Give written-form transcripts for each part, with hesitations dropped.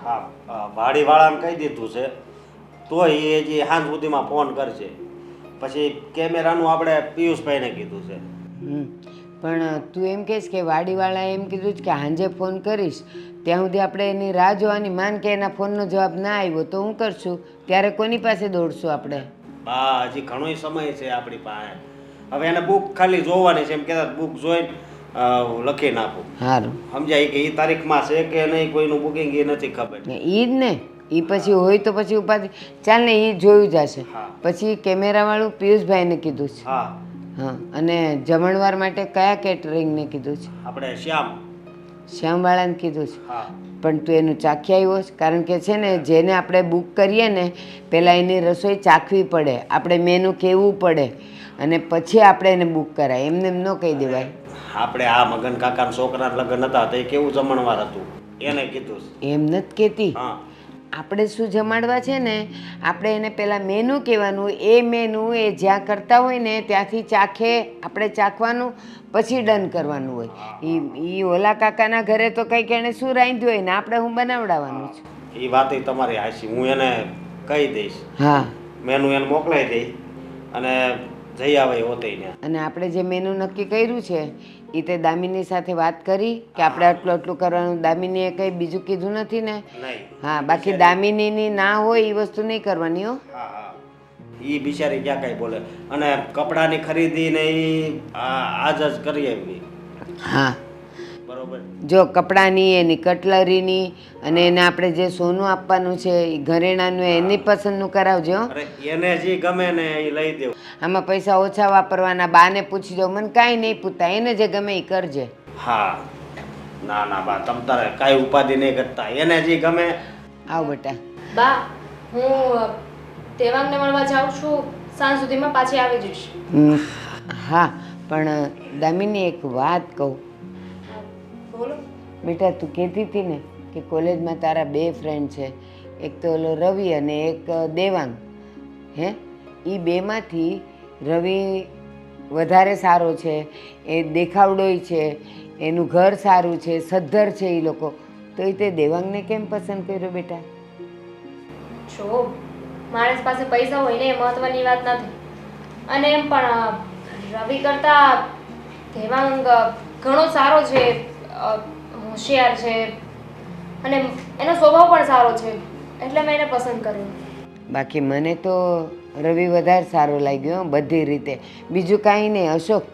હા વાડીવાળાને કહી દીધું છે તો એ હજી સાંજ સુધીમાં ફોન કરશે. પછી કેમેરાનું આપણે પિયુષભાઈને કીધું છે. પણ તું એમ કહેશ કે વાડીવાળાએ એમ કીધું છે કે સાંજે ફોન કરીશ, ત્યાં સુધી આપણે એની રાહ જોવાની. માન કે એના ફોનનો જવાબ ના આવ્યો તો હું કરશું? ત્યારે કોની પાસે દોડશું આપણે? બા હજી ઘણો સમય છે આપણી પાસે. હવે એને બુક ખાલી જોવાની છે, એમ કહેતા બુક જોઈને લખી નાખું. સારું સમજાય કે એ તારીખમાં છે કે નહીં, કોઈનું બુકિંગ એ નથી ખબર. એ જ ને, એ પછી હોય તો પછી ઉપાધિ. ચાલ ને, એ જોયું જશે. હા પછી કેમેરાવાળું પિયુષભાઈને કીધું છે. હા હા, અને જમણવાર માટે કયા કેટરિંગને કીધું છે? આપણે શ્યામ. શ્યામવાળાને કીધું છે. હા પણ તું એનું ચાખી આવ્યો છે? કારણ કે છે ને, જેને આપણે બુક કરીએ ને પહેલાં એની રસોઈ ચાખવી પડે, આપણે મેનુ કહેવું પડે, અને પછી આપણે એને બુક કરાય. એમને એમ ન કહી દેવાય. આપણે આ મગન કાકાના છોકરાના લગ્ન હતા તો એ કેવું જમણવાર હતું એને કીધું છે. એમ નથી કહેતી. હા આપણે શું જમાડવા છે ને, આપણે એને પહેલાં મેનુ કહેવાનું. એ મેનુ એ જ્યાં કરતા હોય ને ત્યાંથી ચાખે, આપણે ચાખવાનું, પછી ડન કરવાનું હોય. એ ઓલા કાકાના ઘરે તો કંઈક એણે શું રાંધ્યું હોય ને આપણે હું બનાવડાવવાનું છે. એ વાત તમારી હાચી. હું એને કહી દઈશ, હા, મેનુ એને મોકલાઈ દઈ અને જઈ આવે હોતઈને. અને આપણે જે મેનુ નક્કી કર્યું છે એ તે દામિની સાથે વાત કરી કે આપણે આટલું આટલું કરવાનું? દામિનીએ કંઈ બીજું કીધું નથી ને? નહીં. હા, બાકી દામિનીની ના હોય એ વસ્તુ નહીં કરવાની હો. હા હા, એ બિચારી ક્યાં કાંઈ બોલે. અને કપડાની ખરીદી ને એ આજ જ કરી આવી. હા, બરોબર. જો કપડાની, એની કટલરીની, અને એને આપણે જે સોનું આપવાનું છે એ ઘરેણાનું એની પસંદનું કરાવજો. અરે એને જે ગમે ને એ લઈ દેવું. આમાં પૈસા ઓછા વાપરવાના. બાને પૂછી જાઓ, મને કાંઈ નહીં પૂછતા, એને જે ગમે એ કરજે. હા, ના ના બા, તમ તારે કાંઈ ઉપાધિ નહીં કરતા. એને જે ગમે. આવ બેટા. બા, હું દેવાંગને મળવા જાઉં છું. સાંજ સુધીમાં પાછી આવી જઈશ. હા, પણ દામિની એક વાત કહું. બોલો. બેટા, તું કહેતી હતી ને કે કોલેજમાં તારા 2 ફ્રેન્ડ છે, એક તો ઓલો રવિ અને એક દેવાંગ. હે, એ બેમાંથી રવિ વધારે સારો છે, એ દેખાવડોય છે, એનું ઘર સારું છે, સદ્ધર છે એ લોકો. તો એ તે દેવાંગને કેમ પસંદ કર્યો બેટા? જો માણસ પાસે પૈસા હોય ને એ મહત્વની વાત નથી. અને એમ પણ રવિ કરતાં દેવાંગ ઘણો સારો છે, હોશિયાર છે, અને એનો સ્વભાવ પણ સારો છે, એટલે મેં એને પસંદ કર્યો. બાકી મને તો રવિ વધારે સારો લાગ્યો બધી રીતે. બીજું કાંઈ નહીં અશોક,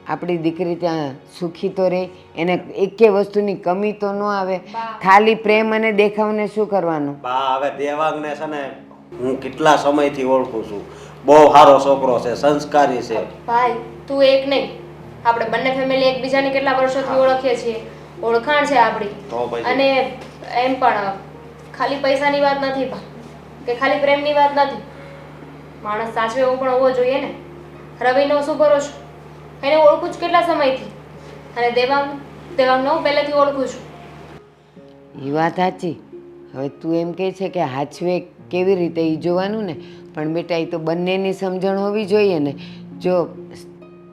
આપણી દીકરી ત્યાં સુખી તો રહે, એને એકે વસ્તુની કમી તો ન આવે. ખાલી પ્રેમ અને દેખાવને શું કરવાનું? બા હવે દેવાંગને છે ને હું કેટલા સમયથી ઓળખું છું. બહુ સારો છોકરો છે, સંસ્કારી છે. ભાઈ, તું એક નહીં, આપણે બંને ફેમિલી એકબીજાને કેટલા વર્ષોથી ઓળખીએ છીએ, ઓળખાણ છે આપણી. તો પછી અને એમ પણ ખાલી પૈસાની વાત નથી કે ખાલી પ્રેમની વાત નથી. માણસ સાચવે એવો પણ હોવો જોઈએ ને. રવિનો શું ભરોસો? એને ઓળખું છું કેટલા સમયથી. અને દેવાંગને હું પહેલેથી ઓળખું છું. એ વાત સાચી. હવે તું એમ કહે છે કે હાચવે કેવી રીતે એ જોવાનું ને. પણ બેટા, એ તો બંનેની સમજણ હોવી જોઈએ ને. જો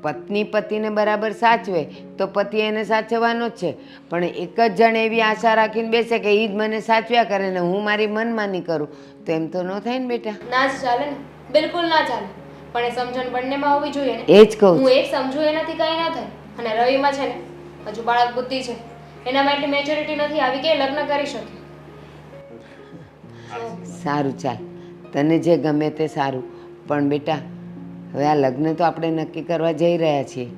પત્ની પતિને બરાબર સાચવે તો પતિ એને સાચવવાનો જ છે. પણ એક જ જણ એવી આશા રાખીને બેસે કે એ જ મને સાચવ્યા કરે ને હું મારી મનમાની કરું, તો એમ તો ન થાય ને બેટા. ના જ ચાલે ને, બિલકુલ ના ચાલે. પણ એ સમજણ બંનેમાં હોવી જોઈએ ને. એ જ કહું હું એક સમજુ એનાથી કંઈ ના થાય. અને રવિમાં છે ને હજુ બાળક બુદ્ધિ છે, એનામાં એટલી મેચ્યોરિટી નથી આવી કે એ લગ્ન કરી શકે. સારું, ચાલ, તને જે ગમે તે સારું. પણ બેટા, હવે આ લગ્ન તો આપણે નક્કી કરવા જઈ રહ્યા છીએ,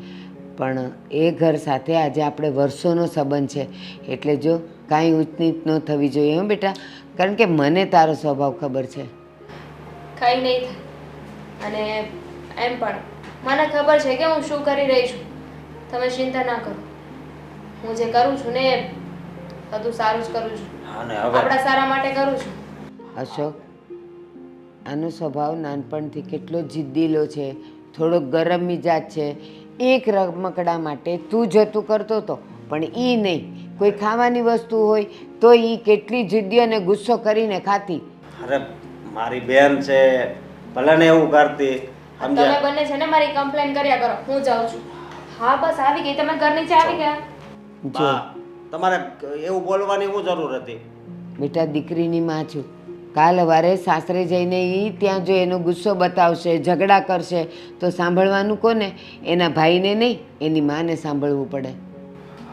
પણ એ ઘર સાથે આજે આપણે વર્ષોનો સંબંધ છે. એટલે જો કાંઈ ઊંચ નીચ ન થવી જોઈએ હો બેટા. કારણ કે મને તારો સ્વભાવ ખબર છે. કંઈ નહીં થાય. અને એમ પણ મને ખબર છે કે હું શું કરી રહી છું. તમે ચિંતા ના કરો. હું જે કરું છું ને બધું સારું જ કરું છું. અને હવે આપણા સારા માટે કરું છું. અશોક, આનો સ્વભાવ નાનપણથી કેટલો જિદ્દીલો છે, થોડોક ગરમ મિજાજ છે. એક રમકડા માટે તું જતું કરતો હતો, પણ એ નહીં. કોઈ ખાવાની વસ્તુ હોય તો એ કેટલી જિદ્દી અને ગુસ્સો કરીને ખાતી. અરે મારી બેન છે, ભલે ને એવું કરતી. તમે બંને છે ને મારી કમ્પ્લેન કર્યા કરો. હું જાઉં છું. હા, બસ આવી ગઈ. તમે ઘર નીચે આવી ગયા. બા તમારે એવું બોલવાની શું જરૂર હતી? બેટા દીકરીની માં છું. કાલ સવારે સાસરે જઈને એ ત્યાં જો એનો ગુસ્સો બતાવશે, ઝઘડા કરશે તો સાંભળવાનું કોને? એના ભાઈને નહીં, એની માને સાંભળવું પડે.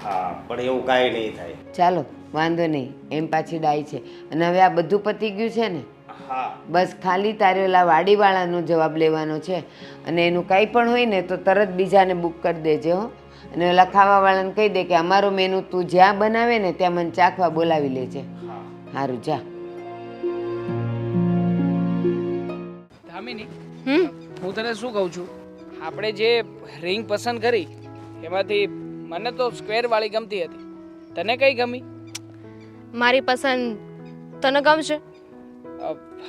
હા પણ એવું કાંઈ નહીં થાય. ચાલો વાંધો નહીં, એમ પાછી ડાય છે. અને હવે આ બધું પતી ગયું છે ને? હા બસ ખાલી તારે ઓલા વાડીવાળાનો જવાબ લેવાનો છે. અને એનું કાંઈ પણ હોય ને તો તરત બીજાને બુક કરી દેજે હો. અને ઓલા ખાવાવાળાને કહી દે કે અમારો મેનુ તું જ્યાં બનાવે ને ત્યાં મને ચાખવા બોલાવી લેજે. સારું જા. ધામિની, હું તને શું કહું છું, આપણે જે રિંગ પસંદ કરી એમાંથી મને તો સ્ક્વેર વાળી ગમતી હતી. તને કઈ ગમી? મારી પસંદ તને ગમશે?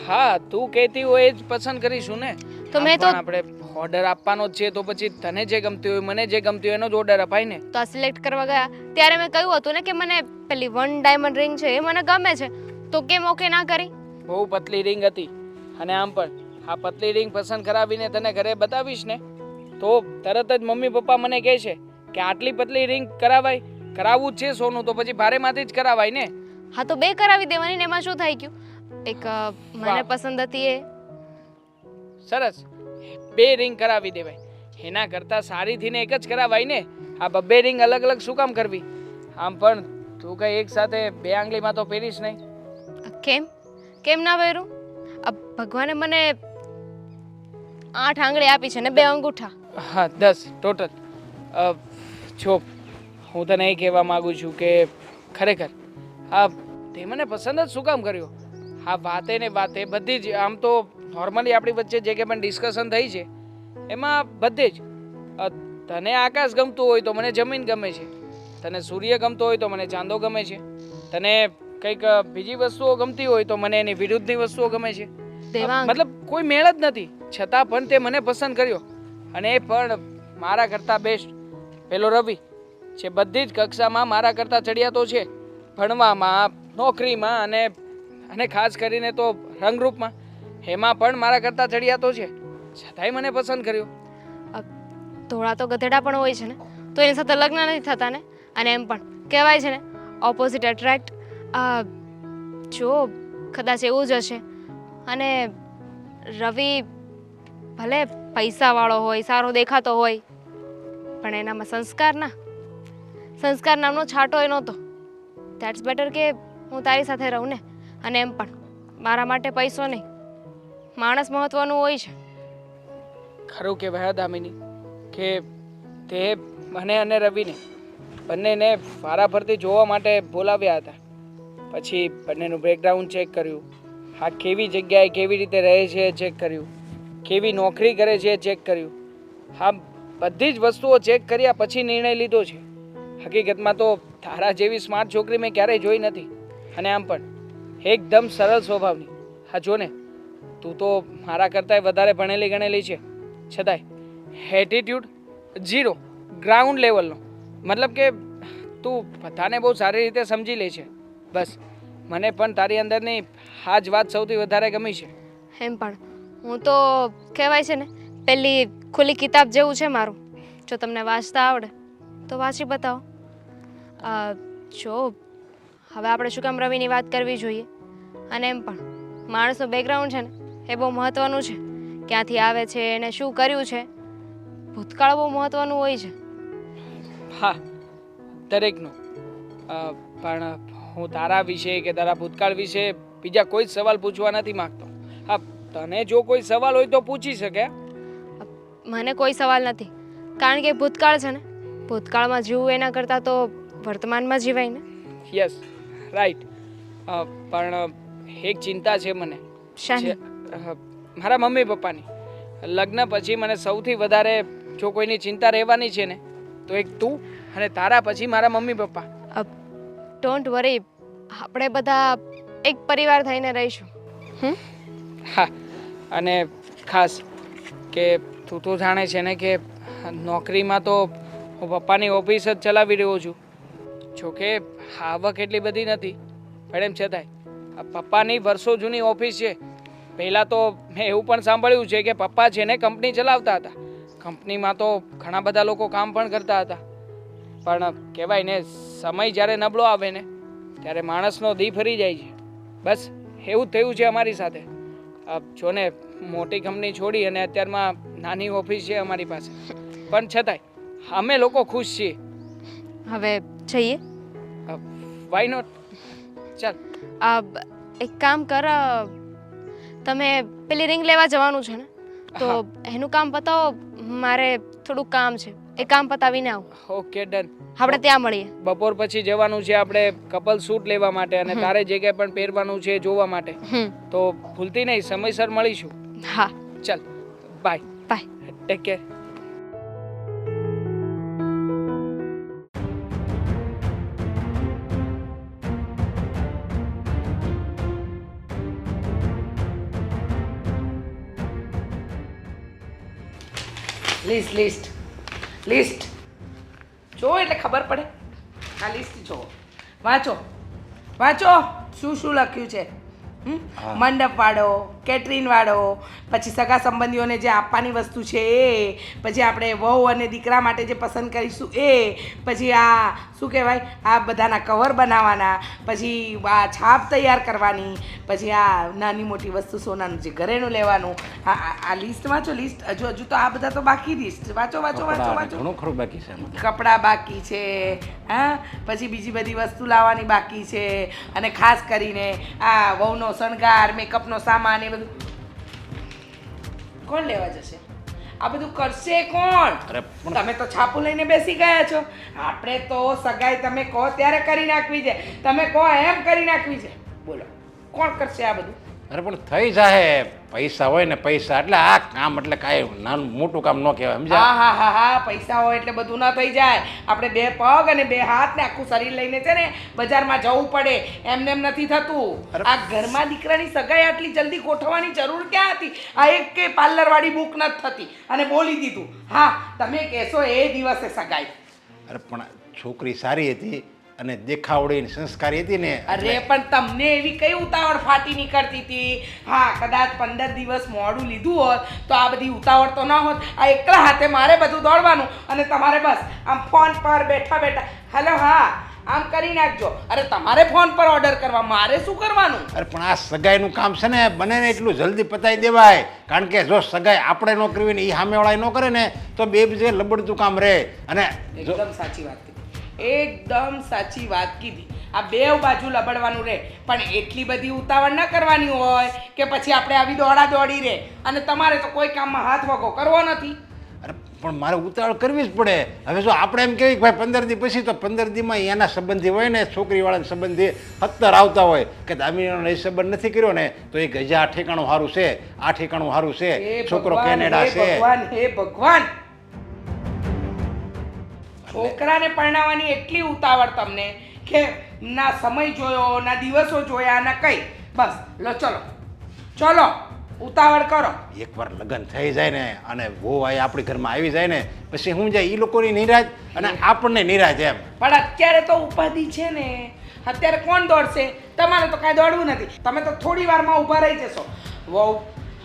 હા, તું કહેતી હોય એ જ પસંદ કરીશું ને. તો મેં તો આપણે ઓર્ડર આપવાનો જ છે તો પછી તને જે ગમતી હોય મને જે ગમતી હોય એનો જ ઓર્ડર અપાય ને. તો સિલેક્ટ કરવા ગયા ત્યારે મેં કહ્યું હતું ને કે મને પેલી 1 ડાયમંડ રિંગ છે એ મને ગમે છે, તો કેમ ઓકે ના કરી? બહુ પતલી રિંગ હતી અને આમ પણ આ પતલી રિંગ પસંદ કરાવીને તને ઘરે બતાવીશ ને તો તરત જ મમ્મી પપ્પા મને કહે છે કે આટલી પતલી રિંગ કરાવાય? કરાવવું જ છે સોનું તો પછી ભારેમાંથી જ કરાવાય ને. હા તો 2 કરાવી દેવાની ને એમાં શું થઈ ગયું? એક મને વાહ. પસંદ હતી એ. સરસ, 2 રિંગ કરાવી દેવાય. એના કરતાં સારીથી ને એક જ કરાવાય ને. આ 2 રિંગ અલગ અલગ શું કામ કરવી? આમ પણ તું કઈ એક સાથે 2 આંગળીમાં તો પહેરીશ નહીં. કેમ કેમ ના પહેરું? ભગવાને મને 8 આંગળી આપી છે ને 2 અંગૂઠા. હા 10 ટોટલ. જો હું તને એ કહેવા માગું છું કે ખરેખર આ તે મને પસંદ જ શું કામ કર્યો? આ વાતે ને વાતે બધી જ આમ તો નોર્મલી આપણી વચ્ચે જે કે પણ ડિસ્કશન થઈ છે એમાં બધે જ તને આકાશ ગમતું હોય તો મને જમીન ગમે છે, તને સૂર્ય ગમતો હોય તો મને ચાંદો ગમે છે, તને કંઈક બીજી વસ્તુઓ ગમતી હોય તો મને એની વિરુદ્ધની વસ્તુઓ ગમે છે. દેવાંગ, મતલબ કોઈ મેળ જ નથી, છતાં પણ તે મને પસંદ કર્યો અને એ પણ મારા કરતાં બેસ્ટ. પેલો રવિ જે બધી જ કક્ષામાં મારા કરતાં ચડિયાતો છે, ભણવામાં, નોકરીમાં અને ખાસ કરીને તો રંગરૂપમાં, એમાં પણ મારા કરતાં ચડિયાતો છે, છતાંય મને પસંદ કર્યો. ધોળા તો ગધેડા પણ હોય છે ને, તો એની સાથે લગ્ન નથી થતા ને. અને એમ પણ કહેવાય છે ને ઓપોઝિટ એટ્રેક્ટ. જો કદાચ એવું જ હશે અને રવિ ભલે પૈસાવાળો હોય, સારો દેખાતો હોય, પણ એનામાં સંસ્કાર નામનો છાંટો એ નહોતો. ધેટ્સ બેટર કે હું તારી સાથે રહું ને. અને એમ પણ મારા માટે પૈસો નહીં, માણસ મહત્વનું હોય છે. ખરું કહેવાય દામિની કે તે મને અને રવિને બંનેને વારાફરતી જોવા માટે બોલાવ્યા હતા. પછી બંનેનું બેકગ્રાઉન્ડ ચેક કર્યું, હા કેવી જગ્યાએ કેવી રીતે રહે છે એ ચેક કર્યું, કેવી નોકરી કરે છે એ ચેક કર્યું. હા બધી જ વસ્તુઓ ચેક કર્યા પછી નિર્ણય લીધો છે. હકીકતમાં તો તારા જેવી સ્માર્ટ છોકરી મેં ક્યારેય જોઈ નથી અને આમ પણ એકદમ સરળ સ્વભાવની. હા જો ને, તું તો મારા કરતાંય વધારે ભણેલી ગણેલી છે, છતાંય એટીટ્યૂડ 0, ગ્રાઉન્ડ લેવલનો. મતલબ કે તું બધાને બહુ સારી રીતે સમજી લે છે. બસ મને પણ તારી અંદરની આ જ વાત સૌથી વધારે ગમી છે. એમ પણ હું તો કહેવાય છે ને પેલી ખુલ્લી કિતાબ જેવું છે મારું. જો તમને વાંચતા આવડે તો વાંચી બતાવો. જો હવે આપણે શું કામ રવિની વાત કરવી જોઈએ? અને એમ પણ માણસનું બેકગ્રાઉન્ડ છે ને એ બહુ મહત્ત્વનું છે. ક્યાંથી આવે છે એને શું કર્યું છે, ભૂતકાળ બહુ મહત્ત્વનું હોય છે. હા દરેકનું. પણ હું તારા વિશે કે તારા ભૂતકાળ વિશે બીજા કોઈ જ સવાલ પૂછવા નથી માંગતો. હા તને જો કોઈ સવાલ હોય તો પૂછી શકે. મને કોઈ સવાલ નથી, કારણ કે ભૂતકાળ છે ને, ભૂતકાળમાં જીવવું એના કરતાં તો વર્તમાનમાં જીવાય ને. Yes right. પણ એક ચિંતા છે મને. શાની? મારા મમ્મી પપ્પાની. લગ્ન પછી મને સૌથી વધારે જો કોઈની ચિંતા રહેવાની છે ને તો એક તું અને તારા પછી મારા મમ્મી પપ્પા. ડોન્ટ વરી, આપણે બધા એક પરિવાર થઈને રહીશું. હા અને ખાસ કે તું તો જાણે છે ને કે નોકરીમાં તો હું પપ્પાની ઓફિસ જ ચલાવી રહ્યો છું. જોકે આવક એટલી બધી નથી, પણ એમ છતાંય પપ્પાની વર્ષો જૂની ઓફિસ છે. પહેલાં તો મેં એવું પણ સાંભળ્યું છે કે પપ્પા છે ને કંપની ચલાવતા હતા. કંપનીમાં તો ઘણા બધા લોકો કામ પણ કરતા હતા. પણ કહેવાય ને સમય જ્યારે નબળો આવે ને ત્યારે માણસનો દી ફરી જાય છે. બસ એવું જ થયું છે અમારી સાથે. જો ને મોટી કંપની છોડી અને અત્યારમાં નાની ઓફિસ છે અમારી પાસે, પણ છતાંય અમે લોકો ખુશ છીએ. હવે જઈએ. Why not? ચાલ. એક કામ કર, તમે પેલી રિંગ લેવા જવાનું છે ને, તો એનું કામ પતાવો. મારે થોડું કામ છે, એ કામ પતાવીને આવો. Okay, done. આપણે ત્યાં મળીએ. બપોર પછી જવાનું છે આપણે કપલ શૂટ લેવા માટે, અને તારે જે કંઈ પણ પહેરવાનું છે જોવા માટે. તો ભૂલતી નહીં, સમયસર મળીશું. હા, ચાલ, bye. Bye. Take care. List list list જો એટલે ખબર પડે. આ લિસ્ટ જો, વાંચો વાંચો શું શું લખ્યું છે. મંડપ વાળો, કેટરિંગ વાળો, પછી સગા સંબંધીઓને જે આપવાની વસ્તુ છે એ, પછી આપણે વહુ અને દીકરા માટે જે પસંદ કરીશું એ, પછી આ શું કહેવાય આ બધાના કવર બનાવવાના, પછી આ છાપ તૈયાર કરવાની, પછી આ નાની મોટી વસ્તુ સોનાનું જે ઘરેનું લેવાનું. આ લિસ્ટ વાંચો, લિસ્ટ હજુ તો આ બધા તો બાકી લિસ્ટ વાંચો વાંચો વાંચો વાંચો. ઘણું ખરું બાકી છે. કપડાં બાકી છે, હા, પછી બીજી બધી વસ્તુ લાવવાની બાકી છે, અને ખાસ કરીને આ વહુનો શણગાર, મેકઅપનો સામાન, એ બધું કોણ લેવા જશે? આ બધું કરશે કોણ? તમે તો છાપું લઈને બેસી ગયા છો. આપણે તો સગાઈ તમે કહો ત્યારે કરી નાખવી છે, તમે કહો એમ કરી નાખવી છે. બોલો કોણ કરશે આ બધું? અરે પણ થઈ જાય, પૈસા હોય ને પૈસા એટલે આ કામ એટલે કાંઈ નાનું મોટું કામ ન કહેવાય, સમજ્યા? હા હા હા હા, પૈસા હોય એટલે બધું ના થઈ જાય. આપણે બે પગ અને બે હાથ ને આખું શરીર લઈને છે ને બજારમાં જવું પડે, એમને એમ નથી થતું. આ ઘરમાં દીકરાની સગાઈ આટલી જલ્દી ગોઠવવાની જરૂર ક્યાં હતી? આ એક કે પાર્લર વાળી બુક નથી થતી અને બોલી દીધું. હા, તમે કહેશો એ દિવસે સગાઈ. અરે પણ છોકરી સારી હતી અને દેખાવડી સંસ્કારી હતી ને. અરે પણ તમને એવી કઈ ઉતાવળ ફાટી નીકળતી હતી? હા, કદાચ 15 દિવસ મોડું લીધું હોત તો આ બધી ઉતાવળ તો ન હોત. આ એકલા હાથે મારે બધું દોડવાનું અને તમારે બસ આમ ફોન પર બેઠા બેઠા હેલો હા આમ કરી નાખજો. અરે તમારે ફોન પર ઓર્ડર કરવા, મારે શું કરવાનું? અરે પણ આ સગાઈનું કામ છે ને બને ને એટલું જલ્દી પતાવી દેવાય, કારણ કે જો સગાઈ આપણે ન કરવી ને એ સામેવાળા ન કરે ને તો બે બીજે લબડતું કામ રહે. અને એકદમ સાચી વાત કીધી, એકદમ સાચી વાત કીધી. આ બેવ બાજુ લબડવાનું રહે, પણ એટલી બધી ઉતાવળ ન કરવાની હોય કે પછી આપણે આવી દોડા દોડી રહે અને તમારે તો કોઈ કામમાં હાથ વગો કરવો નથી. અરે પણ મારે ઉતાવળ કરવી જ પડે. હવે જો આપણે એમ કહેવી કે ભાઈ 15 દી પછી, તો 15 દીમાં એના સંબંધી હોય ને છોકરીવાળાના સંબંધી 70 આવતા હોય કે દામિનીનો એ સંબંધ નથી કર્યો ને તો એ ગજા આ ઠેકાણું સારું છે, આ ઠેકાણું સારું છે, છોકરો કેનેડા છે. ભગવાન હે ભગવાન, છોકરાને પરણાવવાની એટલી ઉતાવળ તમને કે ના સમય જોયો, ના દિવસો જોયા, ના કઈ. બસ લો ચલો ચલો ઉતાવળ કરો. એકવાર લગ્ન થઈ જાય ને અને વહુ આપણી ઘરમાં આવી જાય ને પછી હું જાય એ લોકોની નિરાજ અને આપણને નિરાજ એમ. પણ અત્યારે તો ઉપાધિ છે ને, અત્યારે કોણ દોડશે? તમારે તો કાંઈ દોડવું નથી. તમે તો થોડી વારમાં ઊભા રહી જશો. વહુ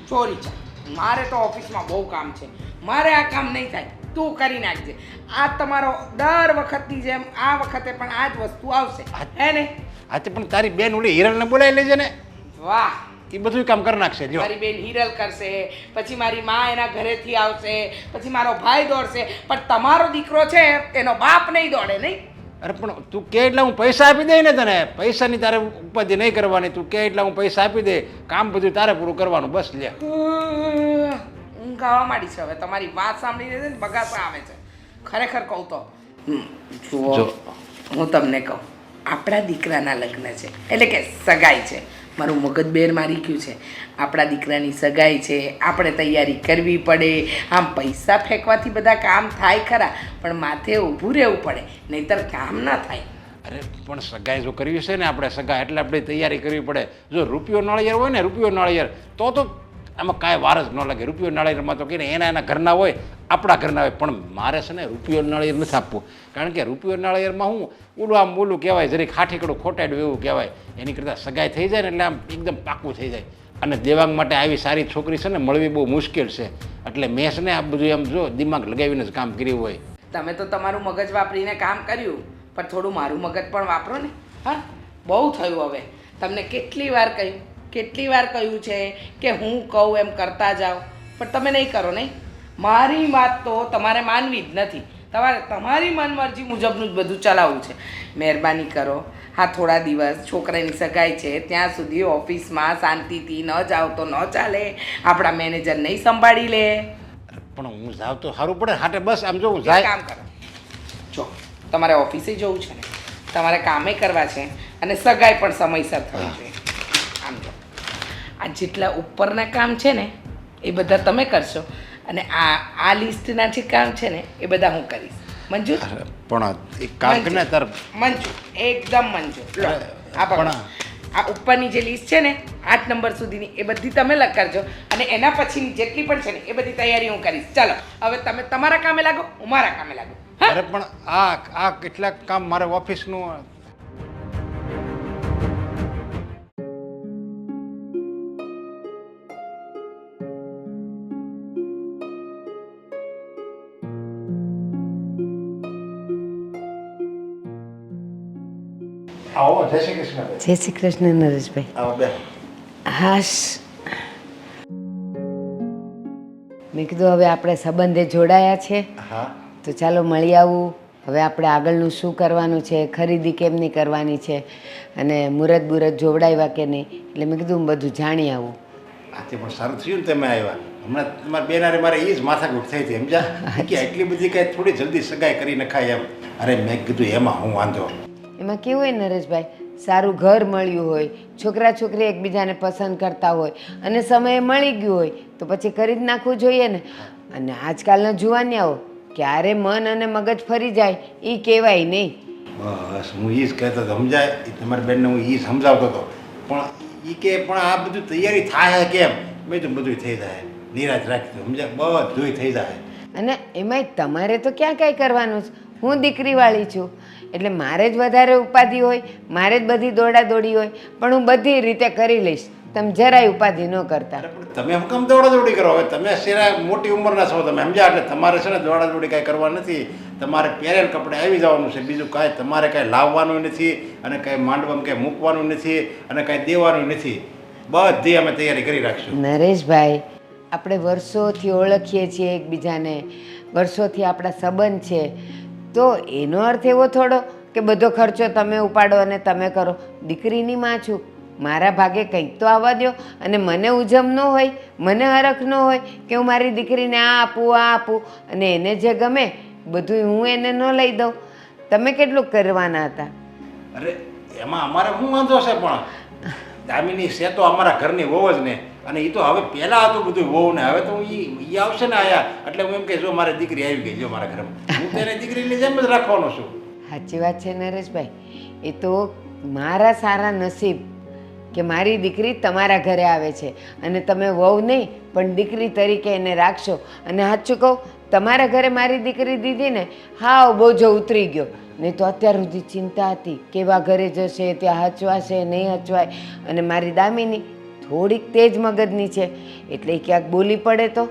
ચોરી છે, મારે તો ઓફિસમાં બહુ કામ છે, મારે આ કામ નહીં થાય, તું કરી નાખજે. આ તમારો દર વખતની જેમ આ વખતે પણ આ જ વસ્તુ આવશે, હે ને? આજે પણ તારી બેન ઓલી હિરલને બોલાવી લેજે ને. વાહ, એ બધું કામ કરી નાખશે. જો મારી બેન હિરલ કરશે, પછી મારી માં એના ઘરેથી આવશે, પછી મારો ભાઈ દોડશે, પણ તમારો દીકરો છે એનો બાપ નહીં દોડે નહીં. અરે પણ તું કે એટલે હું પૈસા આપી દઈ ને તને, પૈસાની તારે ઉપાધિ નહીં કરવાની. તું કે એટલે હું પૈસા આપી દે, કામ બધું તારે પૂરું કરવાનું. બસ લે. ઊંઘ આવવા માંડી છે હવે તમારી વાત સાંભળીને છે ને બગાસા આવે છે. ખરેખર કહું તો જુઓ, હું તમને કહું, આપણા દીકરાના લગ્ન છે એટલે કે સગાઈ છે. મારું મગજ બેર મારી ગયું છે. આપણા દીકરાની સગાઈ છે, આપણે તૈયારી કરવી પડે. આમ પૈસા ફેંકવાથી બધા કામ થાય ખરા, પણ માથે ઊભું રહેવું પડે, નહીંતર કામ ના થાય. અરે પણ સગાઈ જો કરવી છે ને આપણે સગાઈ એટલે આપણે તૈયારી કરવી પડે. જો રૂપિયો નાળિયેર હોય ને, રૂપિયો નાળિયેર તો આમાં કાંઈ વાર જ ન લાગે. રૂપિયો નાળિયેરમાં તો કહીને એના ઘરના હોય, આપણા ઘરના હોય. પણ મારે છે ને રૂપિયો નાળિયેર નથી આપવું, કારણ કે રૂપિયો નાળિયેરમાં હું ઓલું આમ બોલું કહેવાય, જરીક ખાઠીકડું ખોટાડ્યું એવું કહેવાય. એની કરતાં સગાઈ થઈ જાય ને એટલે આમ એકદમ પાકું થઈ જાય. અને દેવાંગ માટે આવી સારી છોકરી છે ને મળવી બહુ મુશ્કેલ છે. એટલે મેં છે ને આ બધું એમ જો દિમાગ લગાવીને જ કામ કર્યું હોય. તમે તો તમારું મગજ વાપરીને કામ કર્યું, પણ થોડું મારું મગજ પણ વાપરો ને. હા, બહુ થયું હવે. તમને કેટલી વાર કહ્યું છે કે હું કહું એમ કરતા જાઓ, પણ તમે નહીં કરો નહીં. મારી વાત તો તમારે માનવી જ નથી. તમારે તમારી મનમરજી મુજબનું જ બધું ચલાવવું છે. મહેરબાની કરો, હા થોડા દિવસ છોકરાની સગાઈ છે ત્યાં સુધી ઓફિસમાં શાંતિથી ન જાઓ તો ન ચાલે. આપણા મેનેજર નહીં સંભાળી લે. પણ હું જાઉં તો સારું પડે હાટે. બસ આમ જો હું એક જાય કામ કરો, જો તમારે ઓફિસે જવું છે ને, તમારે કામે કરવા છે અને સગાઈ પણ સમયસર થવી જોઈએ. આમ જો આ જેટલા ઉપરના કામ છે ને એ બધા તમે કરશો અને આ લિસ્ટના જે કામ છે ને એ બધા હું કરીશ. મંજૂર? પણ એક કામ કરીને તાર મંજૂર, એકદમ મંજૂર. લો આ પણ પકડો. આ ઉપરની જે લિસ્ટ છે ને 8 નંબર સુધીની એ બધી તમે લખાડજો અને એના પછીની જેટલી પણ છે ને એ બધી તૈયારી હું કરીશ. ચાલો હવે તમે તમારા કામે લાગો, હું મારા કામે લાગો. હા, અરે પણ આ કેટલાક કામ મારે ઓફિસનું આવો. જય શ્રી કૃષ્ણ. જય શ્રી કૃષ્ણ નરેશભાઈ. આવો બે. હાશ, મેં કીધું હવે આપણે સંબંધે જોડાયા છે હા તો ચાલો મળી આવું. હવે આપણે આગળનું શું કરવાનું છે, ખરીદી કેમની કરવાની છે અને મુહૂર્ત બુરત જોવડાવ્યા કે નહીં, એટલે મેં કીધું હું બધું જાણી આવું. આજે પણ સારું થયું ને તમે આવ્યા. હમણાં તમારા બેનારે મારે એ જ માથાકૂટ થઈ હતી સમજ્યા કે એટલી બધી કાંઈ થોડી જલ્દી સગાઈ કરી નખાય એમ. અરે મેં કીધું એમાં હું વાંધો. એમાં કેવું હોય નરેશભાઈ, સારું ઘર મળ્યું હોય, છોકરા છોકરી એકબીજાને પસંદ કરતા હોય અને સમયે મળી ગયું હોય તો પછી કરી જ નાખવું જોઈએ ને. અને આજકાલના જુવાનિયાઓ ક્યારે મન અને મગજ ફરી જાય એ કહેવાય નહીં. બસ હું એ જ કહેતો હતો સમજાય. એ તમારી બેનને હું એ સમજાવતો હતો પણ એ કે પણ આ બધું તૈયારી થાય કેમ? મેં તો બધું થઈ જાય, નિરાશ રાખી સમજ્યા, બધું થઈ જાય. અને એમાંય તમારે તો ક્યાં કાંઈ કરવાનું છે. હું દીકરીવાળી છું એટલે મારે જ વધારે ઉપાધિ હોય, મારે જ બધી દોડાદોડી હોય, પણ હું બધી રીતે કરી લઈશ. તમે જરાય ઉપાધિ ન કરતા. અરે પણ તમે કેમ દોડાદોડી કરો? હવે તમે શેરા મોટી ઉંમરના છો તમે સમજ્યા, એટલે તમારે છે ને દોડાદોડી કાંઈ કરવા નથી. તમારે પહેરેલ કપડે આવી જવાનું છે, બીજું કાંઈ તમારે કાંઈ લાવવાનું નથી અને કાંઈ માંડવામાં કાંઈ મૂકવાનું નથી અને કાંઈ દેવાનું નથી. બધી અમે તૈયારી કરી રાખીશું. નરેશભાઈ, આપણે વર્ષોથી ઓળખીએ છીએ એકબીજાને, વર્ષોથી આપણા સંબંધ છે, તો એનો અર્થ એવો થોડો કે બધો ખર્ચો તમે ઉપાડો અને તમે કરો. દીકરીની માં છું, મારા ભાગે કંઈક તો આવવા દો. અને મને ઉજમ ન હોય, મને હરખ ન હોય કે હું મારી દીકરીને આ આપું અને એને જે ગમે બધું હું એને ન લઈ દઉં. તમે કેટલું કરવાના હતા? અરે એમાં અમારે શું વાંધો છે? પણ દામિની છે તો અમારા ઘરની વહુ જ ને, અને એ તો હવે પહેલાં હતું બધું વહુ ને, હવે તો એ આવશે ને આયા એટલે હું એમ કે જો મારી દીકરી આવી ગઈ જો મારા ઘરમાં, હું તેને દીકરીની જેમ જ રાખવાનો છું. સાચી વાત છે નરેશભાઈ. એ તો મારા સારા નસીબ કે મારી દીકરી તમારા ઘરે આવે છે અને તમે વહુ નહીં પણ દીકરી તરીકે એને રાખશો. અને સાચું કહું, તમારા ઘરે મારી દીકરી દીધી ને, હાવ બોજો ઉતરી ગયો. નહીં તો અત્યાર સુધી ચિંતા હતી કેવા ઘરે જશે, ત્યાં હચવાશે નહીં હચવાય. અને મારી દામિની થોડીક તેજ મગજની છે એટલે ક્યાંક બોલી પડે તો,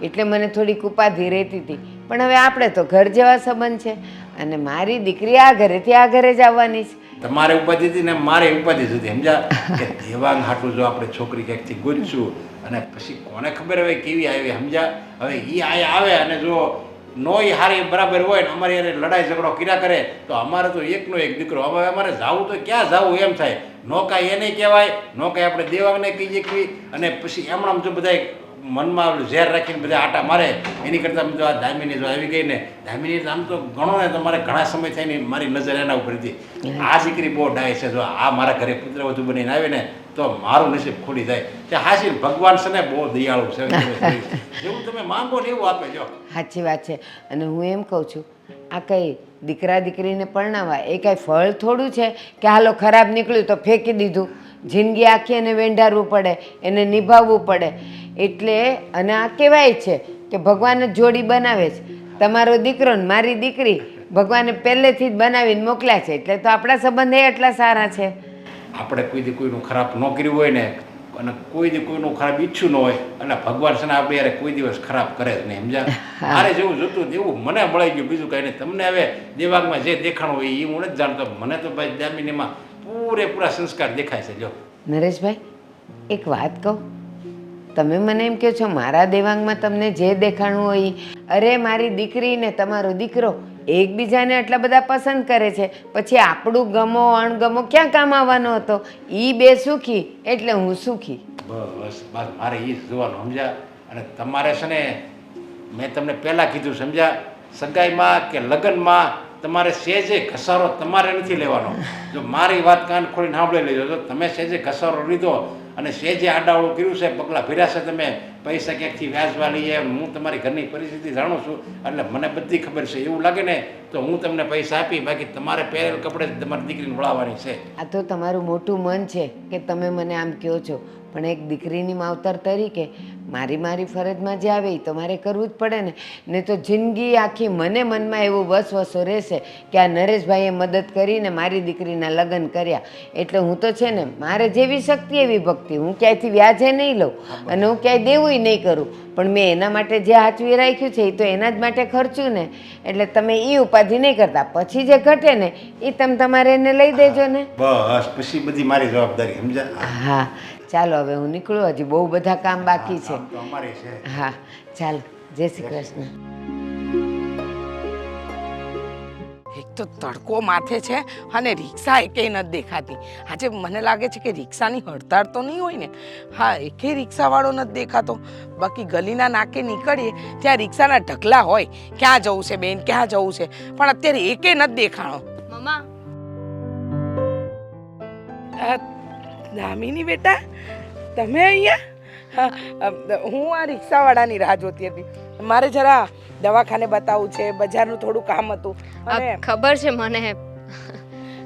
એટલે મને થોડીક ઉપાધિ રહેતી હતી. પણ હવે આપણે તો ઘર જેવા સંબંધ છે અને મારી દીકરી આ ઘરેથી આ ઘરે જ આવવાની છે. તમારે ઉપાધિ હતી ને મારે ઉપાધિ હતી સમજ્યા, કે દેવાંગ હાટું જો આપણે છોકરી ક્યાંકથી ગોતશું અને પછી કોને ખબર હવે કેવી આવી સમજ્યા. હવે એ આયા આવે અને જો નો એ હારી બરાબર હોય ને અમારી યારે લડાઈ ઝઘડો કર્યા કરે તો અમારે તો એકનો એક દીકરો. હવે અમારે જાવું તો ક્યાં જાવું એમ થાય. નો કાંઈ એને કહેવાય, નો કાંઈ આપણે દેવાંગને કહીએ કે, અને પછી એમણામ જો બધા મનમાં ઝેર રાખીને બધા આટા મારે એની કરતાં જો આ દામિની જો આવી ગઈ ને, દામિની આમ તો ઘણો ને તો મારે ઘણા સમય થાય ને મારી નજર એના ઉપર હતી. આ દીકરી બહુ ડાય છે, જો આ મારા ઘરે પુત્રવધુ બનીને આવે ને તો મારું નસીબ ખોલી જાય. કે હાસી ભગવાન છે ને બહુ દયાળુ છે, જેવું તમે માંગો ને એવું આપે. જો સાચી વાત છે. અને હું એમ કહું છું, આ કંઈ દીકરા દીકરીને પરણાવવા એ કાંઈ ફળ થોડું છે કે હાલો ખરાબ નીકળ્યું તો ફેંકી દીધું. જિંદગી આખી એને વેંઢારવું પડે, એને નિભાવવું પડે. એટલે અને આ કહેવાય છે કે ભગવાન જ જોડી બનાવે છે. તમારો દીકરો ને મારી દીકરી ભગવાને પહેલેથી જ બનાવીને મોકલ્યા છે, એટલે તો આપણા સંબંધ એટલા સારા છે. આપણે કોઈ દી કોઈનું ખરાબ ન કર્યું હોય ને અને કોઈ દી કોઈનું ખરાબ ઈચ્છું ન હોય એટલે ભગવાન છે ને આપણે યારે કોઈ દિવસ ખરાબ કરે જ નહીં સમજ્યા. મારે જેવું જોતું એવું મને મળી ગયું, બીજું કાંઈ નહીં. તમને હવે દેવાંગમાં જે દેખાણું હોય એ હું નથી જાણતો. મને તો ભાઈ દામિનીમાં પૂરેપૂરા સંસ્કાર દેખાય છે. જો નરેશભાઈ એક વાત કહું, તમે મને એમ કહો છો મારા દેવાંગમાં તમને જે દેખાણું હોય ઈ. અરે મારી દીકરી ને તમારો દીકરો એકબીજાને આટલા બધા પસંદ કરે છે, પછી આપણું ગમો અણગમો ક્યાં કામ આવવાનો હતો? એ બે સુખી એટલે હું સુખી. બસ બસ મારે એ જ જોવાનું, સમજ્યા? અને તમારે છે ને મેં તમને પહેલાં કીધું, સમજ્યા? સગાઈમાં કે લગ્નમાં તમારે સહેજે ઘસારો તમારે નથી લેવાનો. જો મારી વાત કાન ખોલીને સાંભળી લેજો, જો તમે સહેજે ઘસારો લીધો અને સહેજે આડાવડું કર્યું છે, પગલાં ભર્યા છે, તમે પૈસા ક્યાંકથી વ્યાજવા લઈએ, હું તમારી ઘરની પરિસ્થિતિ જાણું છું એટલે મને બધી ખબર છે. એવું લાગે ને તો હું તમને પૈસા આપી, બાકી તમારે પહેરેલ કપડે જ તમારી દીકરીને વળાવવાની છે. આ તો તમારું મોટું મન છે કે તમે મને આમ કહો છો, પણ એક દીકરીની માવતર તરીકે મારી ફરજમાં જે આવે એ તો મારે કરવું જ પડે ને. ને તો જિંદગી આખી મને મનમાં એવું વસવસો રહેશે કે આ નરેશભાઈએ મદદ કરીને મારી દીકરીના લગ્ન કર્યા એટલે હું તો છે ને મારે જેવી શક્તિ એવી ભક્તિ, હું ક્યાંયથી વ્યાજે નહીં લઉં અને હું ક્યાંય દેવુંય નહીં કરું, પણ મેં એના માટે જે હાચવી રાખ્યું છે એ તો એના જ માટે ખર્ચું ને. એટલે તમે એ ઉપાધિ નહીં કરતા, પછી જે ઘટે ને એ તમે તમારે એને લઈ દેજો ને. બસ પછી બધી મારી જવાબદારી, સમજ્યા? હા ચાલો હવે હું નીકળું, હજી બહુ બધા કામ બાકી છે. તો અમારી છે. હા ચાલો, જય શ્રી કૃષ્ણ. એક તો તડકો માથે છે અને રિક્ષા એકેય નથી દેખાતી. આજે મને લાગે છે કે રિક્ષાની હડતાળ તો નહીં હોય ને. હા, એકેય રિક્ષાવાળો નથી દેખાતો. બાકી ગલીના નાકે નીકળીએ ત્યાં રિક્ષાના ઢગલા હોય, ક્યાં જવું છે બેન, ક્યાં જવું છે, પણ અત્યારે એકેય નથી દેખાણો. મમ્મા, દામિની બેટા, તમે અહીંયા? હું આ રિક્ષાવાળાની રાહ જોતી હતી. મારે જરા દવાખાને બતાવવું છે, બજારનું થોડું કામ હતું અને ખબર છે મને.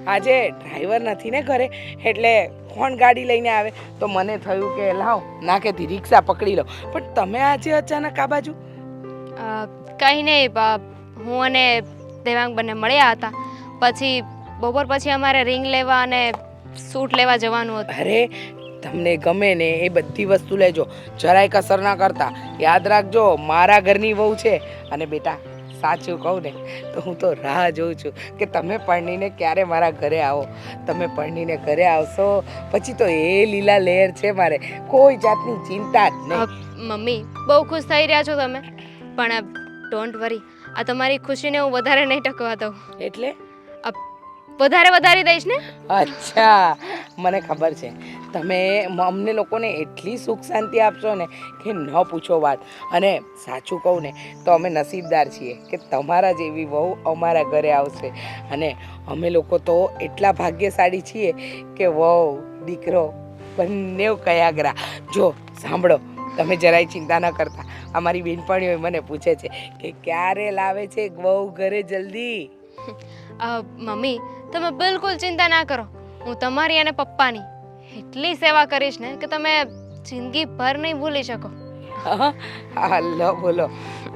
આજે ડ્રાઈવર નથી ને ઘરે, એટલે કોણ ગાડી લઈને આવે તો મને થયું કે લાવ નાકેથી રિક્ષા પકડી લો. પણ તમે આજે અચાનક આ બાજુ? કંઈ નહીં, હું અને દેવાંગ બંને મળ્યા હતા, પછી બપોર પછી અમારે રિંગ લેવા અને સૂટ લેવા જવાનું હતું. અરે તમને ગમે ને એ બધી વસ્તુ લેજો, જરાય કસર ના કરતા. યાદ રાખજો મારા ઘરની વહુ છે. અને બેટા સાચું કહું ને તો હું તો રાહ જોઉં છું કે તમે પરણીને ક્યારે મારા ઘરે આવો. તમે પરણીને ઘરે આવશો પછી તો એ લીલા લહેર છે, મારે કોઈ જાતની ચિંતા જ નહીં. મમ્મી, બહુ ખુશ થઈ રહ્યા છો તમે, પણ ડોન્ટ વરી, આ તમારી ખુશીને હું વધારે નહીં ટકવા દઉં. એટલે વધારે વધારી દઈશ ને. અચ્છા, મને ખબર છે તમે અમને લોકોને એટલી સુખ શાંતિ આપશો ને કે ન પૂછો વાત. અને સાચું કહું ને તો અમે નસીબદાર છીએ કે તમારા જેવી વહુ અમારા ઘરે આવશે. અને અમે લોકો તો એટલા ભાગ્યશાળી છીએ કે વહુ દીકરો બંને કયાગરા. જો સાંભળો, તમે જરાય ચિંતા ન કરતા. અમારી બેનપણીઓ મને પૂછે છે કે ક્યારે લાવે છે વહુ ઘરે જલ્દી. મમ્મી, તમે બિલકુલ ચિંતા ના કરો, હું તમારી અને પપ્પાની એટલી સેવા કરીશ ને કે તમે જિંદગીભર નહીં ભૂલી શકો. હા લો બોલો,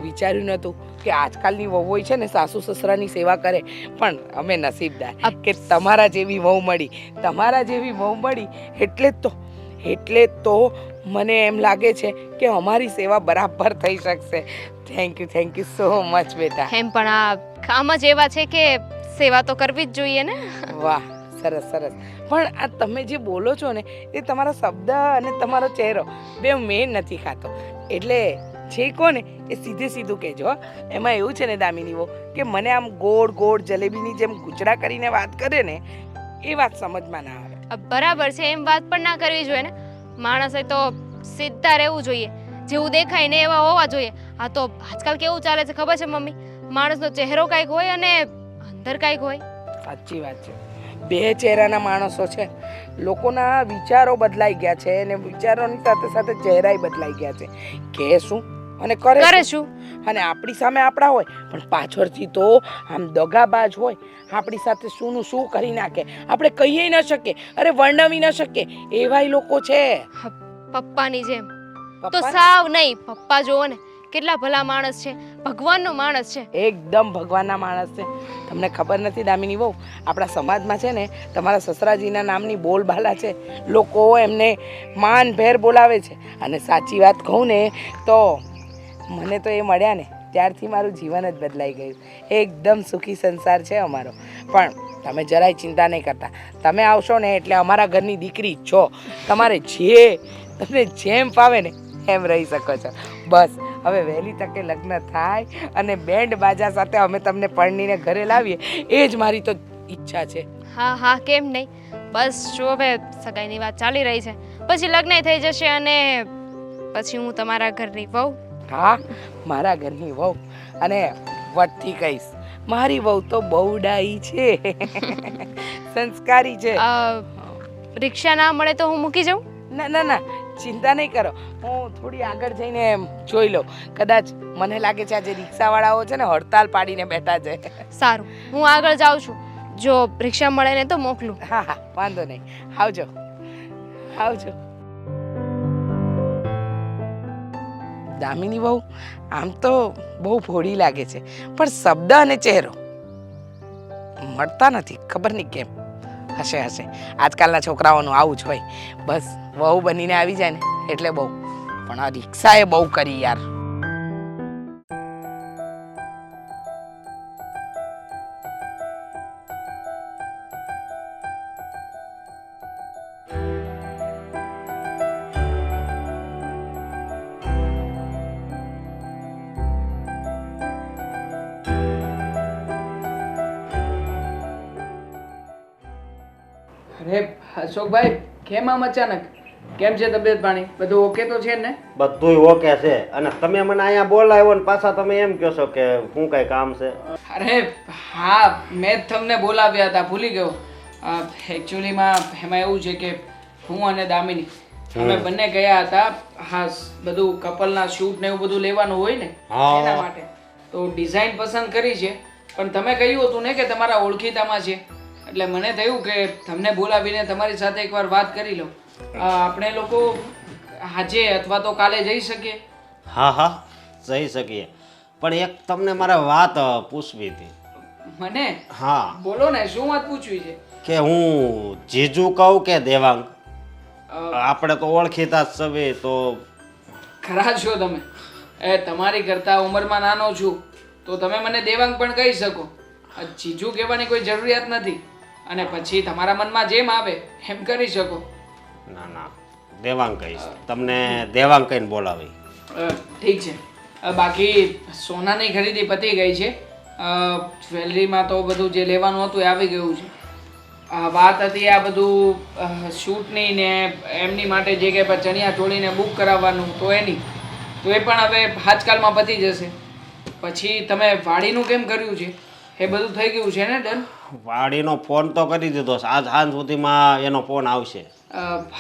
વિચાર્યું નહોતું કે આજકાલની વહુઓ છે ને સાસુ સસરાની સેવા કરે, પણ અમે નસીબદાર કે તમારા જેવી વહુ મળી. તમારા જેવી વહુ મળી એટલે તો મને એમ લાગે છે કે અમારી સેવા બરાબર થઈ શકશે. થેન્ક યુ સો મચ બેટા. એમ પણ આ કામ જ એવા છે કે સેવા તો કરવી જ જોઈએ ને. વાહ, સરસ સરસ. પણ આ તમે જે બોલો છો ને એ તમારા શબ્દ અને તમારો ચહેરો બે મેળ નથી ખાતો. એટલે જે કહો ને એ સીધું કહેજો. એમાં એવું છે ને દામિની વો કે મને આમ ગોળ ગોળ જલેબીની જેમ ગુચરા કરીને વાત કરે ને એ વાત સમજમાં ના આવે. બરાબર છે, એમ વાત પણ ના કરવી જોઈએ ને. માણસે તો સીધા રહેવું જોઈએ, જેવું દેખાય ને એવા હોવા જોઈએ. આ તો આજકાલ કેવું ચાલે છે ખબર છે મમ્મી, માણસનો ચહેરો કાંઈક હોય અને અંદર કાંઈક હોય. સાચી વાત છે, બે ચહેરાના માણસો છે. લોકોના વિચારો બદલાઈ ગયા છે અને વિચારોની સાથે સાથે ચહેરાય બદલાઈ ગયા છે. કે શું અને કરે શું? અને આપણી સામે આપણા હોય પણ પાછળથી તો આમ દગાબાજ હોય. આપણી સાથે શુંનું શું કરી નાખે, આપણે કહીએ ન શકીએ, અરે વર્ણવી ન શકીએ એવાય લોકો છે. પપ્પાની જેમ તો સાવ નહીં. પપ્પા જોવો ને કેટલા ભલા માણસ છે, ભગવાનનો માણસ છે. એકદમ ભગવાનના માણસ છે. તમને ખબર નથી દામિની વહુ, આપણા સમાજમાં છે ને તમારા સસરાજીના નામની બોલબાલા છે. લોકો એમને માનભેર બોલાવે છે. અને સાચી વાત કહું ને તો મને તો એ મળ્યા ને ત્યારથી મારું જીવન જ બદલાઈ ગયું. એકદમ સુખી સંસાર છે અમારો. પણ તમે જરાય ચિંતા નહીં કરતા. તમે આવશો ને એટલે અમારા ઘરની દીકરી છો. તમારે તમને જેમ ફાવે ને એમ રહી શકો છો. બસ હવે વહેલી તકે લગ્ન થાય અને બેન્ડ બાજા સાથે અમે તમને પરણીને ઘરે લાવીએ, એ જ મારી તો ઈચ્છા છે. હા હા કેમ નહીં. બસ જો હવે સગાઈની વાત ચાલી રહી છે, પછી લગ્ન થઈ જશે અને પછી હું તમારા ઘરની વહુ. હા, મારા ઘરની વહુ. અને વટથી કહીશ, મારી વહુ તો બહુ ડાઈ છે, સંસ્કારી છે. રિક્ષા ના મળે તો હું મૂકી જાઉં? ના ના ના, ચિંતા નહીં કરો. હું થોડી આગળ જઈને જોઈ લઉં. કદાચ મને લાગે છે આજે રિક્ષાવાળાઓ છે ને હડતાલ પાડીને બેઠા છે. સારું, હું આગળ જાઉં છું. જો રિક્ષા મળે ને તો મોકલું. હા હા, વાંધો નહીં. આવજો આવજો. દામિની બહુ આમ તો બહુ ભોળી લાગે છે, પણ શબ્દ અને ચહેરો મળતા નથી. ખબર નહીં કેમ. હશે હશે, આજકાલના છોકરાઓનું આવું જ હોય. બસ વહુ બનીને આવી જાય ને એટલે બહુ. પણ આ રિક્ષાએ બહુ કરી યાર. અરે અશોકભાઈ, કેમ આમ અચાનક? કેમ છે તબિયત પાણી? બધું ઓકે તો છે ને? બધુંય ઓકે છે. અને તમે મને અહીંયા બોલાવ્યો ને પાછા તમે એમ કહો છો કે શું કઈ કામ છે? અરે હા, મેં જ તમને બોલાવ્યા હતા, ભૂલી ગયો. એકચ્યુઅલીમાં એમાં એવું છે કે હું અને દામિની અમે બંને ગયા હતા. હા, બધું કપલના શૂટ ને એવું બધું લેવાનું હોય ને એના માટે તો ડિઝાઇન પસંદ કરી છે. પણ તમે કહ્યું હતું ને કે તમારા ઓળખીતામાં છે, એટલે મને થયું કે તમને બોલાવીને તમારી સાથે એકવાર વાત કરી લઉં. આપણે લોકો આજે અથવા તો કાલે જઈ શકીએ? હા હા, જઈ શકીએ. પણ એક તમને મારે વાત પૂછવી હતી. મને? હા. બોલો ને, શું વાત પૂછવી છે? કે હું જીજુ કહું કે દેવાંગ? આપણે તો ઓળખીતા જ સવે તો. ખરા છો તમે. તમારી કરતા ઉંમરમાં નાનો છું તો તમે મને દેવાંગ પણ કહી શકો. જીજુ કહેવાની કોઈ જરૂરિયાત નથી. અને પછી તમારા મનમાં જેમ આવે એમ કરી શકો. ના ના, દેવાંગ કહીશ. તમને દેવાંગ કહીને બોલાવી. ઠીક છે. બાકી સોનાની ખરીદી પતી ગઈ છે. જ્વેલરીમાં તો બધું જે લેવાનું હતું એ આવી ગયું છે. વાત હતી આ બધું શૂટની ને એમની માટે જે કે ચણિયા ચોળીને બુક કરાવવાનું તો એની તો એ પણ હવે આજકાલમાં પતી જશે. પછી તમે વાડીનું કેમ કર્યું છે? એ બધું થઈ ગયું છે ને ડન? વાડીનો ફોન તો કરી દીધો છે. આજ સાંજ સુધીમાં એનો ફોન આવશે.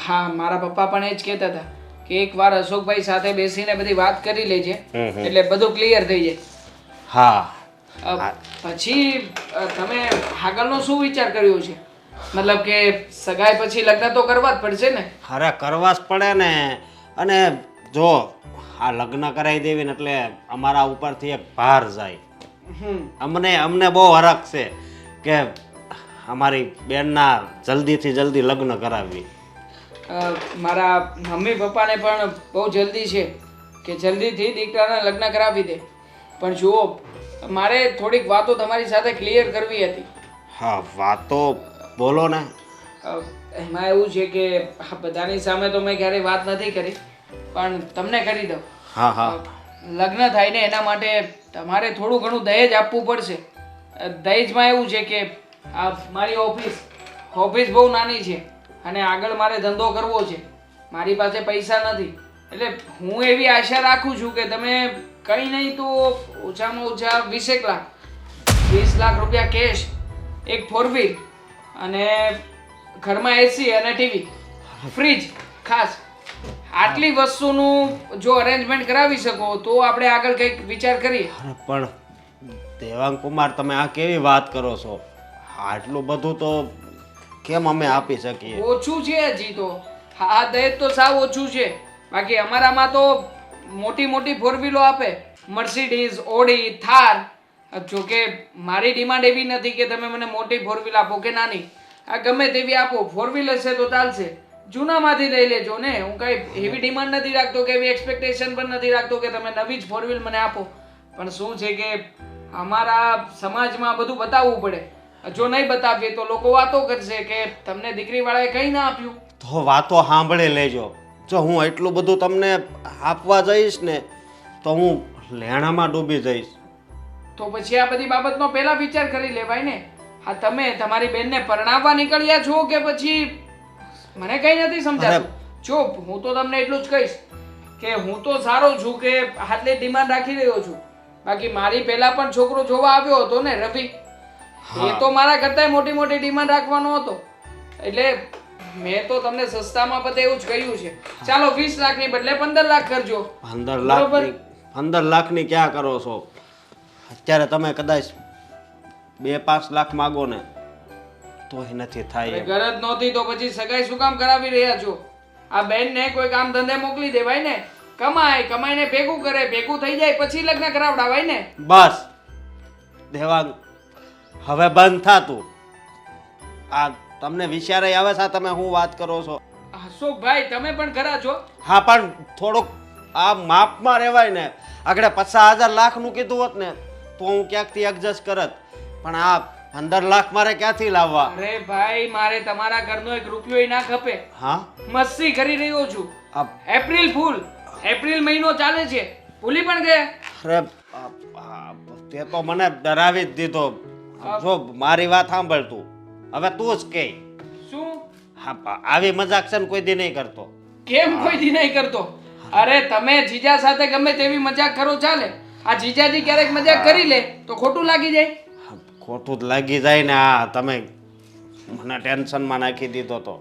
હા, મારા પપ્પા પણ એ જ કહેતા હતા કે એકવાર અશોકભાઈ સાથે બેસીને બધી વાત કરી લેજે એટલે બધું ક્લિયર થઈ જાય. હા. પછી તમે આગળનો શું વિચાર કર્યો છે? મતલબ કે સગાઈ પછી લગ્ન તો કરવા જ પડશે ને? અરે કરવા જ પડે ને. અને જો આ લગ્ન કરાવી દેવી ને એટલે અમારા ઉપરથી એક ભાર જાય. અમને બહુ હરખ છે કે અમારી બેનના જલ્દીથી જલ્દી લગ્ન કરાવવી. મારા મમ્મી પપ્પાને પણ બહુ જલ્દી છે કે જલ્દીથી દીકરાના લગ્ન કરાવી દે. પણ જુઓ, મારે થોડીક વાતો તમારી સાથે ક્લિયર કરવી હતી. હા, વાતો બોલો ને. એમાં એવું છે કે આ બધાની સામે તો મેં ક્યારેય વાત નથી કરી, પણ તમને કરી દઉં. હા હા. લગ્ન થાય ને એના માટે તમારે થોડું ઘણું દહેજ આપવું પડશે. દહેજમાં એવું છે કે આ મારી ઓફિસ બહુ નાની છે અને આગળ મારે ધંધો કરવો છે. મારી પાસે પૈસા નથી, એટલે હું એવી આશા રાખું છું કે તમે કંઈ નહીં તો ઓછામાં ઓછા 20 લાખ 20 લાખ રૂપિયા કેશ, એક 4 વ્હીલ અને ઘરમાં એસી અને ટીવી, ફ્રીજ ખાસ, આટલી વસ્તુનું જો અરેન્જમેન્ટ કરાવી શકો તો આપણે આગળ કંઈક વિચાર કરીએ. અરે પણ દેવાંગ કુમાર, તમે આ કેવી વાત કરો છો? આટલું બધું તો કેમ અમે આપી શકીએ? ઓછું છે હજી તો. હા, દહેજ તો સાવ ઓછું છે. બાકી અમારામાં તો મોટી મોટી 4 વ્હીલો આપે, મર્સિડીઝ, ઓડી, થાર. જોકે મારી ડિમાન્ડ એવી નથી કે તમે મને મોટી 4 વ્હીલ આપો કે નાની. આ ગમે તેવી આપો, 4 વ્હીલ હશે તો ચાલશે. જૂનામાંથી લઈ લેજો ને. હું કઈ એવી ડિમાન્ડ નથી રાખતો કે એવી એક્સપેક્ટેશન પણ નથી રાખતો કે તમે નવી જ 4 વ્હીલ મને આપો. પણ શું છે કે અમારા સમાજમાં બધું બતાવવું પડે. જો નહીં બતાવીએ તો લોકો વાતો કરશે કે તમને દીકરીવાળાએ કંઈ ના આપ્યું. તો વાતો સાંભળી લેજો. જો હું એટલું બધું તમને આપવા જઈશ ને તો હું લેણામાં ડૂબી જઈશ. તો પછી આ બધી બાબતનો પહેલા વિચાર કરી લેવાય ને. હા, તમે તમારી બેનને પરણાવવા નીકળ્યા છો કે પછી મને કંઈ નથી સમજાતું. જો હું તો તમને એટલું જ કહીશ કે હું તો સારો છું કે આટલી ડિમાન્ડ રાખી રહ્યો છું. બાકી મારી પહેલા પણ છોકરો જોવા આવ્યો હતો ને રવિ, એ તો મારા કરતાંય મોટી મોટી ડિમાન્ડ રાખવાનો હતો. એટલે મેં તો તમને સસ્તામાં બધે એવું જ કહ્યું છે. ચાલો 20 લાખની બદલે 15 લાખ કરજો. 15 લાખની ક્યાં કરો છો? અત્યારે તમે કદાચ 2-5 લાખ માગો ને તોય નથી થાય એમ. ગરજ નહોતી તો પછી સગાઈ શું કામ કરાવી રહ્યા છો? આ બેનને કોઈ કામ ધંધે મોકલી દેવાય ને. કમાઈને ભેગું કરે, ભેગું થઈ જાય પછી લગ્ન કરાવડાવાય ને. બસ દેવાંગ, હવે બંધ થાતું. આ તમને વિચારે આવે છે તમે શું વાત કરો છો? અશોકભાઈ, તમે પણ ખરા છો. હા, પણ થોડુંક આ માપમાં રહેવાય ને. આગળ 50,000 લાખનું કીધું હોત ને તો હું ક્યાંકથી એડજસ્ટ કરત, પણ આ 15 લાખ મારે ક્યાંથી લાવવા? અરે ભાઈ, મારે તમારા ઘરનો 1 રૂપિયો ના ખપે. હા, મસ્તી કરી રહ્યો છું. આ એપ્રિલ ફૂલ, એપ્રિલ મહિનો ચાલે છે, ભૂલી પણ ગયા? અરે તે તો મને ડરાવી જ દીધો. જો મારી વાત સાંભળ તું, હવે તું જ કે. શું? હા, આવી મજાક છે ને કોઈ દી નહીં કરતો. કેમ કોઈ દી નહીં કરતો? અરે તમે જીજા સાથે ગમે તેવી મજાક કરો ચાલે. આ જીજાજી ક્યારેક મજાક કરી લે તો ખોટું લાગી જાય. ખોટું જ લાગી જાય ને. આ તમે મને ટેન્શનમાં નાખી દીધો તો.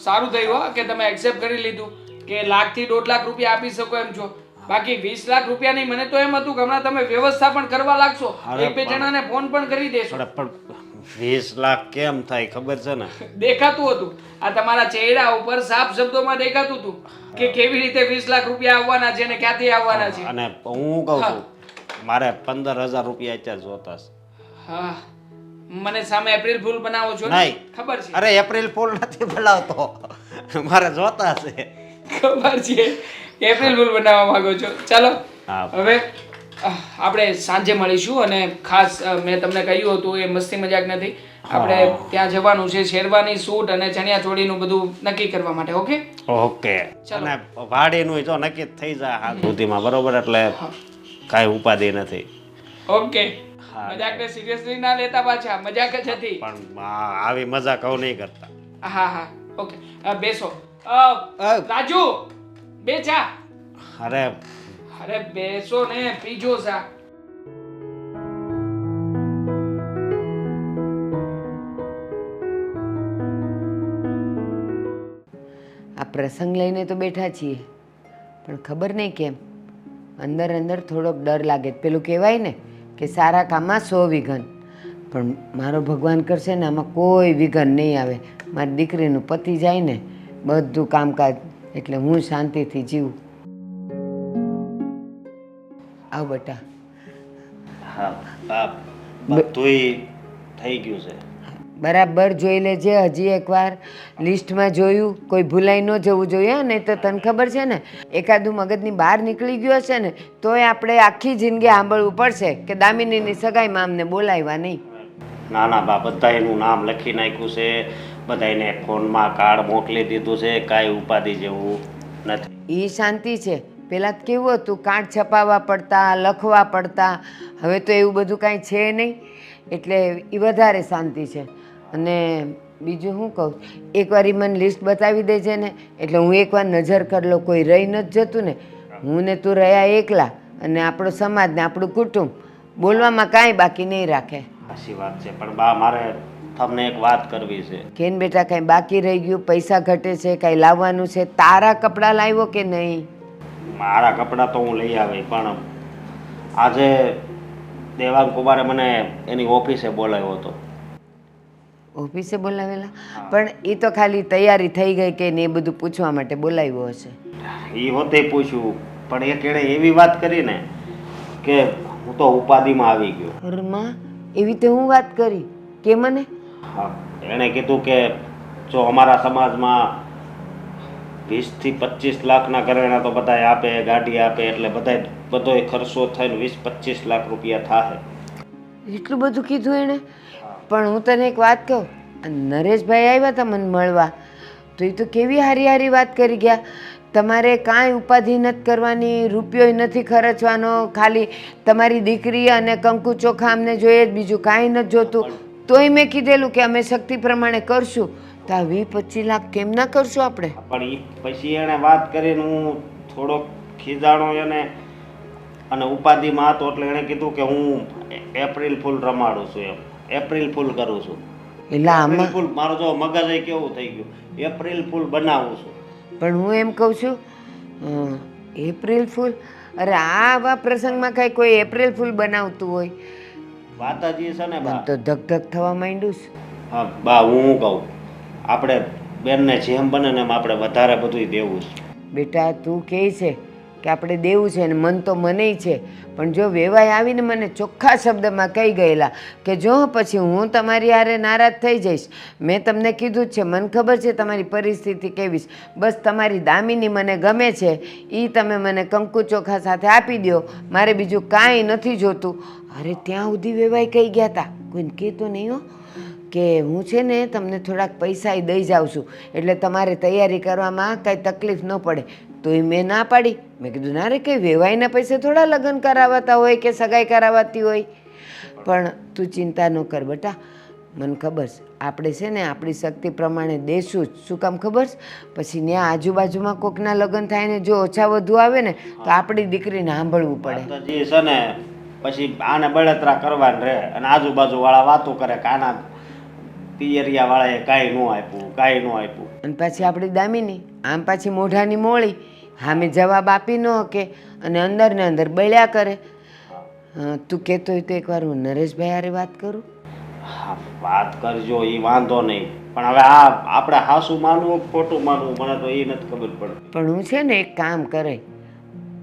સારું થયું હો કે તમે એક્સેપ્ટ કરી લીધું કે 1 થી 1.5 લાખ રૂપિયા આપી શકો એમ છો. બાકી 20 લાખ રૂપિયાની મને તો એમ હતું કે હમણાં તમે વ્યવસ્થા પણ કરવા લાગશો, 1-2 જણાને ફોન પણ કરી દેશો. પણ 20 લાખ કેમ થાય ખબર છે ને? દેખાતું હતું, આ તમારા ચહેરા ઉપર સાફ શબ્દોમાં દેખાતું હતું કે કેવી રીતે 20 લાખ રૂપિયા આવવાના છે અને ક્યાંથી આવવાના છે. અને હું કહું છું મારે 15,000 રૂપિયા અત્યારે જોતા છે. હા, મને સામે એપ્રિલ ફૂલ બનાવો છો ને? નહીં, ખબર છે. અરે એપ્રિલ ફૂલ નથી બોલાવતો, મારે જોતા છે. ખબર છે, એપ્રિલ ફૂલ બનાવવા માંગો છો. ચાલો હા. હવે આપણે સાંજે મળીશું. અને ખાસ મેં તમને કહ્યું હતું એ મસ્તી મજાક નથી. આપણે ત્યાં જવાનું છે શેરવાની સૂટ અને ચણિયા ચોળીનું બધું નક્કી કરવા માટે. Okay okay. અને વાડીનું જો નક્કી થઈ જાય હાથ સુધીમાં, બરોબર? એટલે કાંઈ ઉપાધિ નથી. ઓકે. મજાકને સિરિયસલી ના લેતા પાછા, મજાક જ હતી. પણ આવી મજાક હવે નહીં કરતા. હા હા, ઓકે. બેસો. રાજુ, બે ચા. અરે અરે બેસો ને, પીજો ચા. આ પ્રસંગ લઈને તો બેઠા છીએ, પણ ખબર નહીં કેમ અંદર અંદર થોડોક ડર લાગે. પેલું કહેવાય ને કે સારા કામમાં 100 વિઘન. પણ મારો ભગવાન કરશે ને આમાં કોઈ વિઘન નહીં આવે. મારી દીકરીનું પતિ જાય ને બધું કામકાજ, એટલે હું શાંતિથી જીવું. આવ બેટા. હા, બધુંય થઈ ગયું છે. બરાબર જોઈ લેજે. હજી એકવાર લિસ્ટમાં જોયું, કોઈ ભૂલાઈ ન જવું જોઈએ. નહીં તો તને ખબર છે ને, એકાદું મગજની બહાર નીકળી ગયું હશે ને તોય આપણે આખી જિંદગી સાંભળવું પડશે કે દામિનીની સગાઈમાં અમને બોલાવ્યા નહીં. ના ના બા, બધા એનું નામ લખી નાખ્યું છે, બધાને ફોનમાં કાર્ડ મોકલી દીધું છે, કાંઈ ઉપાધિ જેવું નથી. એ શાંતિ છે. પહેલાં તો કેવું હતું, કાર્ડ છપાવવા પડતા, લખવા પડતા. હવે તો એવું બધું કાંઈ છે નહીં, એટલે એ વધારે શાંતિ છે. અને બીજું શું કહું, એકવાર એ મને લિસ્ટ બતાવી દેજે ને, એટલે હું એકવાર નજર કરી લઉં. કોઈ રહી નથી જતું ને. હું ને તું રહ્યા એકલા, અને આપણો સમાજ ને આપણું કુટુંબ બોલવામાં કાંઈ બાકી નહીં રાખે. સાચી વાત છે. પણ બા, મારે તમને એક વાત કરવી છે. કેન બેટા, કાંઈ બાકી રહી ગયું? પૈસા ઘટે છે? કાંઈ લાવવાનું છે? તારા કપડાં લાવ્યો કે નહીં? મારા કપડાં તો હું લઈ આવી, પણ આજે દેવાંગ કુમારે મને એની ઓફિસે બોલાવ્યો હતો. ઓફિસે બોલાવેલા? પણ એ તો ખાલી તૈયારી થઈ ગઈ કે ને એ બધું પૂછવા માટે બોલાવ્યો હશે. એ હોતે પૂછ્યું, પણ એ કેળે એવી વાત કરી ને કે હું તો ઉપાધિમાં આવી ગયો. ઘરમાં એવી તે હું વાત કરી કે મને? હા, એણે કીધું કે જો અમારા સમાજમાં 20 થી 25 લાખના ઘરેણા તો બધાય આપે, ગાડી આપે, એટલે બધોય ખર્ચો થઈને 20-25 લાખ રૂપિયા થાય. એટલું બધું કીધું એણે? પણ હું તને એક વાત કહું, આ નરેશભાઈ આવ્યા હતા મને મળવા, તો એ તો કેવી હારી હારી વાત કરી ગયા. તમારે કાંઈ ઉપાધિ નથી કરવાની, રૂપિયો નથી ખર્ચવાનો, ખાલી તમારી દીકરી અને કંકુ ચોખા અમને જોઈએ જ, બીજું કાંઈ નથી જોતું. તોય મેં કીધેલું કે અમે શક્તિ પ્રમાણે કરશું. તો આ 20-25 લાખ કેમ ના કરશું આપણે? પણ એ પછી એણે વાત કરીને હું થોડોક ખીજાણો એને, અને ઉપાધિમાં હતો એટલે એણે કીધું કે હું એપ્રિલ ફૂલ રમાડું છું, એમ એપ્રિલ ફૂલ કરું છું. એટલે આમાં એપ્રિલ ફૂલ મારો જો મગજ કેવું થઈ ગયું, એપ્રિલ ફૂલ બનાવું છું. પણ હું એમ કહું છું, એપ્રિલ ફૂલ? અરે આવા પ્રસંગમાં કાંઈ કોઈ એપ્રિલ ફૂલ બનાવતું હોય? વાત જ એ છે ને બા. મને તો ધક ધક થવા માંડ્યું છે. હા બા, હું કહું, આપણે બેનને જેમ બને ને એમ આપણે વધારે બધું દેવું છે. બેટા તું કહે છે કે આપણે દેવું છે, ને મન તો મનેય છે, પણ જો વેવાઈ આવીને મને ચોખ્ખા શબ્દમાં કહી ગયેલા કે જો પછી હું તમારી હારે નારાજ થઈ જઈશ. મેં તમને કીધું જ છે, મને ખબર છે તમારી પરિસ્થિતિ કેવી છે, બસ તમારી દામિની મને ગમે છે, એ તમે મને કંકુ ચોખા સાથે આપી દો, મારે બીજું કાંઈ નથી જોતું. અરે ત્યાં સુધી વેવાઈ કહી ગયા હતા, કોઈને કહેતો નહીં હો, કે હું છે ને તમને થોડાક પૈસા દઈ જાઉં છું, એટલે તમારે તૈયારી કરવામાં કાંઈ તકલીફ ન પડે. તોય મેં ના પાડી. મેં કીધું ના રે, કંઈ વેવાઈના પૈસે થોડા લગ્ન કરાવતા હોય કે સગાઈ કરાવતી હોય. પણ તું ચિંતા ન કર બેટા, મને ખબર છે આપણે છે ને આપણી શક્તિ પ્રમાણે દેશું જ. શું કામ ખબર છે? પછી ત્યાં આજુબાજુમાં કોકના લગ્ન થાય ને જો ઓછા વધુ આવે ને તો આપણી દીકરીને સાંભળવું પડે. વાત જ એ છે ને, પછી આને બળતરા કરવાની રહે, અને આજુબાજુ વાળા વાતો કરે કે આના પિયરિયા વાળાએ કાંઈ ન આપ્યું, કાંઈ ન આપ્યું. અને પાછી આપણી દામિની આમ પાછી મોઢાની મોળી, હામે જવાબ આપી ન શકે અને અંદર ને અંદર બળ્યા કરે. તું કહેતો હોય તો એકવાર હું નરેશભાઈ હારે વાત કરું. હા, વાત કરજો, એ વાંધો નહીં, પણ હવે આ આપણે હાસું માનવું ખોટું માનવું મને તો એ નથી ખબર પડતી. પણ હું છે ને એક કામ કરે,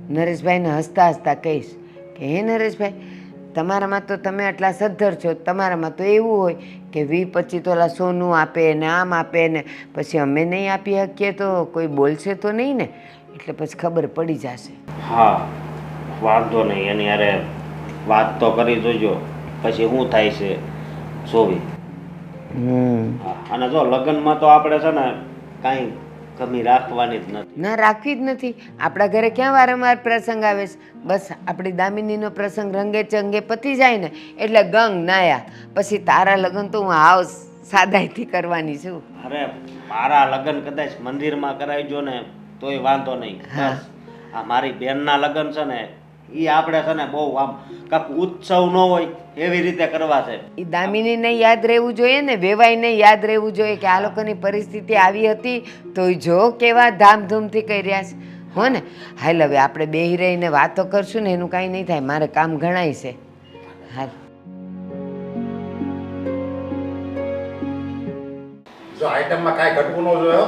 નરેશભાઈને હસતા હસતા કહીશ કે હે નરેશભાઈ, તમારામાં તો તમે આટલા સદ્ધર છો, તમારામાં તો એવું હોય કે 20-25 તોલા સોનું આપે ને આમ આપે ને પછી અમે નહીં આપી શકીએ તો કોઈ બોલશે તો નહીં ને, એટલે પછી ખબર પડી જશે. હા, વાંધો નહીં, એની અરે વાત તો કરી જોજો, પછી શું થાય છે જોવી. હા, અને જો લગ્નમાં તો આપણે છે ને કાંઈ કમી રાખવાની જ નથી. ના, રાખવી જ નથી. આપણા ઘરે ક્યાં વારંવાર પ્રસંગ આવે છે? બસ આપણી દામિનીનો પ્રસંગ રંગે ચંગે પતી જાય ને એટલે ગંગ નાયા. પછી તારા લગ્ન તો હું આવ સાદાઈથી કરવાની છું. અરે મારા લગ્ન કદાચ મંદિરમાં કરાવજો ને તોય વાંધો નહીં. હા. બસ આ મારી બેનના લગ્ન છે ને એ આપણે છે ને બહુ આમ કાંક ઉત્સવ ન હોય એવી રીતે કરવા છે. એ દામિનીને યાદ રહેવું જોઈએ ને, વેવાઈને યાદ રહેવું જોઈએ કે આ લોકોની પરિસ્થિતિ આવી હતી તો જો કેવા ધામધૂમથી કરી રહ્યા છે. હો ને? હાલ હવે આપણે બેહી રહીને વાતો કરશું ને એનું કાંઈ નહીં થાય, મારે કામ ઘણાય છે. હાલ. જો આઈટમમાં કાંઈ ઘટવું ન જોયો.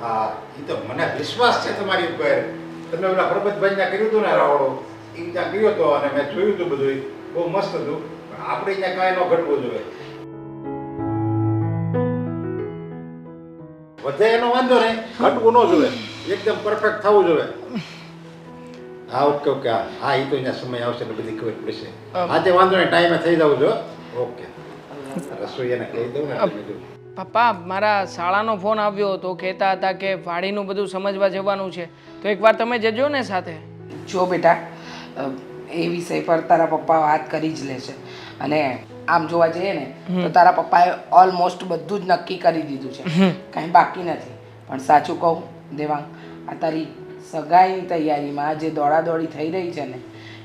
હા, એ તો મને વિશ્વાસ છે તમારી ઉપર. તમે ઓલા પરબતભાઈને કર્યું હતું ને રાવડો, એ ત્યાં ગયો હતો અને મેં જોયું હતું બધું, બહુ મસ્ત હતું. પણ આપણે ત્યાં કાંઈ ન ઘટવું જોઈએ. વધે એનો વાંધો નહીં, ઘટવું ન જોઈએ, એકદમ પરફેક્ટ થવું જોઈએ. હા, ઓકે ઓકે. હા, એ તો અહીંયા સમય આવશે એટલે બધી ખબર પડશે. હા, તે વાંધો નહીં, ટાઈમે થઈ જવું જો. ઓકે. રસોઈ એને કહી દઉં ને તમે જો. પપ્પા, મારા શાળાનો ફોન આવ્યો હતો, કહેતા હતા કે વાડીનું બધું સમજવા જવાનું છે, તો એકવાર તમે જજો ને સાથે. જો બેટા, એ વિષય પર તારા પપ્પા વાત કરી જ લેશે. અને આમ જોવા જઈએ ને તો તારા પપ્પાએ ઓલમોસ્ટ બધું જ નક્કી કરી દીધું છે, કાંઈ બાકી નથી. પણ સાચું કહું દેવાંગ, આ તારી સગાઈની તૈયારીમાં જે દોડાદોડી થઈ રહી છે ને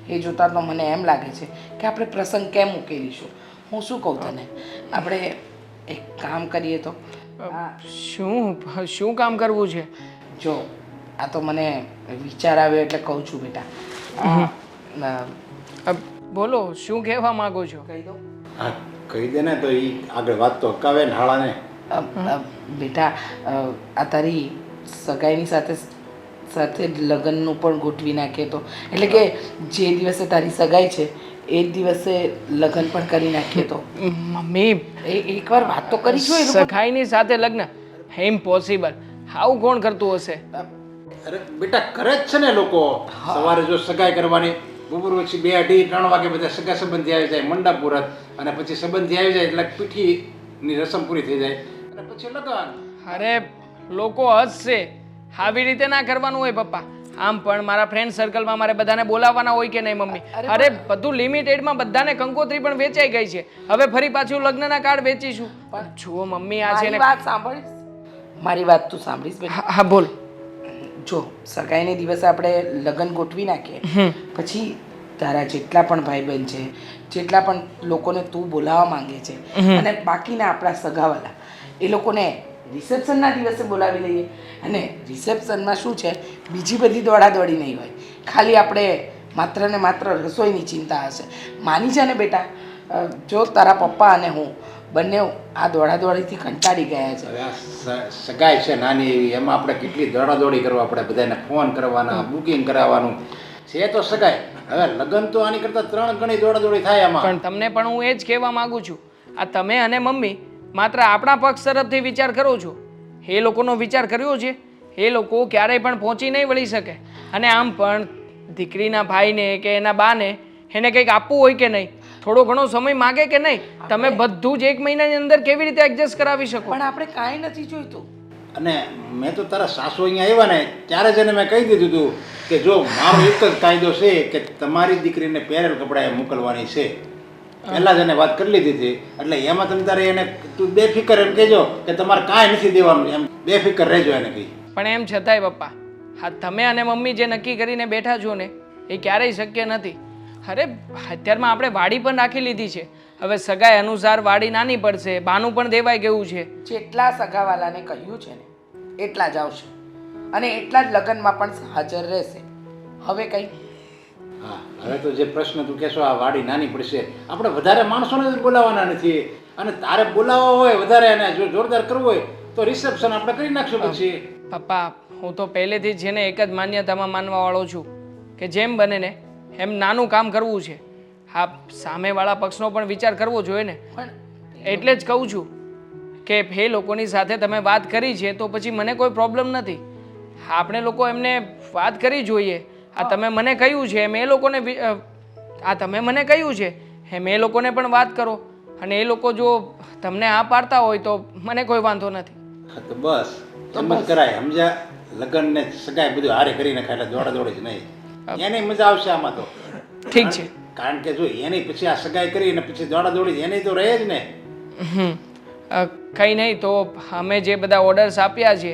એ જોતાં તો મને એમ લાગે છે કે આપણે પ્રસંગ કેમ ઉકેલીશું. હું શું કહું તને, આપણે એક કામ કરીએ તો. શું કામ કરવું છે? જો આ તો મને વિચાર આવ્યો એટલે કહું છું બેટા. બોલો, શું કહેવા માંગો છો? કહી દઉં? હા, કહી દે ને તો એ આગળ વાત તો હકાવે ને હાળાને. બેટા, આ તારી સગાઈની સાથે સાથે જ લગ્નનું પણ ગોઠવી નાખીએ તો, એટલે કે જે દિવસે તારી સગાઈ છે એ જ દિવસે લગ્ન પણ કરી નાખીએ તો. મમ્મી, એકવાર વાત તો કરી જોઈએ. સખાઈની સાથે લગ્ન ઇમ્પોસિબલ. આવું કોણ કરતું હશે? અરે બેટા કરે જ છે ને લોકો. સવારે જો સગાઈ કરવાની, બપોર પછી 2, 2:30, 3 વાગે બધા સગા સંબંધી આવી જાય, મંડપ મુહૂર્ત, અને પછી સંબંધી આવી જાય એટલે પીઠીની રસમ પૂરી થઈ જાય અને પછી લગન. અરે લોકો હસશે, આવી રીતે ના કરવાનું હોય પપ્પા. આમ પણ મારા ફ્રેન્ડ સર્કલમાં મારે બધાને બોલાવવાના હોય કે નહીં મમ્મી? અરે બધું લિમિટેડમાં, બધાને કંકોત્રી પણ વેચાઈ ગઈ છે. હવે ફરી પાછું લગ્નના કાર્ડ વેચીશું. પણ જુઓ મમ્મી, આ છે મારી ને, વાત સાંભળીશ? મારી વાત તું સાંભળીશ બેટા? હા બોલ. જો સગાઈને દિવસે આપણે લગ્ન ગોઠવી નાખીએ, પછી તારા જેટલા પણ ભાઈબંધ છે, જેટલા પણ લોકોને તું બોલાવવા માંગે છે, અને બાકીના આપણા સગાવાલા, એ લોકોને રિસેપ્શનના દિવસે બોલાવી લઈએ. અને રિસેપ્શનમાં શું છે, બીજી બધી દોડાદોડી નહીં હોય, ખાલી આપણે માત્ર ને માત્ર રસોઈની ચિંતા હશે. માની જા ને બેટા, જો તારા પપ્પા અને હું બંને આ દોડાદોડીથી કંટાળી ગયા છે. હવે આ સગાઈ છે નાની એવી, એમાં આપણે કેટલી દોડાદોડી કરવા પડે, બધાને ફોન કરવાના, બુકિંગ કરાવવાનું છે તો સગાઈ. હવે લગ્ન તો આની કરતાં 3 ગણી દોડાદોડી થાય એમાં. પણ તમને પણ હું એ જ કહેવા માંગુ છું, આ તમે અને મમ્મી માત્ર આપણા પક્ષ તરફથી વિચાર કરો છો, એ લોકોનો વિચાર કર્યો છે? એ લોકો ક્યારેય પણ પહોંચી નહીં વળી શકે. અને આમ પણ દીકરીના ભાઈને કે એના બાને એને કંઈક આપવું હોય કે નહીં, થોડો ઘણો સમય માગે કે નહીં? તમે બધું જ 1 મહિનાની અંદર કેવી રીતે એડજસ્ટ કરાવી શકો? પણ આપણે કાંઈ નથી જોઈતું. અને મેં તો તારા સાસુ અહીંયા આવ્યા ને ત્યારે જ એને મેં કહી દીધું હતું કે જો મારો એક જ કાયદો છે કે તમારી દીકરીને પહેરેલ કપડાં મોકલવાની છે. પહેલાં જ એને વાત કરી લીધી હતી. એટલે એમાં તમે તારે એને તું બેફિકર એમ કહેજો કે તમારે કાંઈ નથી દેવાનું, એમ બેફિકર રહેજો એને કહી. પણ એમ છતાંય પપ્પા, હા તમે અને મમ્મી જે નક્કી કરીને બેઠા છો ને એ ક્યારેય શક્ય નથી. અરે અત્યારમાં આપણે વાડી પણ રાખી લીધી છે, હવે સગાઈ અનુસાર વાડી નાની પડશે, બાનું પણ દેવાઈ ગયું છે. જેટલા સગાવાલાને કહ્યું છે ને એટલા જ આવશે, અને એટલા જ લગ્નમાં પણ હાજર રહેશે. હવે કંઈ હા, હવે તો જે પ્રશ્ન તું કહેશો આ વાડી નાની પડશે, આપણે વધારે માણસોને જ બોલાવવાના નથી. અને તારે બોલાવવા હોય વધારે અને જો જોરદાર કરવું હોય તો રિસેપ્શન આપણે કરી નાખશું પછી. પપ્પા, હું તો પહેલેથી જ છે ને એક જ માન્યતામાં માનવાવાળો છું કે જેમ બને ને એમ નાનું કામ કરવું છે. હા, સામેવાળા પક્ષનો પણ વિચાર કરવો જોઈએ ને. પણ એટલે જ કહું છું કે એ લોકોની સાથે તમે વાત કરી છે તો પછી મને કોઈ પ્રોબ્લેમ નથી. આપણે લોકો એમને વાત કરી જોઈએ. આ તમે મને કહ્યું છે એમ એ લોકોને તમે મને કહ્યું છે એમ એ લોકોને પણ વાત કરો. અને એ લોકો જો તમને આ પાડતા હોય તો મને કોઈ વાંધો નથી. હા તો બસ એમ જ કરાય, સમજ્યા? લગ્ન ને સગાઈ બધું હારે કરીને ખાય એટલે દોડાદોડી જ નહીં. એની મજા આવશે આમાં તો. ઠીક છે. કારણ કે જો એની પછી આ સગાઈ કરી અને પછી દોડાદોડી એની તો રહે જ ને. કંઈ નહીં, તો અમે જે બધા ઓર્ડર્સ આપ્યા છે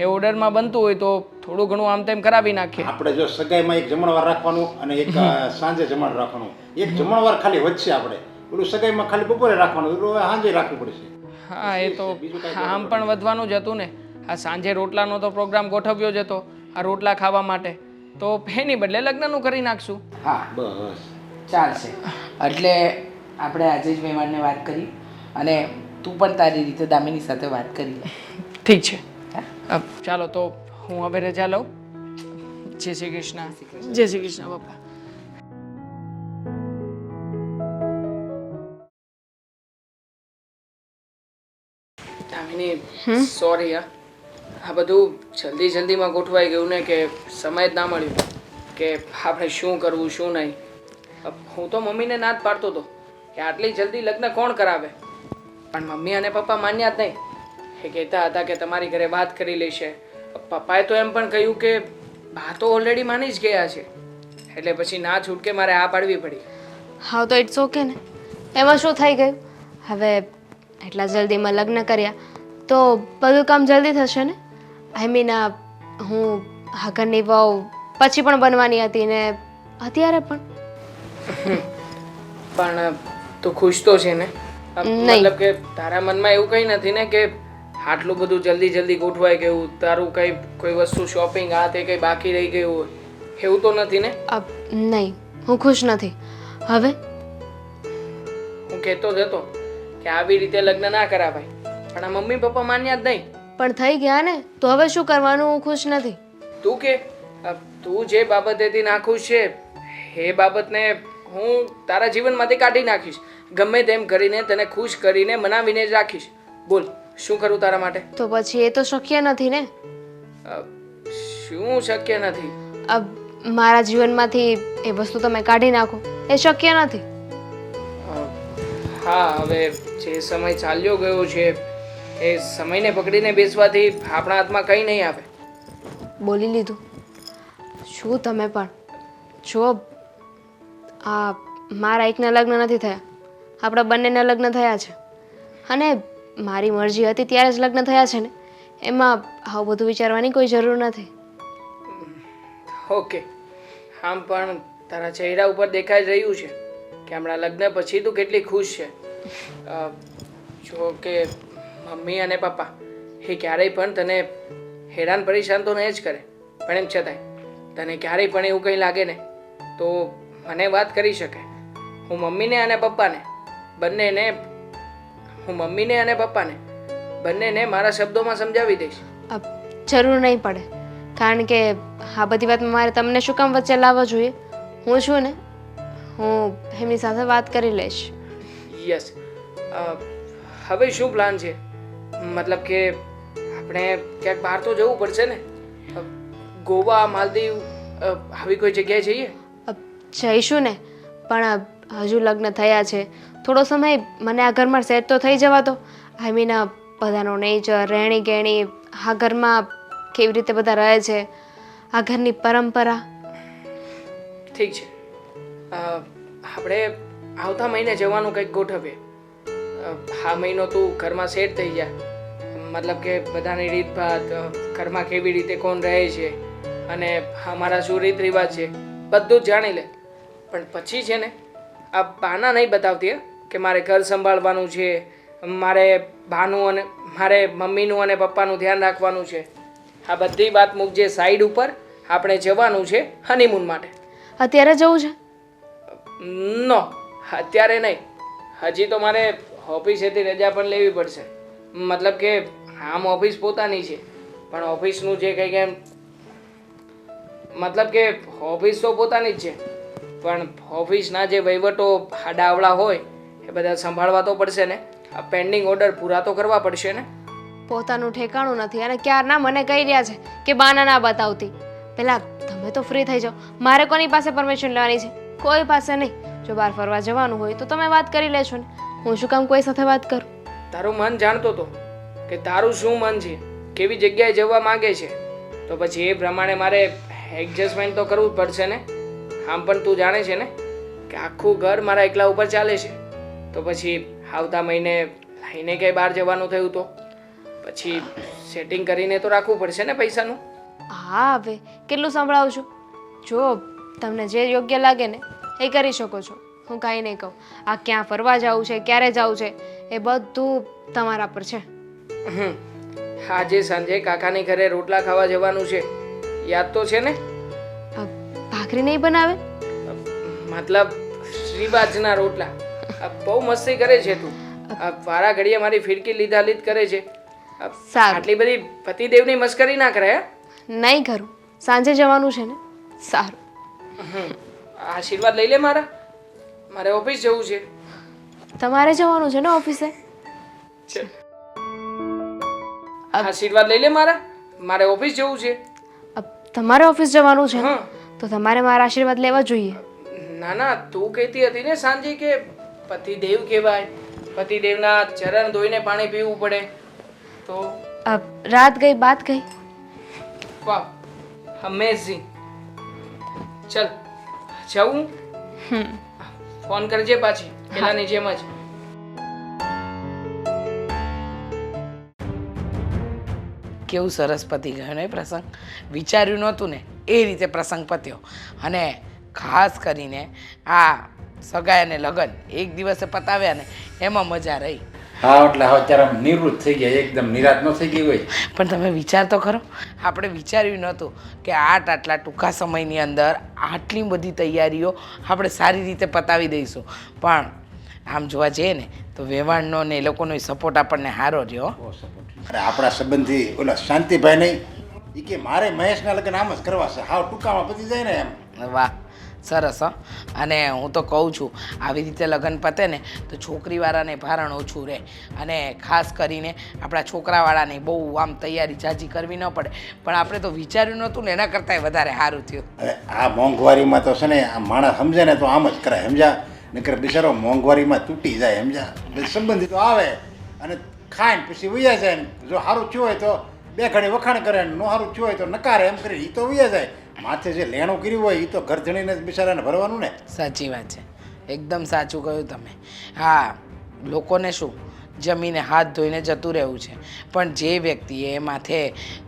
એ ઓર્ડરમાં બનતું હોય તો થોડું ઘણું આમ તેમ કરાવી નાખીએ. આપણે જો સગાઈમાં એક જમણવાર રાખવાનું અને એક સાંજે જમણ રાખવાનું. એક જમણવાર ખાલી વચ્ચે આપણે, પેલું સગાઈમાં ખાલી બપોરે રાખવાનું, પેલું સાંજે રાખવું પડશે. હા, એ તો આમ પણ વધવાનું જ હતું ને. આ સાંજે રોટલાનો તો પ્રોગ્રામ ગોઠવ્યો જ હતો, આ રોટલા ખાવા માટે, તો એની બદલે લગ્નનું કરી નાખશું. હા બસ ચાલશે. એટલે આપણે આજે જ મહેમાનને વાત કરી, અને તું પણ તારી રીતે દામિની સાથે વાત કરી લે. ઠીક છે. ચાલો તો હું હવે રજા લઉં. જય શ્રી કૃષ્ણ. જય શ્રી કૃષ્ણ પપ્પા. દામિની, સોરી હા, આ બધું જલ્દીમાં ગોઠવાઈ ગયું ને કે સમય જ ના મળ્યો કે આપણે શું કરવું શું નહીં. હું તો મમ્મીને ના જ પાડતો હતો કે આટલી જલ્દી લગ્ન કોણ કરાવે, પણ મમ્મી અને પપ્પા માન્યા જ નહીં. એ કહેતા હતા કે તમારી ઘરે વાત કરી લેશે. પપ્પાએ તો એમ પણ કહ્યું કે બા તો ઓલરેડી માની જ ગયા છે, એટલે પછી ના છૂટકે મારે આ પાડવી પડી. હા તો ઇટ્સ ઓકે ને, એમાં શું થઈ ગયું? હવે એટલા જલ્દીમાં લગ્ન કર્યા તો બધું કામ જલ્દી થશે ને. આઈ મીન હું ઘરની વહુ પછી પણ બનવાની હતી ને અત્યારે પણ. પણ તું ખુશ તો છે ને? મતલબ કે તારા મનમાં એવું કંઈ નથી ને કે આટલું બધું જલ્દી ગોઠવાઈ ગયું, તારું કંઈ કોઈ વસ્તુ શોપિંગ આ તે કંઈ બાકી રહી ગયું હોય એવું તો નથી ને? નહીં, હું ખુશ નથી. હવે હું કહેતો જ હતો કે આવી રીતે લગ્ન ના કરાવાય, પણ આ મમ્મી પપ્પા માન્યા જ નહીં. પણ થઈ ગયા ને, તો હવે શું કરવાનું? હું ખુશ નથી. તું કે તું જે બાબતેથી નાખુશ છે એ બાબતને હું તારા જીવનમાંથી કાઢી નાખીશ. ગમે તેમ કરીને તને ખુશ કરીને મનાવીને જ રાખીશ. બોલ, શું કરું તારા માટે? તો પછી એ તો શક્ય નથી ને. શું શક્ય નથી? મારા જીવનમાંથી એ વસ્તુ તમે કાઢી નાખો એ શક્ય નથી. હા, હવે જે સમય ચાલ્યો ગયો છે એ સમયને પકડીને બેસવાથી આપણા હાથમાં કંઈ નહીં આવે. બોલી લીધું. શું તમે પણ જો આ મારા એકના લગ્ન નથી થયા, આપણા બંનેના લગ્ન થયા છે અને મારી મરજી હતી ત્યારે જ લગ્ન થયા છે ને, એમાં આવું બધું વિચારવાની કોઈ જરૂર નથી. ઓકે, આમ પણ તારા ચહેરા ઉપર દેખાઈ રહ્યું છે કે હમણાં લગ્ન પછી તું કેટલી ખુશ છે. જો કે મમ્મી અને પપ્પા એ ક્યારેય પણ તને હેરાન પરેશાન તો નહીં જ કરે, પણ એમ છતાંય તને ક્યારેય પણ એવું કંઈ લાગે ને તો મને વાત કરી શકાય. હું મમ્મીને અને પપ્પાને બંનેને મારા શબ્દોમાં સમજાવી દઈશ. જરૂર નહીં પડે, કારણ કે આ બધી વાતમાં મારે તમને શું કામ વચ્ચે લાવવા જોઈએ? હું છું ને, હું એમની સાથે વાત કરી લઈશ. યસ. હવે શું પ્લાન છે? મતલબ કે આપણે ક્યાંક બહાર તો જવું પડશે ને? ગોવા, માલદીવ આવી કોઈ જગ્યાએ જઈએ? જઈશું ને, પણ હજુ લગ્ન થયા છે, થોડો સમય મને આ ઘરમાં સેટ તો થઈ જવા દો. આઈ મીન બધાનો નેચર, રહેણી કહેણી, આ ઘરમાં કેવી રીતે બધા રહે છે, આ ઘરની પરંપરા. ઠીક છે, આપણે આવતા મહિને જવાનું કંઈક ગોઠવીએ. આ મહિનો તું ઘરમાં સેટ થઈ જા, મતલબ કે બધાની રીતભાત, ઘરમાં કેવી રીતે કોણ રહે છે અને અમારા શું રીત રિવાજ છે બધું જ જાણી લે. પણ પછી છે ને આ બાના નહીં બતાવતી કે મારે ઘર સંભાળવાનું છે, મારે બાનું અને મારે મમ્મીનું અને પપ્પાનું ધ્યાન રાખવાનું છે. આ બધી વાત મૂકજે સાઈડ ઉપર. આપણે જવાનું છે હનીમૂન માટે. અત્યારે જવું છે? નો, અત્યારે નહીં. હજી તો મારે ઓફિસેથી રજા પણ લેવી પડશે. મતલબ કે આમ ઓફિસ પોતાની છે, પણ ઓફિસનું જે કંઈ કેમ મતલબ કે ઓફિસ તો પોતાની જ છે, પણ ઓફિસના જે વહીવટો ડાવડા હોય એ બધા સંભાળવા તો પડશે ને. આ પેન્ડિંગ ઓર્ડર પૂરા તો કરવા પડશે ને. પોતાનું ઠેકાણું નથી અને ક્યારના મને કહી રહ્યા છે કે બાના ના બતાવતી. પહેલાં તમે તો ફ્રી થઈ જાઓ. મારે કોની પાસે પરમિશન લેવાની છે? કોઈ પાસે નહીં. જો બહાર ફરવા જવાનું હોય તો તમે વાત કરી લેશો ને, હું શું કામ કોઈ સાથે વાત કરું? તારું મન જાણતો હતો કે તારું શું મન છે, કેવી જગ્યાએ જવા માંગે છે, તો પછી એ પ્રમાણે મારે એડજસ્ટમેન્ટ તો કરવું જ પડશે ને. આમ પણ તું જાણે છે ને કે આખું ઘર મારા એકલા ઉપર ચાલે છે, તો પછી આવતા મહિને લઈને કંઈ બહાર જવાનું થયું તો પછી સેટિંગ કરીને તો રાખવું પડશે ને પૈસાનું. હા, હવે કેટલું સંભળાવું છું? જો તમને જે યોગ્ય લાગે ને એ કરી શકો છો, હું કાંઈ નહીં કહું. આ ક્યાં ફરવા જવું છે, ક્યારે જવું છે, એ બધું તમારા પર છે. આજે સાંજે કાકાની ઘરે રોટલા ખાવા જવાનું છે, યાદ તો છે ને? ભાખરી નહીં બનાવે? મતલબ શ્રીબાજના રોટલા. બહુ મસ્તી કરે છે તું. વારા ઘડીએ મારી ફિરકી લીધા લીધ કરે છે. સારું. આટલી બધી પતિદેવની મસ્કરી ના કરે. નહીં કરું, સાંજે જવાનું છે ને. સારું. આશીર્વાદ લઈ લે મારા. મારે ઓફિસ જવું છે. તમારે જવાનું છે ને ઓફિસે? આશીર્વાદ લઈ લે મારા. મારે ઓફિસ જવું છે. તમારે ઓફિસ જવાનું છે ને? હા. તો તમારે મારા આશીર્વાદ લેવા જોઈએ. ના ના, તું કહેતી હતી ને સાંજે કે પતિદેવ કહેવાય, પતિદેવના ચરણ ધોઈને પાણી પીવું પડે, તો રાત ગઈ બાત ગઈ. વાહ, અમેઝિંગ. ચલ જવું. ફોન કરજે પાછી પેલાની જેમ જ. કેવું સરસ પતી ગયો ને પ્રસંગ. વિચાર્યું નહોતું ને એ રીતે પ્રસંગ પત્યો. અને ખાસ કરીને આ સગાઈ અને લગ્ન એક દિવસે પતાવ્યા ને એમાં મજા રહી. હા, એટલે હવે અત્યારે આમ નિવૃત્ત થઈ ગયા, એકદમ નિરાશ ન થઈ ગઈ હોય. પણ તમે વિચાર તો ખરો, આપણે વિચાર્યું નહોતું કે આટલા ટૂંકા સમયની અંદર આટલી બધી તૈયારીઓ આપણે સારી રીતે પતાવી દઈશું. પણ આમ જોવા જઈએ ને તો વેવાણનો ને એ લોકોનો સપોર્ટ આપણને સારો રહ્યો. અરે આપણા સંબંધી ઓલા શાંતિભાઈ નહીં, એ કે મારે મહેશના લગ્ન આમ જ કરવા છે, હાવ ટૂંકામાં પતી જાય ને એમ. વાહ, સરસ હં. અને હું તો કહું છું આવી રીતે લગ્ન પતે ને તો છોકરીવાળાને ભારણ ઓછું રહે અને ખાસ કરીને આપણા છોકરાવાળાને બહુ આમ તૈયારી જાજી કરવી ન પડે. પણ આપણે તો વિચાર્યું નહોતું ને એના કરતાંય વધારે સારું થયું. હવે આ મોંઘવારીમાં તો છે ને આ માણસ સમજે ને તો આમ જ કરે સમજ્યા, નકર બિચારો મોંઘવારીમાં તૂટી જાય સમજ્યા. એટલે સંબંધી તો આવે અને ખાઈને પછી વૈયા જાય ને જો સારું થયું હોય તો બે ઘડી વખાણ કરે ને ન સારું થયું હોય તો નકારે એમ કરી એ તો વૈયા જાય. માથે જે લેણું કર્યું હોય એ તો ઘર ધણીને જ બિચારાને ભરવાનું ને. સાચી વાત છે, એકદમ સાચું કહ્યું તમે. હા, લોકોને શું જમીને હાથ ધોઈને જતું રહેવું છે, પણ જે વ્યક્તિએ માથે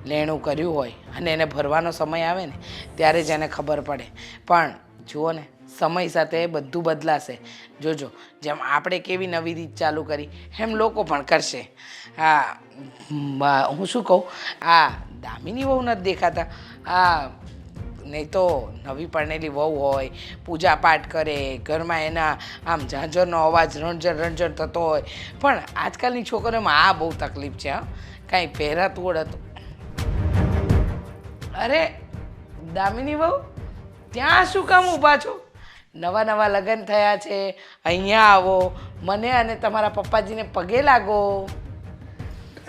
લેણું કર્યું હોય અને એને ભરવાનો સમય આવે ને ત્યારે જ એને ખબર પડે. પણ જુઓ ને સમય સાથે બધું બદલાશે. જોજો જેમ આપણે કેવી નવી રીત ચાલુ કરી એમ લોકો પણ કરશે. હા, હું શું કહું, આ દામિની બહુ નથી દેખાતા. આ નહીં તો નવી પરણેલી વહુ હોય, પૂજા પાઠ કરે, ઘરમાં એના આમ ઝાંઝરનો અવાજ રણઝણ રણઝણ થતો હોય. પણ આજકાલની છોકરીઓમાં આ બહુ તકલીફ છે. હા, કાંઈ પહેરાતું ઓળતું. અરે દામિની વહુ, ત્યાં શું કામ ઊભા છો? નવા નવા લગ્ન થયા છે, અહીંયા આવો, મને અને તમારા પપ્પાજીને પગે લાગો.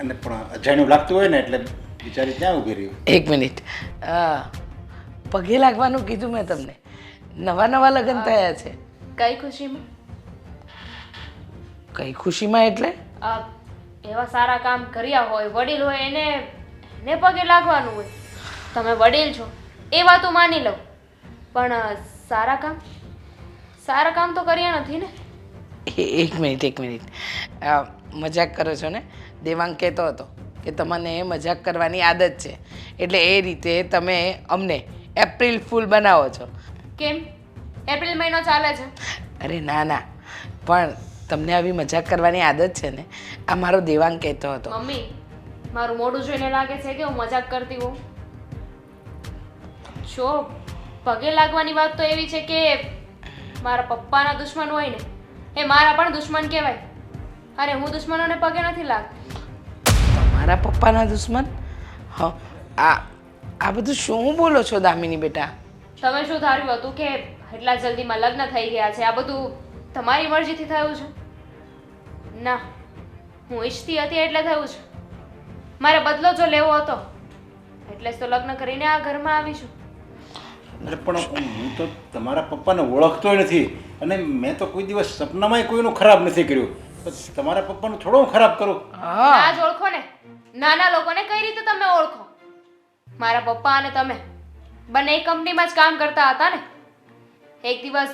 અને પણ અજાણ્યું લાગતું હોય ને એટલે બિચારી ત્યાં ઊભી રહ્યું. એક મિનિટ, પગે લાગવાનું કીધું મેં તમને. નવા નવા લગ્ન થયા છે. કઈ ખુશીમાં? કઈ ખુશીમાં એટલે? એવા સારા કામ કર્યા હોય, વડીલ હોય એને પગે લાગવાનું હોય. તમે વડીલ છો એ વાત હું માની લઉં, પણ સારા કામ તો કર્યા નથી ને. એક મિનિટ, મજાક કરો છો ને? દેવાંગ કહેતો હતો કે તમને મજાક કરવાની આદત છે એટલે એ રીતે તમે અમને એપ્રિલ ફૂલ બનાવો છો. કેમ? એપ્રિલ મહિનો ચાલે છે. અરે ના ના, પણ તમને આવી મજાક કરવાની આદત છે ને, આ મારો દેવાંગ કહેતો હતો. મમ્મી, મારું મોઢું જોઈને લાગે છે કે હું મજાક કરતી હોઉં? જો પગે લાગવાની વાત તો એવી છે કે મારા પપ્પાના દુશ્મન હોય ને એ મારા પણ દુશ્મન કહેવાય, અને હું દુશ્મનોને પગે નથી લાગતી. તમારા પપ્પાના દુશ્મન? હા, આ બધું શું બોલો છો દામિની બેટા? તમે શું ધાર્યું હતું કે એટલા જલ્દીમાં લગ્ન થઈ ગયા છે? આ બધું તમારી મરજીથી થયું છે? ના, હું ઈચ્છતી હતી એટલે થયું છે. મારે બદલો જો લેવો હતો એટલે જ તો લગ્ન કરીને આ ઘરમાં આવી છું. અરે પણ હું તો તમારા પપ્પાને ઓળખતો નથી અને મેં તો કોઈ દિવસ સપનામાંય કોઈનું ખરાબ નથી કર્યું. તમારા પપ્પાનું થોડું હું ખરાબ કરું? ના જ ઓળખો ને. નાના લોકોને કઈ રીતે તમે ઓળખો? મારા પપ્પા અને તમે બંને એક કંપનીમાં જ કામ કરતા હતા ને. એક દિવસ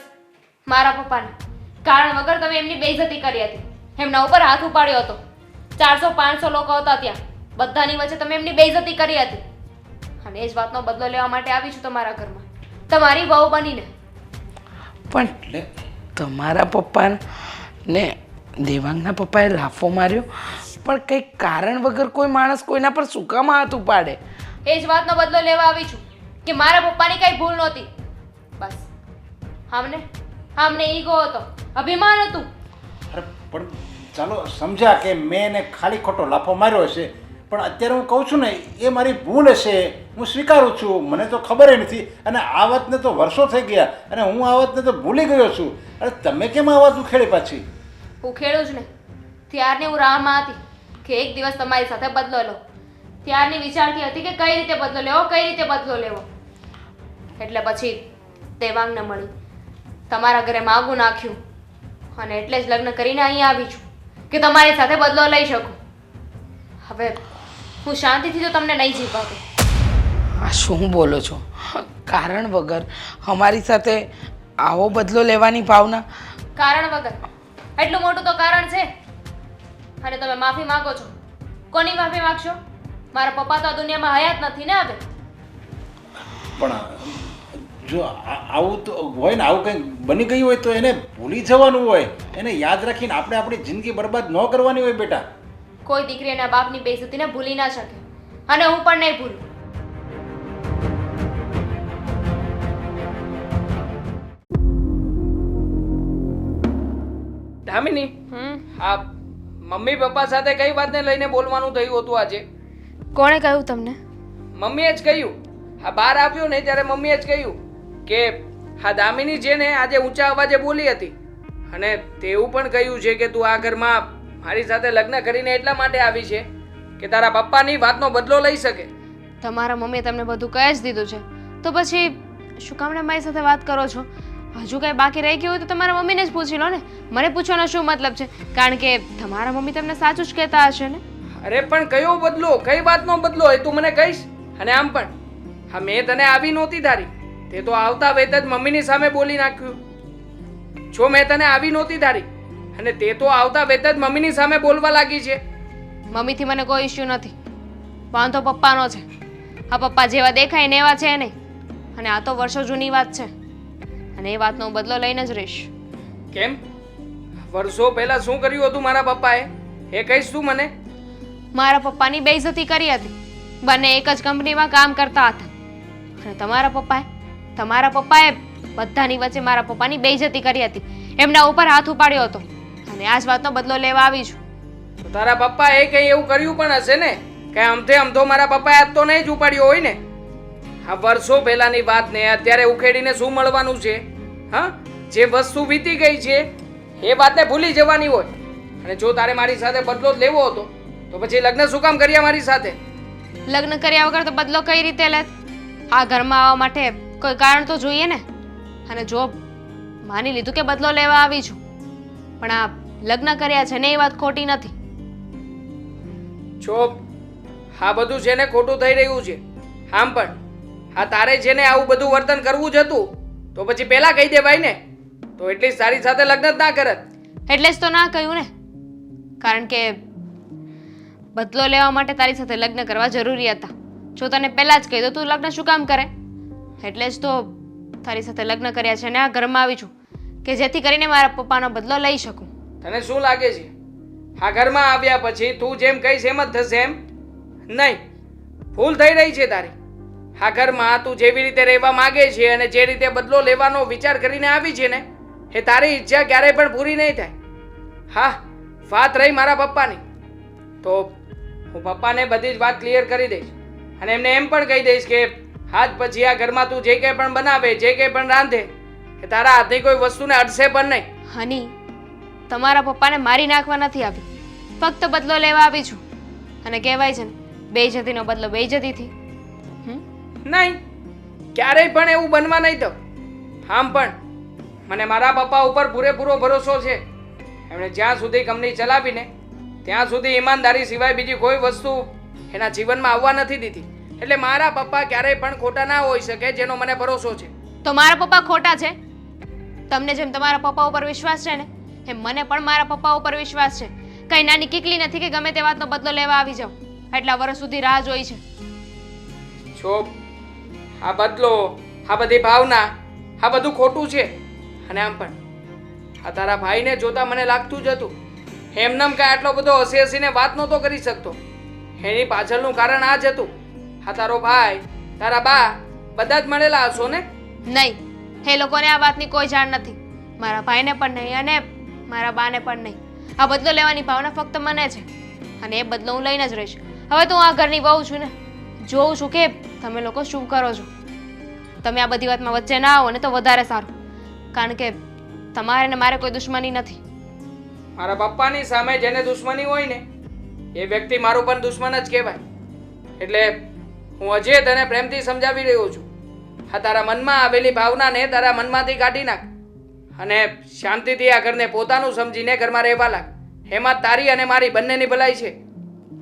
મારા પપ્પાને કારણ વગર તમે એમની બેઇજ્જતી કરી હતી, એમના ઉપર હાથ ઉપાડ્યો હતો. 400-500 લોકો હતા ત્યાં, બધાની વચ્ચે તમે એમની બેઇજ્જતી કરી હતી. અને એ જ વાતનો બદલો લેવા માટે આવી છું તમારા ઘરમાં, તમારી વહુ બનીને. પણ તમારા પપ્પાને દેવાંગના પપ્પાએ લાફો માર્યો, પણ કંઈક કારણ વગર કોઈ માણસ કોઈના પર શું કામ હાથ ઉપાડે? એ જ વાતનો બદલો લેવા આવી છું કે મારા પપ્પાની કઈ ભૂલ નહોતી. બસ આમને ઈગો હતો, અભિમાન હતું. અરે પણ ચાલો સમજ્યા કે મેં એને ખાલી ખોટો લાફો માર્યો હશે, પણ અત્યારે હું કહું છું ને એ મારી ભૂલ હશે, હું સ્વીકારું છું. મને તો ખબર નથી અને આ વાતને તો વર્ષો થઈ ગયા અને હું આ વાતને તો ભૂલી ગયો છું. અરે તમે કેમ આ વાત ઉખેડી પાછી? ઉખેડું જ ને. ત્યારની હું રાહમાં હતી કે એક દિવસ તમારી સાથે બદલો લો. ત્યારની વિચારતી હતી કે કઈ રીતે બદલો લેવો. એટલે પછી દેવાંગને મળી, તમારા ઘરે માગું નાખ્યું અને એટલે જ લગ્ન કરીને અહીંયા આવી છું કે તમારી સાથે બદલો લઈ શકું. હવે હું શાંતિથી તો તમને નહીં જીવવા દઉં. આ શું બોલો છો? કારણ વગર અમારી સાથે આવો બદલો લેવાની ભાવના? કારણ વગર? એટલું મોટું તો કારણ છે. અને તમે માફી માંગો છો. કોની માફી માંગશો? મારા પપ્પા તો આ દુનિયામાં હયાત નથી ને હવે. પણ જો આવું તો હોય ને, આવું કંઈ બની ગયું હોય તો એને ભૂલી જવાનું હોય, એને યાદ રાખીને આપણે આપણી જિંદગી બરબાદ ન કરવાની હોય બેટા. કોઈ દીકરી એના બાપની બેઇજ્જતીને ભૂલી ના શકે, અને હું પણ નહીં ભૂલું. દામિની, આ મમ્મી પપ્પા સાથે કઈ વાતને લઈને બોલવાનું થયું હતું આજે? કોણે કહ્યું તમને? મમ્મીએ જ કહ્યું. આ બહાર આવ્યો ને ત્યારે મમ્મીએ જ કહ્યું કે હા દામિની છે ને આજે ઊંચા અવાજે બોલી હતી અને તેવું પણ કહ્યું છે કે તું આ ઘરમાં મારી સાથે લગ્ન કરીને એટલા માટે આવી છે કે તારા પપ્પાની વાતનો બદલો લઈ શકે. તમારા મમ્મીએ તમને બધું કહી જ દીધું છે તો પછી શું કામ ને મારી સાથે વાત કરો છો? હજુ કંઈ બાકી રહી ગયું હોય તો તમારા મમ્મીને જ પૂછી લો ને. મને પૂછવાનો શું મતલબ છે? કારણ કે તમારા મમ્મી તમને સાચું જ કહેતા હશે ને. અરે પણ કયો બદલો, કઈ વાતનો બદલો એ તું મને કહીશ. અને આમ પણ હા મેં તને આવી નહોતી ધારી, તે તો આવતા વેત જ મમ્મીની સામે બોલી નાખ્યું. જો મેં તને આવી નહોતી ધારી અને તે તો આવતા વેત જ મમ્મીની સામે બોલવા લાગી છે. મમ્મીથી મને કોઈ ઇશ્યુ નથી, વાંધો પપ્પાનો છે. હા પપ્પા જેવા દેખાય ને એવા છે નહીં, અને આ તો વર્ષો જૂની વાત છે અને એ વાતનો હું બદલો લઈને જ રહીશ. કેમ? વર્ષો પહેલા શું કર્યું હતું મારા પપ્પાએ એ કહીશ તું મને? મારા પપ્પાની બેઇજ્જતી કરી હતી. બંને એક જ કંપનીમાં કામ કરતા હતા અને તમારા પપ્પાએ બધાની વચ્ચે મારા પપ્પાની બેઇજ્જતી કરી હતી, એમના ઉપર હાથ ઉપાડ્યો હતો અને આ જ વાતનો બદલો લેવા આવી છું. તો તારા પપ્પાએ કંઈ એવું કર્યું પણ હશે ને કે આમથો મારા પપ્પાએ હાથ તો નહીં જ ઉપાડ્યો હોય ને? આ વર્ષો પહેલાની વાતને અત્યારે ઉખેડીને શું મળવાનું છે? હા, જે વસ્તુ વીતી ગઈ છે એ વાતને ભૂલી જવાની હોય. અને જો તારે મારી સાથે બદલો જ લેવો હતો તો પછી લગ્ન શું કામ કર્યા મારી સાથે? લગ્ન કર્યા વગર તો બદલો કઈ રીતે લેત? આ ઘરમાં આવવા માટે કોઈ કારણ તો જોઈએ ને. અને જો માની લીધું કે બદલો લેવા આવી છું, પણ આ લગ્ન કર્યા છે ને એ વાત ખોટી નથી. જો આ બધું છે ને ખોટું થઈ રહ્યું છે. આમ પણ હા તારે છે ને આવું બધું વર્તન કરવું જ હતું તો પછી પહેલા કહી દેવાય ને, તો એટલી સારી સાથે લગ્ન જ ના કરત. એટલે જ તો ના કહ્યું ને, કારણ કે બદલો લેવા માટે તારી સાથે લગ્ન કરવા જરૂરી હતા. જો તને પહેલા જ કહી દો તું લગ્ન શું કામ કરે? એટલે જ તો તારી સાથે લગ્ન કર્યા છે અને આ ઘરમાં આવી છું કે જેથી કરીને મારા પપ્પાનો બદલો લઈ શકું. તને શું લાગે છે આ ઘરમાં આવ્યા પછી તું જેમ કહીશ એમ જ થશે એમ? નહીં, ભૂલ થઈ રહી છે તારી. આ ઘરમાં તું જેવી રીતે રહેવા માંગે છે અને જે રીતે બદલો લેવાનો વિચાર કરીને આવી છે ને એ તારી ઈચ્છા ક્યારેય પણ પૂરી નહીં થાય. હા, વાત રહી મારા પપ્પાની તો હું પપ્પાને બધી જ વાત ક્લિયર કરી દઈશ અને એમને એમ પણ કહી દઈશ કે આજ પછી આ ઘરમાં તું જે કંઈ પણ બનાવે, જે કંઈ પણ રાંધે એ તારા હાથની કોઈ વસ્તુને અડશે પણ નહીં. હની, તમારા પપ્પાને મારી નાખવા નથી આવી, ફક્ત બદલો લેવા આવી છું. અને કહેવાય છે ને બેઇજ્જતીનો બદલો બેઇજ્જતીથી. નહીં, ક્યારેય પણ એવું બનવા નહીં તો. આમ પણ મને મારા પપ્પા ઉપર પૂરેપૂરો ભરોસો છે. એમણે જ્યાં સુધી કંપની ચલાવીને ત્યાં સુધી ઈમાનદારી સિવાય બીજી કોઈ વસ્તુ એના જીવનમાં આવવા નથી દીધી. એટલે મારા પપ્પા ક્યારેય પણ ખોટા ના હોઈ શકે, જેનો મને ભરોસો છે. તો મારા પપ્પા ખોટા છે? તમને જેમ તમારા પપ્પા ઉપર વિશ્વાસ છે ને એમ મને પણ મારા પપ્પા ઉપર વિશ્વાસ છે. કઈ નાની કીકલી નથી કે ગમે તે વાતનો બદલો લેવા આવી જાઉં. એટલા વર્ષ સુધી રાહ જોઈ છે. જો આ બદલો, આ બધી ભાવના, આ બધું ખોટું છે. અને આમ પણ આ તારા ભાઈને જોતા મને લાગતું જ હતું એમનેમ કાંઈ આટલો બધો હસી હસીને વાત નહોતો કરી શકતો. એની પાછળનું કારણ આ જ હતું. આ તારો ભાઈ, તારા બા બધા જ મળેલા હશો ને? નહીં, એ લોકોને આ વાતની કોઈ જાણ નથી. મારા ભાઈને પણ નહીં અને મારા બાને પણ નહીં. આ બદલો લેવાની ભાવના ફક્ત મને છે અને એ બદલો હું લઈને જ રહીશ. હવે તો હું આ ઘરની વહુ છું ને, જોઉં છું કે તમે લોકો શું કરો છો. તમે આ બધી વાતમાં વચ્ચે ના આવો ને તો વધારે સારું, કારણ કે તમારે ને મારે કોઈ દુશ્મની નથી. મારા પપ્પાની સામે જેને દુશ્મની હોય ને એ વ્યક્તિ મારું પણ દુશ્મન જ કહેવાય. એટલે હું હજી તને પ્રેમથી સમજાવી રહ્યો છું. આ તારા મનમાં આવેલી ભાવનાને તારા મનમાંથી કાઢી નાખ અને શાંતિથી આ ઘરને પોતાનું સમજીને ઘરમાં રહેવા લાગ. એમાં તારી અને મારી બંનેની ભલાઈ છે.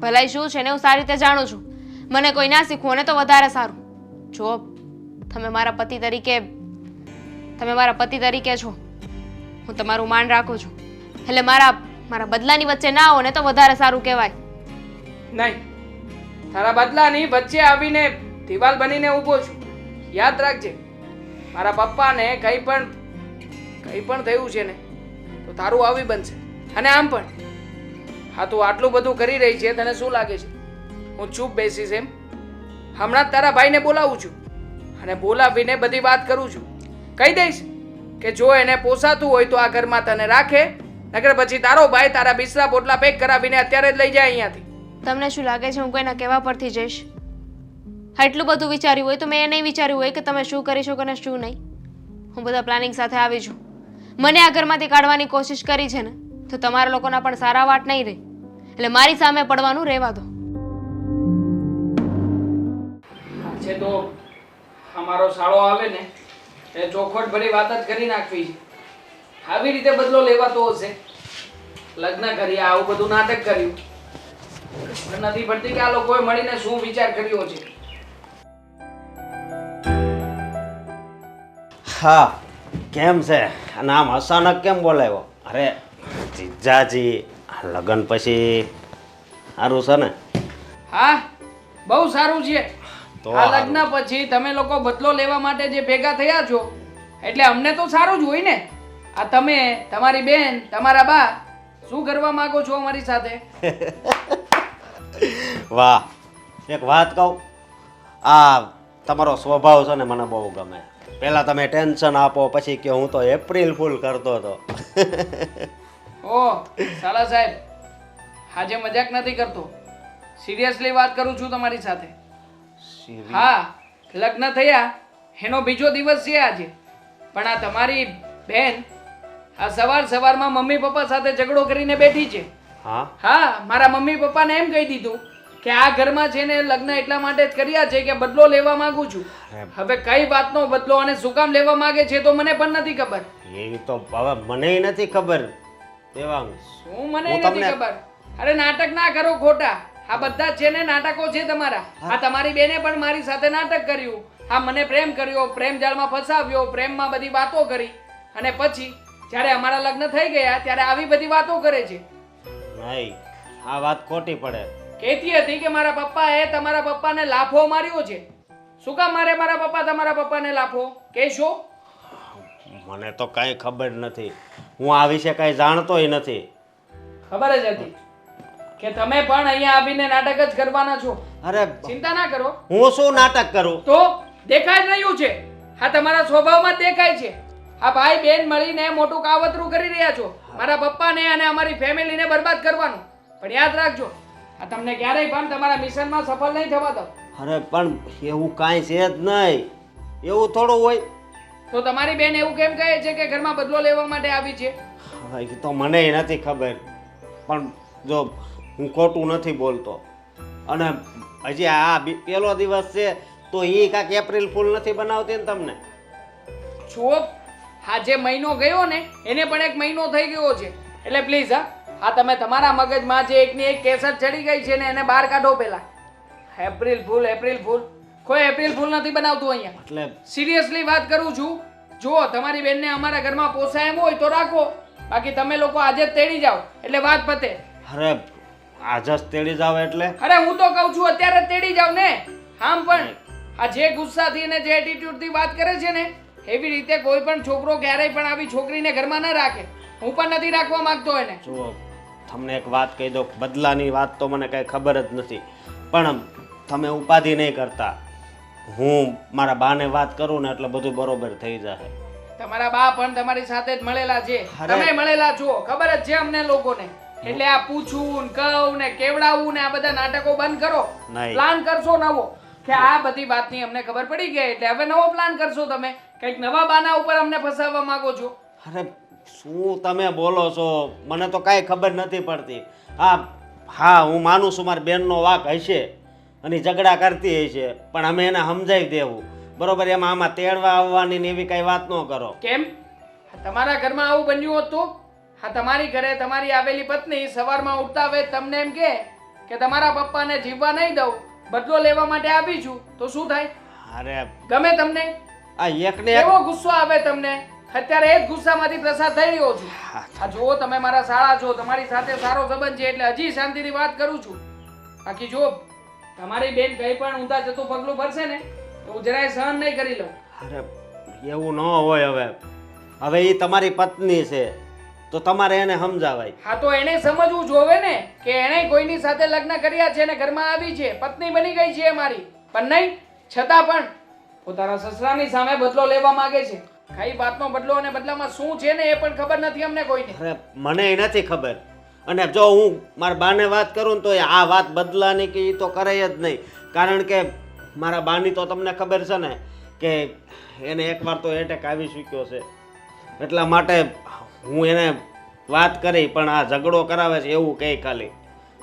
ભલાઈ શું છે ને હું સારી રીતે જાણું છું. મને કોઈ ના શીખવું ને તો વધારે સારું. જો તમે મારા પતિ તરીકે છો, હું તમારું માન રાખું છું, એટલે મારા બદલાની વચ્ચે ના આવો ને તો વધારે સારું કહેવાય. નહીં, તારા બદલાની વચ્ચે આવીને દિવાલ બનીને ઊભો છું. યાદ રાખજે, મારા પપ્પાને કંઈ પણ થયું છે ને તો તારું આવી બનશે. અને આમ પણ હા તું આટલું બધું કરી રહી છે, તને શું લાગે છે હું ચૂપ બેસીશ એમ? હમણાં જ તારા ભાઈને બોલાવું છું અને બોલાવીને બધી વાત કરું છું. કહી દઈશ કે જો એને પોસાતું હોય તો આ ઘરમાં તને રાખે, નકર પછી તારો ભાઈ તારા બિસ્તરા પોટલા પેક કરાવીને અત્યારે જ લઈ જાય અહીંયાથી. તમને શું લાગે છે હું કોઈના કહેવા પરથી જઈશ? આટલું બધું વિચાર્યું હોય તો મેં એ નહીં વિચાર્યું હોય કે તમે શું કરી શકો ને શું નહીં. હું બધા પ્લાનિંગ સાથે આવી છું. મને આ ઘરમાંથી કાઢવાની કોશિશ કરી છે ને તો તમારા લોકોના પણ સારા વાટ નહીં રહે. એટલે મારી સામે પડવાનું રહેવા દો. છે તો અમારો શાળો આવે ને એ ચોખવટ ભરી વાત જ કરી નાખવી છે. આવી રીતે બદલો લેવાતો હશે. લગ્ન કર્યા, આવું બધું નાટક કર્યું. ખબર નથી પડતી કે આ લોકોએ મળીને શું વિચાર કર્યો છે. હા, કેમ છે? અને આમ અચાનક કેમ બોલાવ્યો? અરે જીજાજી, લગ્ન પછી સારું છે ને? હા, બહુ સારું છે. તો આ સારું. લગ્ન પછી તમે લોકો બદલો લેવા માટે જે ભેગા થયા છો એટલે અમને તો સારું જ હોય ને. આ તમે, તમારી બેન, તમારા બા શું કરવા માંગો છો અમારી સાથે? વાહ, એક વાત કહું, આ તમારો સ્વભાવ છે ને મને બહુ ગમે. પહેલાં તમે ટેન્શન આપો, પછી કે હું તો એપ્રિલ ફૂલ કરતો હતો. ઓ સાલા સાહેબ, આજે મજાક નથી કરતો, સિરિયસલી વાત કરું છું તમારી સાથે. હા, લગ્ન થયા એનો બીજો દિવસ છે આજે. પણ આ તમારી બેન આ સવારમાં મમ્મી પપ્પા સાથે ઝઘડો કરીને બેઠી છે. હા, હા, મારા મમ્મી પપ્પાને એમ કહી દીધું કે આ ઘરમાં છે ને લગ્ન એટલા માટે જ કર્યા છે કે બદલો લેવા માંગુ છું. હવે કઈ વાતનો બદલો અને શું કામ લેવા માંગે છે તો મને પણ નથી ખબર. એવી તો હવે મને નથી ખબર. દેવાંગ, શું મને હું નથી તમને- ખબર. અરે નાટક ના કરો ખોટા. આ બધા છે ને નાટકો છે તમારા. આ તમારી બેને પણ મારી સાથે નાટક કર્યું. આ મને પ્રેમ કર્યો, પ્રેમ જાળમાં ફસાવ્યો, પ્રેમમાં બધી વાતો કરી અને પછી જ્યારે અમારા લગ્ન થઈ ગયા ત્યારે આવી બધી વાતો કરે છે. નહીં, આ વાત ખોટી પડે. કહેતી હતી કે મારા પપ્પાએ તમારા પપ્પાને લાફો માર્યો છે. શું કામ મારે મારા પપ્પા તમારા પપ્પાને લાફો કહેશો? મને તો કાંઈ ખબર નથી. હું આ વિશે કાંઈ જાણતોય નથી. ખબર જ હતી કે તમે પણ અહીંયા આવીને નાટક જ કરવાના છો. અરે ચિંતા ના કરો. હું શું નાટક કરું? તો દેખાઈ જ રહ્યું છે, આ તમારા સ્વભાવમાં જ દેખાય છે. આ ભાઈ બેન મળીને મોટું કાવતરું કરી રહ્યા છો મારા પપ્પાને અને અમારી ફેમિલીને બરબાદ કરવાનું. પણ યાદ રાખજો, આ તમને ક્યારેય પણ તમારા મિશનમાં સફળ નહીં થવા દો. અરે પણ એવું કાંઈ છે જ નહીં. એવું થોડું હોય. તો તમારી બેન એવું કેમ કહે છે કે ઘરમાં બદલો લેવા માટે આવી છે? હવે એ તો મને નથી ખબર. પણ જો હું ખોટું નથી બોલતો અને હજી આ પહેલો દિવસ છે તો એ કાંઈક એપ્રિલ ફૂલ નથી બનાવતી ને તમને? જુઓ, આ જે મહિનો ગયો ને એને પણ એક મહિનો થઈ ગયો છે. એટલે પ્લીઝ આ તમે તમારા મગજમાં જે એકની એક કેસર ચડી ગઈ છે ને એને બહાર કાઢો પહેલા. એપ્રિલ ફૂલ, એપ્રિલ ફૂલ, કોઈ એપ્રિલ ફૂલ નથી બનાવતું અહીંયા. એટલે સિરિયસલી વાત કરું છું. જુઓ, તમારી બેનને અમારા ઘરમાં પોસાય એમ હોય તો રાખો, બાકી તમે લોકો આજે જ તેડી જાઓ એટલે વાત પતે. અરે આજ જ તેડી જાવ એટલે? અરે હું તો કહું છું અત્યારે જ તેડી જાવ ને. આમ પણ આ જે ગુસ્સાથી અને જે એટીટ્યુડથી વાત કરે છે ને એવી રીતે કોઈ પણ છોકરો ક્યારેય પણ આવી છોકરીને ઘરમાં ન રાખે. હું પણ નથી રાખવા માંગતો એને. જુઓ, તમને એક વાત કહી દો, બદલાની વાત તો મને કાંઈ ખબર જ નથી, પણ તમે ઉપાધિ નહીં કરતા. હું મારા બાને વાત કરું ને એટલે બધું બરોબર થઈ જાય. તમારા બા પણ તમારી સાથે જ મળેલા છે, અરે. તમે મળેલા છો, ખબર જ છે અમને લોકોને. એટલે આ પૂછવું ને કહું ને કેવડાવવું ને આ બધા નાટકો બંધ કરો. નહીં. પ્લાન કરશો નવો કે આ બધી વાતની અમને ખબર પડી ગઈ એટલે હવે નવો પ્લાન કરશો તમે. કંઈક નવા બાના ઉપર અમને ફસાવવા માંગો છો. અરે શું તમે બોલો છો? મને તો કાંઈ ખબર નથી પડતી. હા, હું માનું છું મારી બેનનો વાંક હશે અને ઈ ઝઘડા કરતી હશે, પણ અમે એને સમજાવી દેવું, બરોબર? એમાં આમાં તેડવા આવવાની ને એવી કાંઈ વાત ન કરો. કેમ? તમારા ઘરમાં આવું બન્યું હતું? હા, તમારી ઘરે તમારી આવેલી પત્ની સવારમાં ઉઠતા હવે તમને એમ કે તમારા પપ્પાને જીવવા નહીં દઉં, બદલો લેવા માટે આવી છું, તો શું થાય? અરે ગમે તમને? આ એકને એક એવો ગુસ્સો આવે તમને. અત્યારે એ જ ગુસ્સામાંથી પ્રસાર થઈ રહ્યો છું. આ જુઓ, તમે મારા શાળા છો, તમારી સાથે સારો સંબંધ છે એટલે હજી શાંતિથી વાત કરું છું. બાકી જો તમારી બેન કઈ પણ ઊંધા જતું પગલું ભરશે ને તો હું જરાય સહન નહીં કરી લઉં. અરે એવું ન હોય. હવે એ તમારી પત્ની છે તો તમારે એને સમજાવાય. હા, તો એને સમજવું જોવે ને કે એણે કોઈની સાથે લગ્ન કર્યા છે ને ઘરમાં આવી છે, પત્ની બની ગઈ છે મારી, પણ નહીં છતાં પણ પોતાના સસરાની સામે બદલો લેવા માંગે છે. કઈ વાતનો બદલો અને બદલામાં શું છે ને એ પણ ખબર નથી અમને કોઈને. અરે મને નથી ખબર. અને જો હું મારા બાને વાત કરું ને તો આ વાત બદલાની કે એ તો કરે જ નહીં, કારણ કે મારા બાની તો તમને ખબર છે ને કે એને એકવાર તો એટેક આવી ચૂક્યો છે, એટલા માટે હું એને વાત કરી પણ આ ઝઘડો કરાવે છે એવું કહે ખાલી,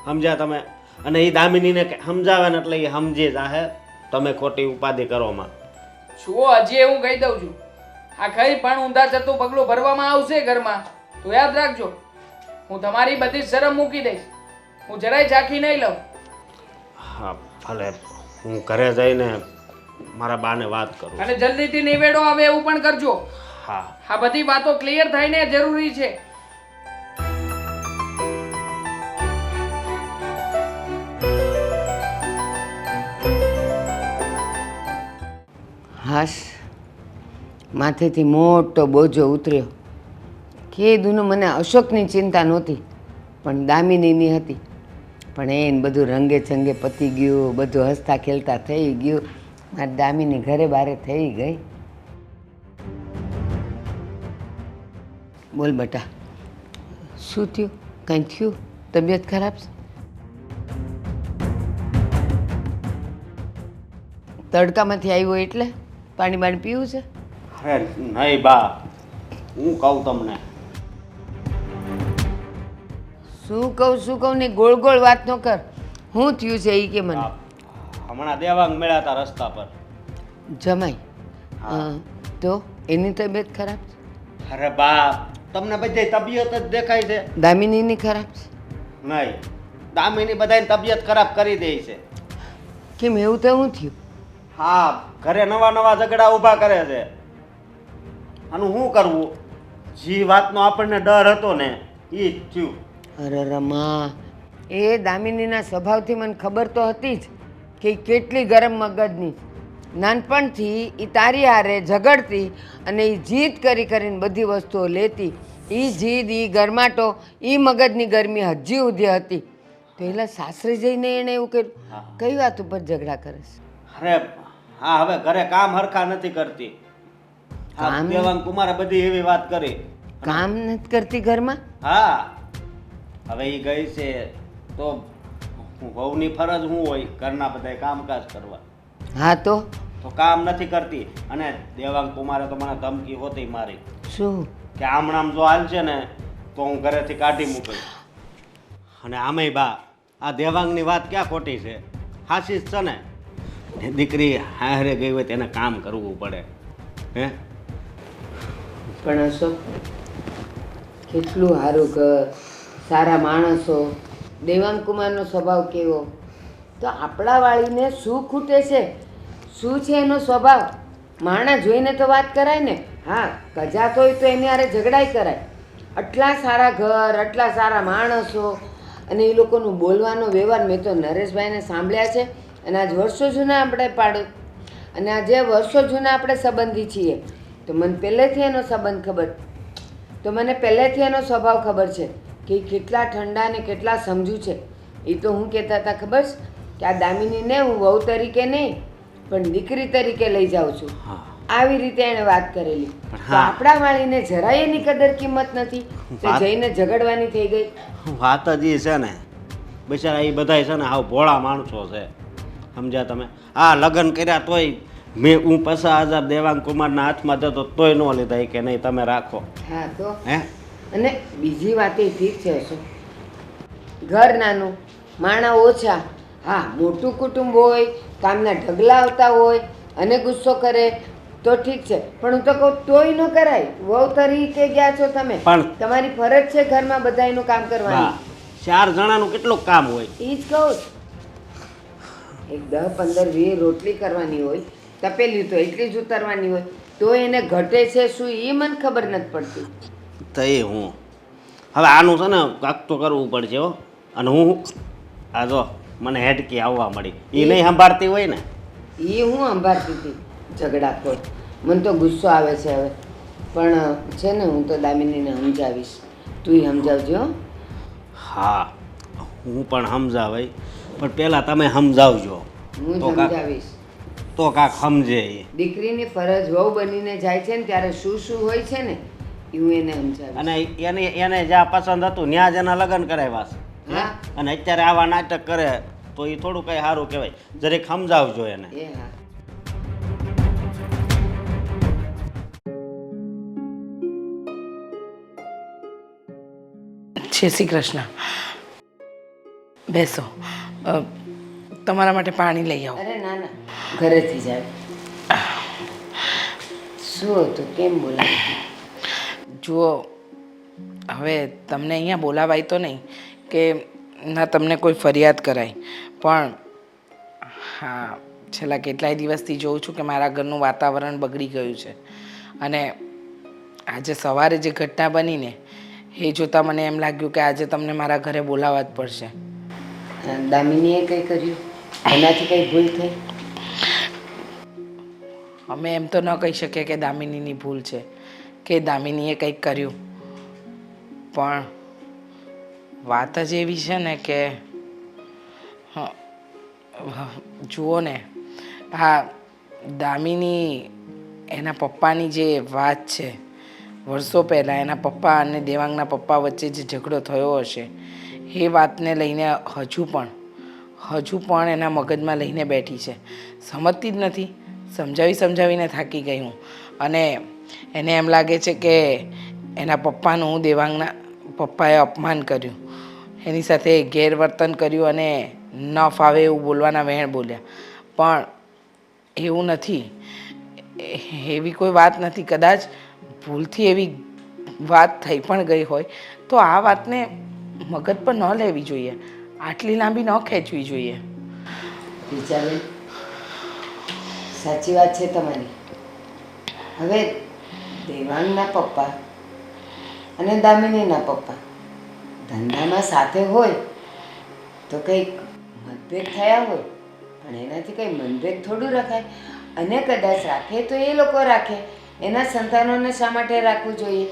સમજ્યા તમે? અને એ દામિનીને સમજાવે ને એટલે એ સમજી જાહે, તમે ખોટી ઉપાધિ કરોમાં. જુઓ હજી હું કહી દઉં છું, આ કઈ પણ ઊંધા જતું પગલું ભરવામાં આવશે ઘરમાં તો યાદ રાખજો, હું તમારી બધી જ શરમ મૂકી દઈશ, હું જરાય ઝાંખી નહીં લઉં. હા ભલે, હું ઘરે જઈને મારા બાને વાત કરું. અને જલ્દીથી નિવેડો આવે એવું પણ કરજો. હા આ બધી વાતો ક્લિયર થાય ને જરૂરી છે. હાશ, માથેથી મોટો બોજો ઉતર્યો. કીધું મને અશોકની ચિંતા નહોતી પણ દામિનીની હતી. પણ એને બધું રંગે ચંગે પતી ગયું, બધું હસતા ખેલતા થઈ ગયું. મારી દામિની ઘરે બારે થઈ ગઈ. બોલ બેટા, શું થયું? કંઈ થયું? તબિયત ખરાબ છે? તડકામાંથી આવ્યો એટલે પાણી બાણી પીવું છે? અરે નહીં બા, હું કહું તમને. શું કહું ને ગોળ ગોળ વાત ન કર. શું થયું છે એ કે મને. હમણાં દેવાંગ મળ્યા હતા રસ્તા પર. જમાઈ? તો એની તબિયત ખરાબ છે? અરે બા, તમને બધી તબિયત જ દેખાય છે. દામિનીની ખરાબ છે? નહીં, દામિની બધાની તબિયત ખરાબ કરી દે છે. કેમ એવું તો શું થયું? હા, ઘરે નવા નવા ઝઘડા ઊભા કરે છે. આનું શું કરવું? જે વાતનો આપણને ડર હતો ને એ જ થયું. અરે રમા, એ દામિનીના સ્વભાવથી મને ખબર તો હતી જ કે ઈ કેટલી ગરમ મગજની. નાનપણથી એ તારી હારે ઝઘડતી અને એ જીદ કરી કરીને બધી વસ્તુઓ લેતી. એ જીદ, એ ગરમાટો, એ મગજની ગરમી હજી સુધી હતી. પહેલાં સાસરે જઈને એણે એવું કર્યું. કઈ વાત ઉપર ઝઘડા કરે છે? અરે હા, હવે ઘરે કામ હરખા નથી કરતી. હા, કામ? દેવાંગ કુમારે બધી એવી વાત કરી. કામ નથી કરતી ઘરમાં? હા, હવે એ ગઈ છે તો વહુની ફરજ શું હોય? ઘરના બધા કામકાજ કરવા. હા તો કામ નથી કરતી. અને દેવાંગ કુમારે તો મને ધમકી હોતી મારી શું કે આમણામ જો હાલશે ને તો હું ઘરેથી કાઢી મૂકીશ. અને આમેય બા, આ દેવાંગની વાત ક્યાં ખોટી છે? હાચી જ છે ને? દીકરી હારે ગઈ હોય તેને કામ કરવું પડે. હે પણ અશોક, કેટલું સારું ઘર, સારા માણસો, દેવાંગ કુમારનો સ્વભાવ કેવો, તો આપણા વાળીને શું ખૂટે છે? શું છે એનો સ્વભાવ? માણસ જોઈને તો વાત કરાય ને. હા, કજાત હોય તો એની હારે ઝઘડાઈ કરાય. આટલા સારા ઘર, આટલા સારા માણસો અને એ લોકોનું બોલવાનો વ્યવહાર મેં તો નરેશભાઈને સાંભળ્યા છે. અને આજ વર્ષો જૂના આપણે પાડો અને આજે વર્ષો જૂના આપણે સંબંધી છીએ તો મને પહેલેથી એનો સંબંધ ખબર, તો મને પહેલેથી એનો સ્વભાવ ખબર છે કે એ કેટલા ઠંડા ને કેટલા સમજુ છે. એ તો હું કહેતા હતા ખબર છે કે આ દામિનીને હું વહુ તરીકે નહીં પણ દીકરી તરીકે લઈ જાઉં છું. આવી રીતે એણે વાત કરેલી. તો આપણા વાળીને જરાય એની કદર કિંમત નથી તો જઈને ઝઘડવાની થઈ ગઈ. વાત જ એ છે ને, બિચારા એ બધાય છે ને હાવ ભોળા માણસો છે. સમજ્યા તમે? આ લગ્ન કર્યા તોય હું 50,000 દેવાંગ કુમારના હાથમાં જતો તોય ન લીધા કે નહીં તમે રાખો. હા તો હે, અને બીજી વાત એ ઠીક છે અશોક, ઘર નાનું, માણા ઓછા, હા મોટું કુટુંબ હોય, કામના ઢગલા આવતા હોય અને ગુસ્સો કરે તો ઠીક છે, પણ હું તો કહું તોય ન કરાય. વહુ તરીકે ગયા છો તમે, પણ તમારી ફરજ છે ઘરમાં બધાયનું કામ કરવાની. 4 જણાનું કેટલું કામ હોય? એ જ કહું છું. એક 10, 15, 20 રોટલી કરવાની હોય, તપેલી તો એટલી જ ઉતારવાની હોય, તો એને ઘટે છે શું એ મને ખબર નથી પડતી. તો એ હું હવે આનું છે ને કાંક તો કરવું પડશે હો. અને હું આ જો મને હેડકી આવવા મળી, એ નહીં સંભાળતી હોય ને. એ હું સંભાળતી હતી ઝઘડા ખોર. મને તો ગુસ્સો આવે છે હવે, પણ છે ને હું તો દામિનીને સમજાવીશ. તું સમજાવજો. હા, હું પણ સમજાવાય પણ પહેલાં તમે સમજાવજો. હું તો કાંક સમજાવીશ. તો કાંક સમજે એ. દીકરીની ફરજ વહુ બનીને જાય છે ને ત્યારે શું શું હોય છે ને એ હું એને સમજાવીશ. અને એને જ્યાં પસંદ હતું ત્યાં જ એના લગ્ન કરાવ્યા છે. હા અને અત્યારે આવા નાટક કરે તો એ થોડું કંઈ સારું કહેવાય. જરીક સમજાવજો એને. એ હા. જય શ્રી કૃષ્ણ. બેસો. તમારા માટે પાણી લઈ આવો. અરે ના ના, ઘરેથી જ આવી. શું હતું, કેમ બોલાવી? જુઓ, હવે તમને અહીંયા બોલાવાય તો નહીં કે ના તમને કોઈ ફરિયાદ કરાય, પણ હા, છેલ્લા કેટલાય દિવસથી જોઉં છું કે મારા ઘરનું વાતાવરણ બગડી ગયું છે. અને આજે સવારે જે ઘટના બની ને એ જોતાં મને એમ લાગ્યું કે આજે તમને મારા ઘરે બોલાવવા જ પડશે. દામિનીએ કંઈ કર્યું? એનાથી કંઈ ભૂલ થઈ? અમે એમ તો ન કહી શકીએ કે દામિનીની ભૂલ છે કે દામિનીએ કંઈક કર્યું, પણ વાત જ એવી છે ને કે જુઓ ને, હા, દામિની એના પપ્પાની જે વાત છે, વર્ષો પહેલાં એના પપ્પા અને દેવાંગના પપ્પા વચ્ચે જે ઝઘડો થયો હશે એ વાતને લઈને હજુ પણ એના મગજમાં લઈને બેઠી છે. સમજતી જ નથી. સમજાવીને થાકી ગઈ હું. અને એને એમ લાગે છે કે એના પપ્પાનું દેવાંગના પપ્પાએ અપમાન કર્યું, એની સાથે ગેરવર્તન કર્યું અને ન ફાવે એવું બોલવાના વહેણ બોલ્યા. પણ એવું નથી, એવી કોઈ વાત નથી. કદાચ ભૂલથી એવી વાત થઈ પણ ગઈ હોય તો આ વાતને મગજ પર ન લેવી જોઈએ, આટલી લાંબી ન ખેંચવી જોઈએ. રીચાબેન, સાચી વાત છે તમારી. હવે દેવાંગના પપ્પા અને દામિનીના પપ્પા ધંધામાં સાથે હોય તો કંઈક મતભેદ થયા હોય, પણ એનાથી કંઈ મતભેદ થોડું રખાય. અને કદાચ રાખે તો એ લોકો રાખે, એના સંતાનોને શા માટે રાખવું જોઈએ?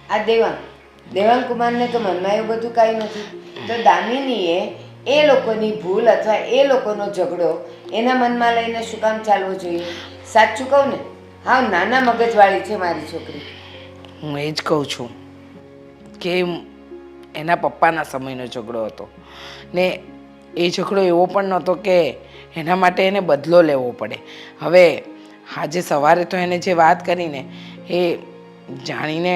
આ દેવાંગ કુમારને તો મનમાં એવું બધું કાંઈ નથી, તો દામિનીએ એ લોકોની ભૂલ અથવા એ લોકોનો ઝઘડો એના મનમાં લઈને શું કામ ચાલવો જોઈએ? સાચું કહું ને, હા, નાના મગજવાળી છે મારી છોકરી. હું એ જ કહું છું કે એના પપ્પાના સમયનો ઝઘડો હતો ને એ ઝઘડો એવો પણ નહોતો કે એના માટે એને બદલો લેવો પડે. હવે આજે સવારે તો એને જે વાત કરીને એ જાણીને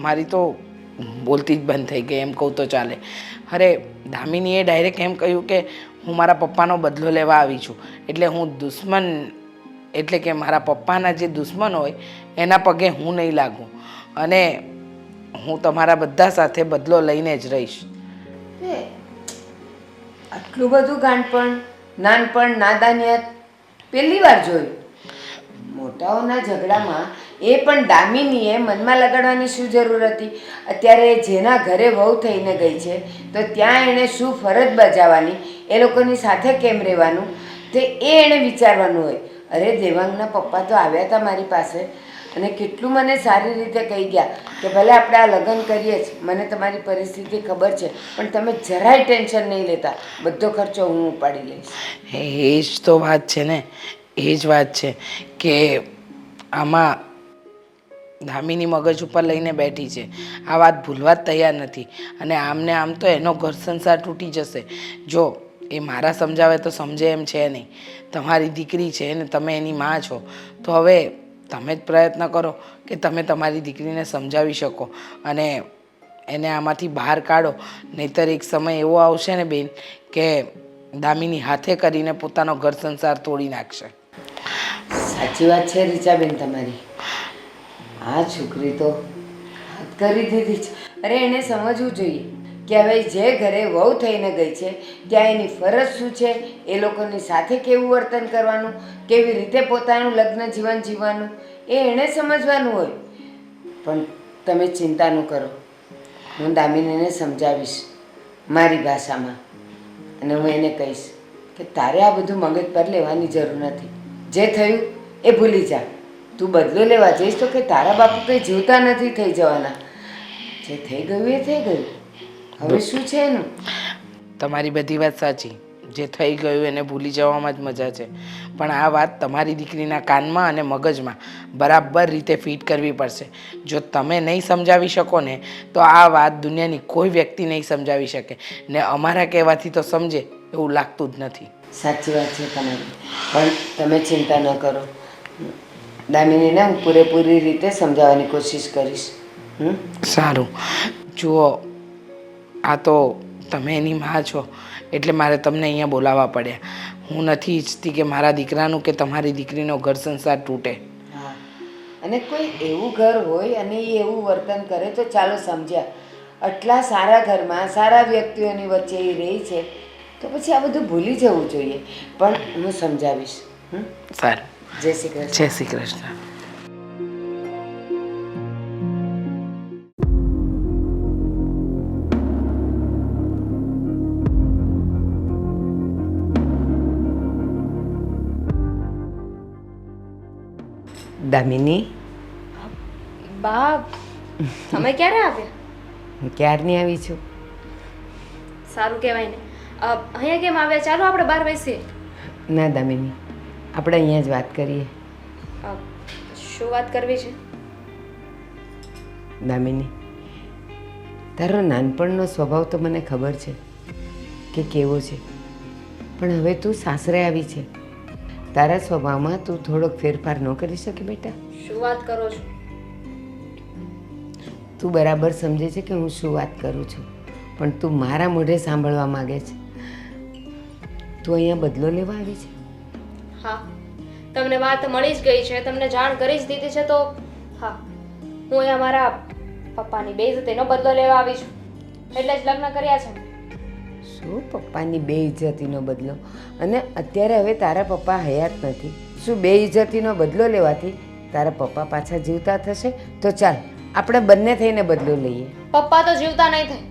મારી તો બોલતી જ બંધ થઈ ગઈ, એમ કહું તો ચાલે. અરે દામિનીએ ડાયરેક્ટ એમ કહ્યું કે હું મારા પપ્પાનો બદલો લેવા આવી છું, એટલે હું દુશ્મન, એટલે કે મારા પપ્પાના જે દુશ્મન હોય એના પગે હું નહીં લાગું અને હું તમારા બધા સાથે બદલો લઈને જ રહીશ. આટલું બધું નાનપણ, નાદાનિયત પહેલી વાર જોયું. મોટાઓના ઝઘડામાં એ પણ દામિનીએ મનમાં લગાડવાની શું જરૂર હતી? અત્યારે જેના ઘરે વહુ થઈને ગઈ છે તો ત્યાં એણે શું ફરજ બજાવવાની, એ લોકોની સાથે કેમ રહેવાનું, તે એણે વિચારવાનું હોય. અરે દેવાંગના પપ્પા તો આવ્યા હતા મારી પાસે અને કેટલું મને સારી રીતે કહી ગયા કે ભલે આપણે આ લગ્ન કરીએ જ, મને તમારી પરિસ્થિતિ ખબર છે, પણ તમે જરાય ટેન્શન નહીં લેતા, બધો ખર્ચો હું ઉપાડી લઈશ. એ જ તો વાત છે ને, એ જ વાત છે કે આમાં દામિની મગજ ઉપર લઈને બેઠી છે, આ વાત ભૂલવા જ તૈયાર નથી. અને આમને આમ તો એનો ઘર સંસાર તૂટી જશે. જો એ મારા સમજાવે તો સમજે એમ છે નહીં. તમારી દીકરી છે ને તમે એની માં છો, તો હવે તમે જ પ્રયત્ન કરો કે તમે તમારી દીકરીને સમજાવી શકો અને એને આમાંથી બહાર કાઢો. નહીંતર એક સમય એવો આવશે ને બેન કે દામિની હાથે કરીને પોતાનો ઘર સંસાર તોડી નાખશે. સાચી વાત છે રીચાબેન તમારી. આ છોકરી તો હાથ કરી દીધી છે. અરે એને સમજવું જોઈએ કે હવે જે ઘરે વહુ થઈને ગઈ છે ત્યાં એની ફરજ શું છે, એ લોકોની સાથે કેવું વર્તન કરવાનું, કેવી રીતે પોતાનું લગ્ન જીવન જીવવાનું, એ એણે સમજવાનું હોય. પણ તમે ચિંતા ન કરો, હું દામિનીને સમજાવીશ મારી ભાષામાં અને હું એને કહીશ કે તારે આ બધું મગજ પર લેવાની જરૂર નથી. જે થયું એ ભૂલી જા. તું બદલો લેવા જઈશ તો કે તારા બાપુ કંઈ જીવતા નથી થઈ જવાના. જે થઈ ગયું એ થઈ ગયું, હવે શું છે એનું? તમારી બધી વાત સાચી, જે થઈ ગયું એને ભૂલી જવામાં જ મજા છે, પણ આ વાત તમારી દીકરીના કાનમાં અને મગજમાં બરાબર રીતે ફિટ કરવી પડશે. જો તમે નહીં સમજાવી શકો ને તો આ વાત દુનિયાની કોઈ વ્યક્તિ નહીં સમજાવી શકે ને અમારા કહેવાથી તો સમજે એવું લાગતું જ નથી. સાચી વાત છે તમારી, પણ તમે ચિંતા ન કરો. દામિનીને હું પૂરેપૂરી રીતે સમજાવવાની કોશિશ કરીશ. સારું. જુઓ, આ તો તમે એની માં છો એટલે મારે તમને અહીંયા બોલાવવા પડ્યા. હું નથી ઈચ્છતી કે મારા દીકરાનું કે તમારી દીકરીનો ઘર સંસાર તૂટે. હા, અને કોઈ એવું ઘર હોય અને એ એવું વર્તન કરે તો ચાલો સમજ્યા. આટલા સારા ઘરમાં સારા વ્યક્તિઓની વચ્ચે એ રહી છે તો પછી આ બધું ભૂલી જવું જોઈએ. પણ હું સમજાવીશ. સારું. જય શ્રી કૃષ્ણ. જય શ્રી કૃષ્ણ. દામિની, બા તમે ક્યારે આવ્યા? હું ક્યારની આવી છું. સારું કહેવાય ને. અહીંયા કેમ આવ્યા? ચાલો આપણે બહાર બેસીએ. ના દામિની, આપણે અહીંયા જ વાત કરીએ. શું વાત કરવી છે? દામિની, તારો નાનપણનો સ્વભાવ તો મને ખબર છે કે કેવો છે, પણ હવે તું સાસરે આવી છે. તારા સ્વભાવમાં તું થોડોક ફેરફાર ન કરી શકે બેટા? શું વાત કરો છો? તું બરાબર સમજે છે કે હું શું વાત કરું છું, પણ તું મારા મોઢે સાંભળવા માગે છે. તું અહીંયા બદલો લેવા આવી છે? હા, તમને વાત મળી જ ગઈ છે, તમને જાણ કરી જ દીધી છે, તો હા, હું અહીંયા મારા પપ્પાની બેઇજ્જતીનો બદલો લેવા આવી છું, એટલે જ લગ્ન કર્યા છે. શું પપ્પાની બેઇજ્જતીનો બદલો? અને અત્યારે હવે તારા પપ્પા હયાત નથી. શું બેઇજ્જતીનો બદલો લેવાથી તારા પપ્પા પાછા જીવતા થશે? તો ચાલ આપણે બંને થઈને બદલો લઈએ. પપ્પા તો જીવતા નહીં થાય,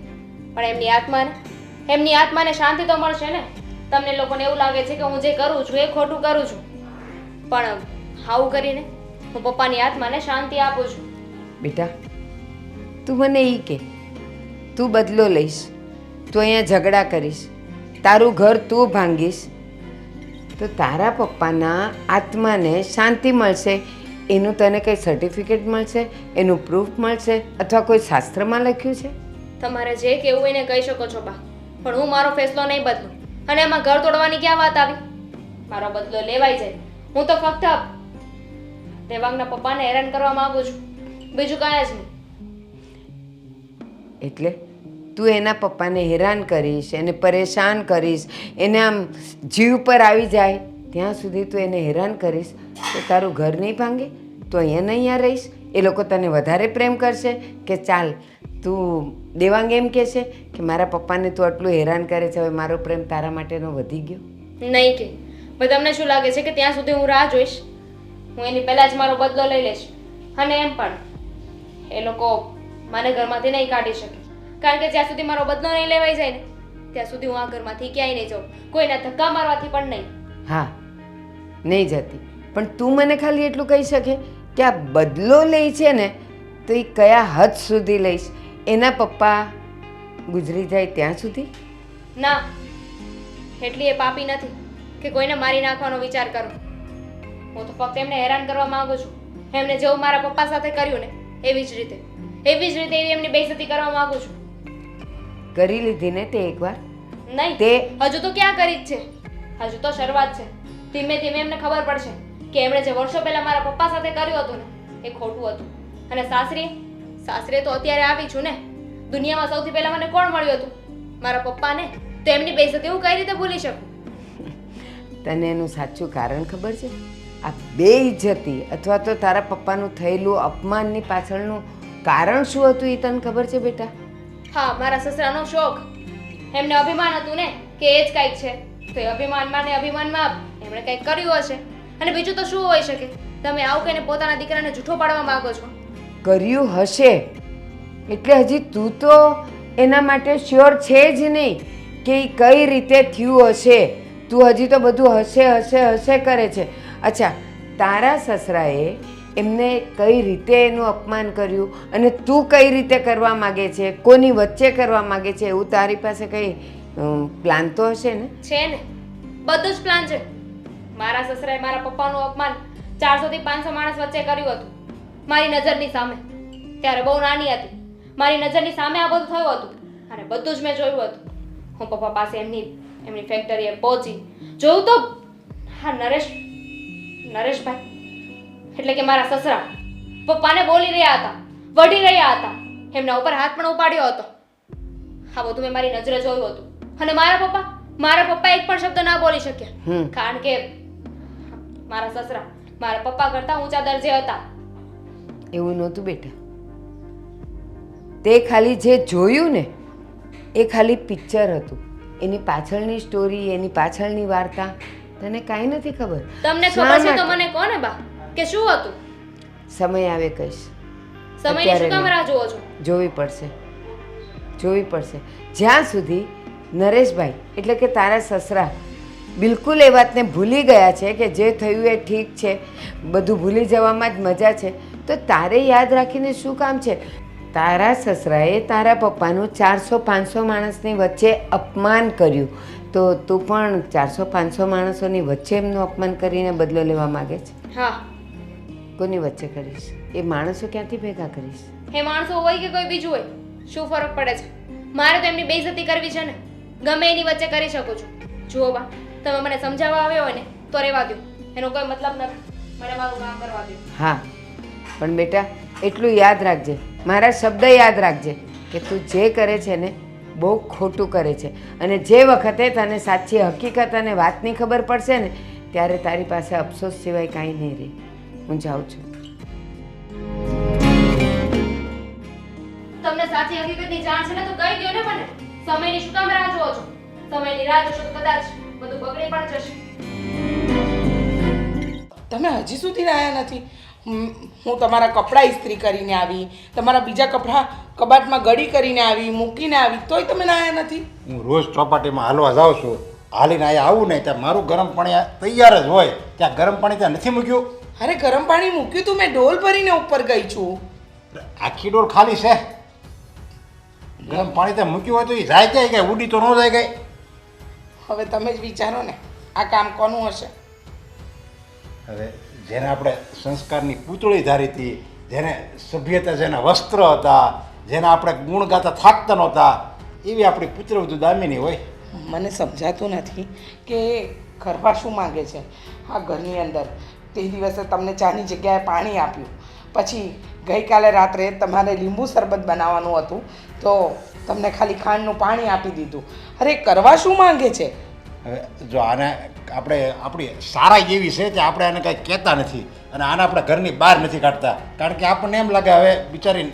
પણ એમની આત્માને શાંતિ તો મળશે ને. તમને લોકોને એવું લાગે છે કે હું જે કરું છું એ ખોટું કરું છું, પણ આવું કરીને હું પપ્પાની આત્માને શાંતિ આપું છું. બેટા, તું મને એ કે તું બદલો લઈશ, તું અહીંયા ઝઘડા કરીશ, તારું ઘર તું ભાંગીશ, તો તારા પપ્પાના આત્માને શાંતિ મળશે એનું તને કંઈ સર્ટિફિકેટ મળશે, એનું પ્રૂફ મળશે, અથવા કોઈ શાસ્ત્રમાં લખ્યું છે? તમારે જે કહેવું એને કહી શકો છો બા, પણ હું મારો ફેસલો નહીં બદલું. અને એમાં ઘર તોડવાની ક્યાં વાત આવી? મારો બદલો લેવાઈ જાય. હું તો ફક્ત દેવાંગના પપ્પાને હેરાન કરવા માંગુ છું, બીજું કાંઈ જ નહીં. એટલે તું એના પપ્પાને હેરાન કરીશ, એને પરેશાન કરીશ, એને આમ જીવ પર આવી જાય ત્યાં સુધી તું એને હેરાન કરીશ તો તારું ઘર નહીં ભાંગે? તું અહીંયા ને અહીંયા રહીશ? એ લોકો તને વધારે પ્રેમ કરશે કે ચાલ તું દેવાંગ એમ કહેશે કે મારા પપ્પાને તું આટલું હેરાન કરે છે, હવે મારો પ્રેમ તારા માટેનો વધી ગયો? નહીં કે ભાઈ, તમને શું લાગે છે કે ત્યાં સુધી હું રાહ જોઈશ? હું એની પહેલા જ મારો બદલો લઈ લઈશ. અને એમ પણ એ લોકો મને ઘરમાંથી નહીં કાઢી શકે, કારણ કે જ્યાં સુધી મારો બદલો નહીં લેવાઈ જાય ને ત્યાં સુધી હું આ ઘરમાંથી ક્યાંય નહીં જાઉં, કોઈના ધક્કા મારવાથી પણ નહીં. હા, નહીં જતી, પણ તું મને ખાલી એટલું કહી શકે કે આ બદલો લે છે ને તો એ કયા હદ સુધી લઈશ? એના પપ્પા ગુજરી જાય ત્યાં સુધી? ના, એટલી એ પાપી નથી કે કોઈને મારી નાખવાનો વિચાર કરું. હું તો ફક્ત એમને હેરાન કરવા માંગુ છું. એમને જેવું મારા પપ્પા સાથે કર્યું ને એવી જ રીતે એમની બેઇજ્જતી કરવા માંગુ છું. કરી લીધી ને તે એકવાર? નહીં, હજુ તો ક્યાં કરી જ છે, હજુ તો શરૂઆત છે. ધીમે ધીમે એમને ખબર પડશે કે એમણે જે વર્ષો પહેલા મારા પપ્પા સાથે કર્યું હતું ને એ ખોટું હતું. અને સાસરે તો અત્યારે આવી છું ને. દુનિયામાં સૌથી પહેલા મને કોણ મળ્યું હતું? મારા પપ્પાને. તો એમની બેઇજ્જતી હું કઈ રીતે ભૂલી શકું? તને એનું સાચું કારણ ખબર છે? આ બેઇજ્જતી અથવા તો તારા પપ્પાનું થયેલું અપમાનની પાછળનું કારણ શું હતું એ તને ખબર છે બેટા? હા, મારા સસરાનો શોખ. એમને અભિમાન હતું ને કે એ જ કાંઈક છે, તો એ અભિમાનમાં એમણે કંઈક કર્યું હશે. અને બીજું તો શું હોઈ શકે? તમે આવું કહીને પોતાના દીકરાને જૂઠો પાડવા માંગો છો. કર્યું હશે એટલે હજી તું તો એના માટે શ્યોર છે જ નહીં કે એ કઈ રીતે થયું હશે. તું હજી તો બધું હશે કરે છે. અચ્છા, તારા સસરાએ એમને કઈ રીતે એનું અપમાન કર્યું અને તું કઈ રીતે કરવા માગે છે, કોની વચ્ચે કરવા માગે છે, એવું તારી પાસે કઈ પ્લાન તો હશે ને? છે ને, બધું જ પ્લાન છે. મારા સસરાએ મારા પપ્પાનું અપમાન 400 થી 500 માણસ વચ્ચે કર્યું હતું મારી નજરની સામે. ત્યારે બહુ નાની હતી, મારી નજરની સામે આ બધું થયું હતું અને બધું જ મેં જોયું હતું. હું પપ્પા પાસે એમની એમની ફેક્ટરીએ પહોંચી જોઉં તો હા નરેશભાઈ એટલે કે મારા સસરા પપ્પાને બોલી રહ્યા હતા, વઢી રહ્યા હતા, એમના ઉપર હાથ પણ ઉપાડ્યો હતો. આ બધું મેં મારી નજરે જોયું હતું. અને મારા પપ્પા એક પણ શબ્દ ના બોલી શક્યા, કારણ કે મારા સસરા મારા પપ્પા કરતા ઊંચા દરજે હતા. એવું નહોતું બેટા. તે ખાલી જે જોયું ને એ ખાલી પિક્ચર હતું. એની પાછળની સ્ટોરી, એની પાછળની વાર્તા તને કાંઈ નથી ખબર. તમને શા ખબર છે તો માટે? મને કહો ને બા કે શું હતું. સમય આવે કહીશ. સમયની શું કામ નહીં. રાહ જુઓ છો? જોવી પડશે. જ્યાં સુધી નરેશભાઈ એટલે કે તારા સસરા બિલકુલ એ વાતને ભૂલી ગયા છે કે જે થયું એ ઠીક છે, બધું ભૂલી જવામાં જ મજા છે, તો તારે યાદ રાખીને શું કામ છે? તારા સસરાએ તારા પપ્પાનું 400-500 માણસની વચ્ચે અપમાન કર્યું, તો તું પણ 400-500 માણસોની વચ્ચે એમનું અપમાન કરીને બદલો લેવા માગે છે? હા, કોની વચ્ચે કરીશ? એ માણસો ક્યાંથી ભેગા કરીશ? હે માણસો હોય કે કોઈ બીજું હોય, શું ફરક પડે છે? મારે તો એમની બેઇજ્જતી કરવી છે ને, ગમે એની વચ્ચે કરી શકું છું. જુઓ બા, તમે મને સમજાવવા આવ્યો હોય ને તો રહેવા દો, એનો કોઈ મતલબ નથી. મને મારું કામ કરવા દો. હા, પણ બેટા એટલું યાદ રાખજે, મારા શબ્દ યાદ રાખજે કે તું જે કરે છે ને બહુ ખોટું કરે છે. અને જે વખતે તને સાચી હકીકત અને વાતની ખબર પડશે ને ત્યારે તારી પાસે અફસોસ સિવાય કાંઈ નહીં રહે. હું જાઉં છું. તમને સાચી હકીકતની જાણ છે ને તો કહી દો ને મને. સમયની શું કામ રાહ જુઓ છો? સમયની રાહ જોશો તો કદાચ બધું બગડી પણ જશે. તમે હજી સુધી આવ્યા નથી. હું તમારા કપડાં ઇસ્ત્રી કરીને આવી, તમારા બીજા કપડાં કબાટમાં ગળી કરીને આવી, મૂકીને આવી, તોય તમે આવ્યા નથી. હું રોજ ચોપાટીમાં હાલવા જાઉં છું, હાલીને અહીંયા આવું નહીં ત્યાં મારું ગરમ પાણી તૈયાર જ હોય, ત્યાં ગરમ પાણી ત્યાં નથી મૂક્યું. અરે ગરમ પાણી મૂક્યું તું, મેં ડોલ ભરીને ઉપર ગઈ છું. આખી ડોલ ખાલી છે. ગરમ પાણી ત્યાં મૂક્યું હોય તો એ જાય ક્યાંય કાંઈ ઉડી તો ન જાય કાંઈ. હવે તમે જ વિચારો ને આ કામ કોનું હશે. હવે જેને આપણે સંસ્કારની પૂતળી ધારી હતી, જેને સભ્યતા, જેના વસ્ત્ર હતા, જેના આપણે ગુણ ગાતા થાકતા નહોતા, એવી આપણી પુત્રવધુ દામિની હોય. મને સમજાતું નથી કે કરવા શું માંગે છે આ ઘરની અંદર. તે દિવસે તમને ચાની જગ્યાએ પાણી આપ્યું, પછી ગઈકાલે રાત્રે તમારે લીંબુ શરબત બનાવવાનું હતું તો તમને ખાલી ખાંડનું પાણી આપી દીધું. અરે કરવા શું માંગે છે? હવે જો આને આપણી સારા એવી છે કે આપણે આને કાંઈ કહેતા નથી અને આને આપણે ઘરની બહાર નથી કાઢતા, કારણ કે આપણને એમ લાગે હવે બિચારી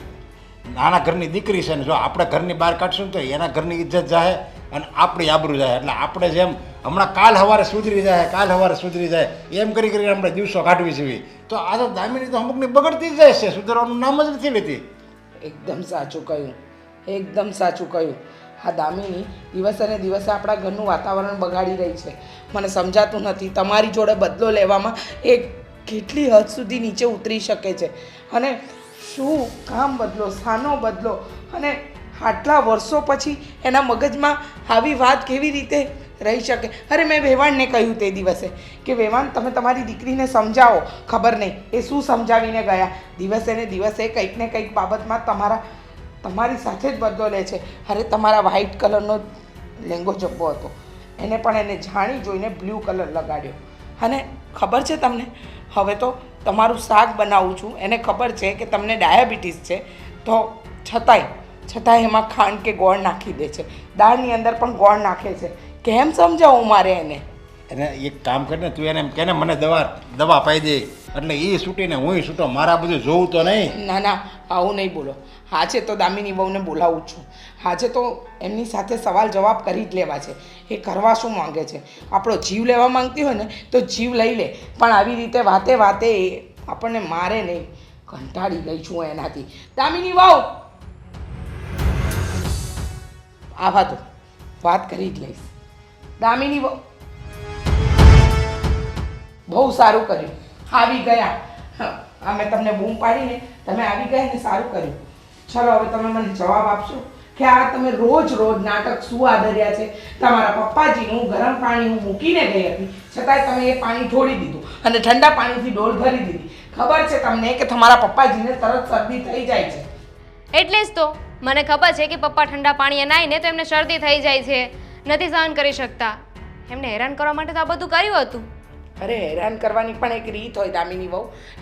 નાના ઘરની દીકરી છે ને જો આપણે ઘરની બહાર કાઢશું ને તો એના ઘરની ઇજ્જત જાય અને આપણી આબરૂ જાય. એટલે આપણે જેમ હમણાં કાલ સવારે સુધરી જાય એમ કરીને આપણે દિવસો કાઢવી જોઈએ. તો આ તો દામિની તો અમુકની બગડતી જ જાય છે, સુધારવાનું નામ જ નથી લેતી. એકદમ સાચું કહ્યું, એકદમ સાચું કહ્યું. આ દામિની દિવસે ને દિવસે આપણા ઘરનું વાતાવરણ બગાડી રહી છે. મને સમજાતું નથી તમારી જોડે બદલો લેવામાં એ કેટલી હદ સુધી નીચે ઉતરી શકે છે. અને શું કામ બદલો, શાનો બદલો, અને આટલા વર્ષો પછી એના મગજમાં આવી વાત કેવી રીતે રહી શકે? અરે મેં વેવાણને કહ્યું તે દિવસે કે વેવાણ તમે તમારી દીકરીને સમજાવો. ખબર નહીં એ શું સમજાવીને ગયા. દિવસે ને દિવસે કંઈક ને કંઈક બાબતમાં તમારી સાથે જ બદલો લે છે. અરે તમારા વ્હાઈટ કલરનો લેંગો જબ્બો હતો, એને પણ એને જાણી જોઈને બ્લુ કલર લગાડ્યો. અને ખબર છે તમને, હવે તો તમારું શાક બનાવું છું, એને ખબર છે કે તમને ડાયાબિટીસ છે, તો છતાંય એમાં ખાંડ કે ગોળ નાખી દે છે. દાળની અંદર પણ ગોળ નાખે છે. કેમ સમજાવું મારે એને? એને એક કામ કરીને તું એને એમ કે ને મને દવા પાઈ દે એટલે એ છૂટીને હું છૂટો, મારા બધું જોવું તો નહીં. ના આવું નહીં બોલો. આજે તો દામિની બહુને બોલાવું છું. આજે તો એમની સાથે સવાલ જવાબ કરી જ લેવા છે. એ કરવા શું માંગે છે? આપણો જીવ લેવા માંગતી હોય ને તો જીવ લઈ લે, પણ આવી રીતે વાતે એ આપણને મારે નહીં. કંટાળી ગઈ છું એનાથી. દામિની વાવ આવા તો વાત કરી જ લઈશ. દામિની વાવ બહુ સારું કર્યું આવી ગયા. આ મેં તમને બૂમ પાડીને તમે આવી ગયા ને સારું કર્યું. ચલો હવે તમે મને જવાબ આપશો કે આ તમે રોજ નાટક શું આદર્યા છે? તમારા પપ્પાજીનું ગરમ પાણી હું મૂકીને ગઈ હતી, છતાંય તમે એ પાણી ઢોળી દીધું અને ઠંડા પાણીથી ડોલ ભરી દીધી. ખબર છે તમને કે તમારા પપ્પાજીને તરત શરદી થઈ જાય છે. એટલે જ તો મને ખબર છે કે પપ્પા ઠંડા પાણીએ નાહીને તો એમને શરદી થઈ જાય છે. નથી સહન કરી શકતા. એમને હેરાન કરવા માટે તો આ બધું કર્યું હતું. અરે હેરાન કરવાની પણ એક રીત હોય દામિની વહુ.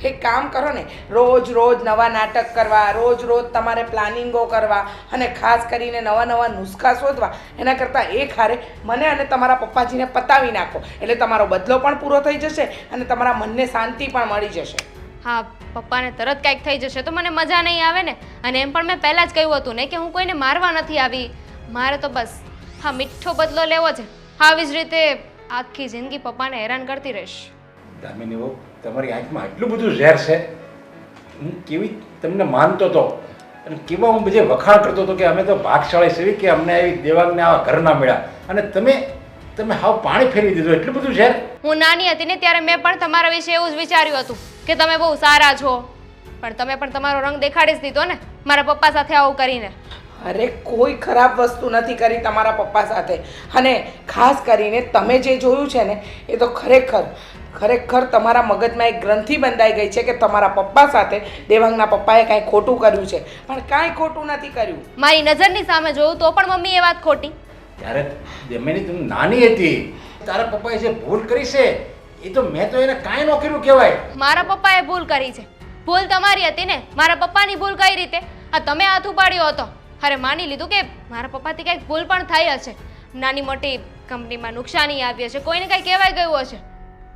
એક કામ કરો ને, રોજ રોજ નવા નાટક કરવા, રોજ રોજ તમારે પ્લાનિંગો કરવા અને ખાસ કરીને નવા નવા નુસ્ખા શોધવા, એના કરતાં એક હારે મને અને તમારા પપ્પાજીને પતાવી નાખો, એટલે તમારો બદલો પણ પૂરો થઈ જશે અને તમારા મનને શાંતિ પણ મળી જશે. હા, પપ્પાને તરત કાંઈક થઈ જશે તો મને મજા નહીં આવે ને. અને એમ પણ મેં પહેલાં જ કહ્યું હતું ને કે હું કોઈને મારવા નથી આવી. મારે તો બસ હા મીઠો બદલો લેવો છે. આવી જ રીતે આખી જિંદગી પપ્પાને હેરાન કરતી રહીશ. દામિની વહુ, તમારી આંખમાં આટલું બધું ઝેર છે. હું કેવી તમને માનતો હતો અને કેવા હું બધે વખાણ કરતો હતો કે અમે તો ભાગશાળી સેવી કે અમને આવી દેવાંગને આવા ઘર ના મળ્યા, અને તમે હાવ પાણી ફેરવી દીધું. એટલું બધું ઝેર. હું નાની હતી ને ત્યારે મેં પણ તમારા વિશે એવું જ વિચાર્યું હતું કે તમે બહુ સારા છો, પણ તમે પણ તમારો રંગ દેખાડી જ દીધો ને મારા પપ્પા સાથે આવું કરીને. અરે કોઈ ખરાબ વસ્તુ નથી કરી તમારા પપ્પા સાથે, અને ખાસ કરીને તમે જે જોયું છે ને એ તો ખરેખર તમારા મગજમાં એક ગ્રંથિ બંધાઈ ગઈ છે કે તમારા પપ્પા સાથે દેવાંગના પપ્પાએ કાંઈ ખોટું કર્યું છે, પણ કાંઈ ખોટું નથી કર્યું. મારી નજરની સામે જોયું તો પણ મમ્મી એ વાત ખોટી. ત્યારે દમયની તું નાની હતી, તારા પપ્પાએ જે ભૂલ કરી છે એ તો મેં તો એને કાંઈ ન કર્યું કહેવાય. મારા પપ્પાએ ભૂલ કરી છે. ભૂલ તમારી હતી ને. મારા પપ્પાની ભૂલ કઈ રીતે? આ તમે હાથ ઉપાડ્યો હતો. અરે માની લીધું કે મારા પપ્પાથી કંઈક ભૂલ પણ થઈ હશે, નાની મોટી કંપનીમાં નુકસાની આવી હશે, કોઈને કંઈ કહેવાય ગયું હશે,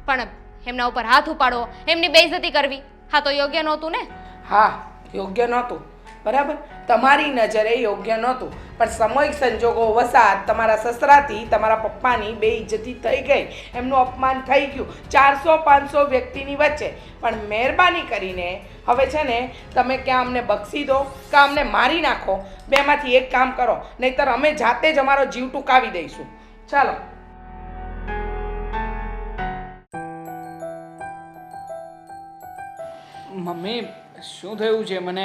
પણ એમના ઉપર હાથ ઉપાડવો, એમની બેઇજ્જતી કરવી, હા તો યોગ્ય નહોતું ને. હા, યોગ્ય નહોતું, બરાબર. તમારી નજરે યોગ્ય નહોતું, પણ સામૂહિક સંજોગો વસાત તમારા સસરાથી તમારા પપ્પાની બેઇજ્જતી થઈ ગઈ, એમનું અપમાન થઈ ગયું 400-500 વ્યક્તિની વચ્ચે. પણ મહેરબાની કરીને હવે છે ને તમે ક્યાં અમને બક્ષી દો કે અમને મારી નાખો, બેમાંથી એક કામ કરો, નહીંતર અમે જાતે જ અમારો જીવ ટૂંકાવી દઈશું. ચાલો. મમ્મી, શું થયું છે? મને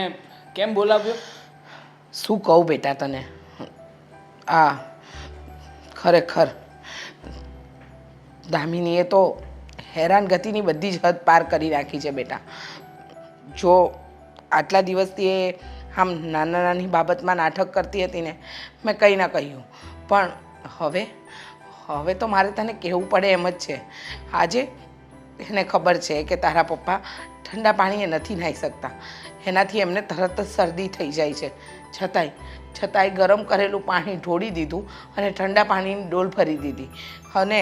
કેમ બોલાવ્યો? શું કહું બેટા તને? આ ખરેખર દામિનીએ તો હેરાનગતિની બધી જ હદ પાર કરી રાખી છે બેટા. જો આટલા દિવસથી એ આમ નાની બાબતમાં નાટક કરતી હતી ને, મેં કંઈ ના કહ્યું, પણ હવે તો મારે તને કહેવું પડે એમ જ છે. આજે એને ખબર છે કે તારા પપ્પા ઠંડા પાણીએ નથી નાહી શકતા, એનાથી એમને તરત જ શરદી થઈ જાય છે. છતાંય ગરમ કરેલું પાણી ઢોળી દીધું અને ઠંડા પાણીની ડોલ ભરી દીધી. અને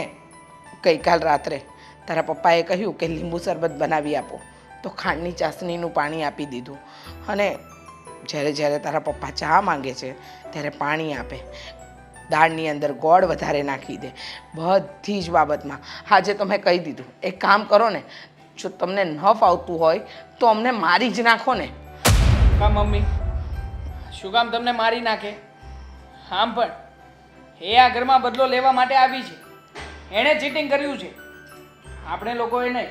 ગઈકાલ રાત્રે તારા પપ્પાએ કહ્યું કે લીંબુ શરબત બનાવી આપો, તો ખાંડની ચાસણીનું પાણી આપી દીધું. અને જ્યારે તારા પપ્પા ચા માંગે છે ત્યારે પાણી આપે, દાળની અંદર ગોળ વધારે નાખી દે, બધી જ બાબતમાં. આજે તો મેં કહી દીધું, એક કામ કરો ને, જો તમને ન ફાવતું હોય તો અમને મારી જ નાખો ને. કા મમ્મી, શું કામ તમને મારી નાખે? આમ પણ એ આ ઘરમાં બદલો લેવા માટે આવી છે. એણે ચીટિંગ કર્યું છે, આપણે લોકોએ નહીં.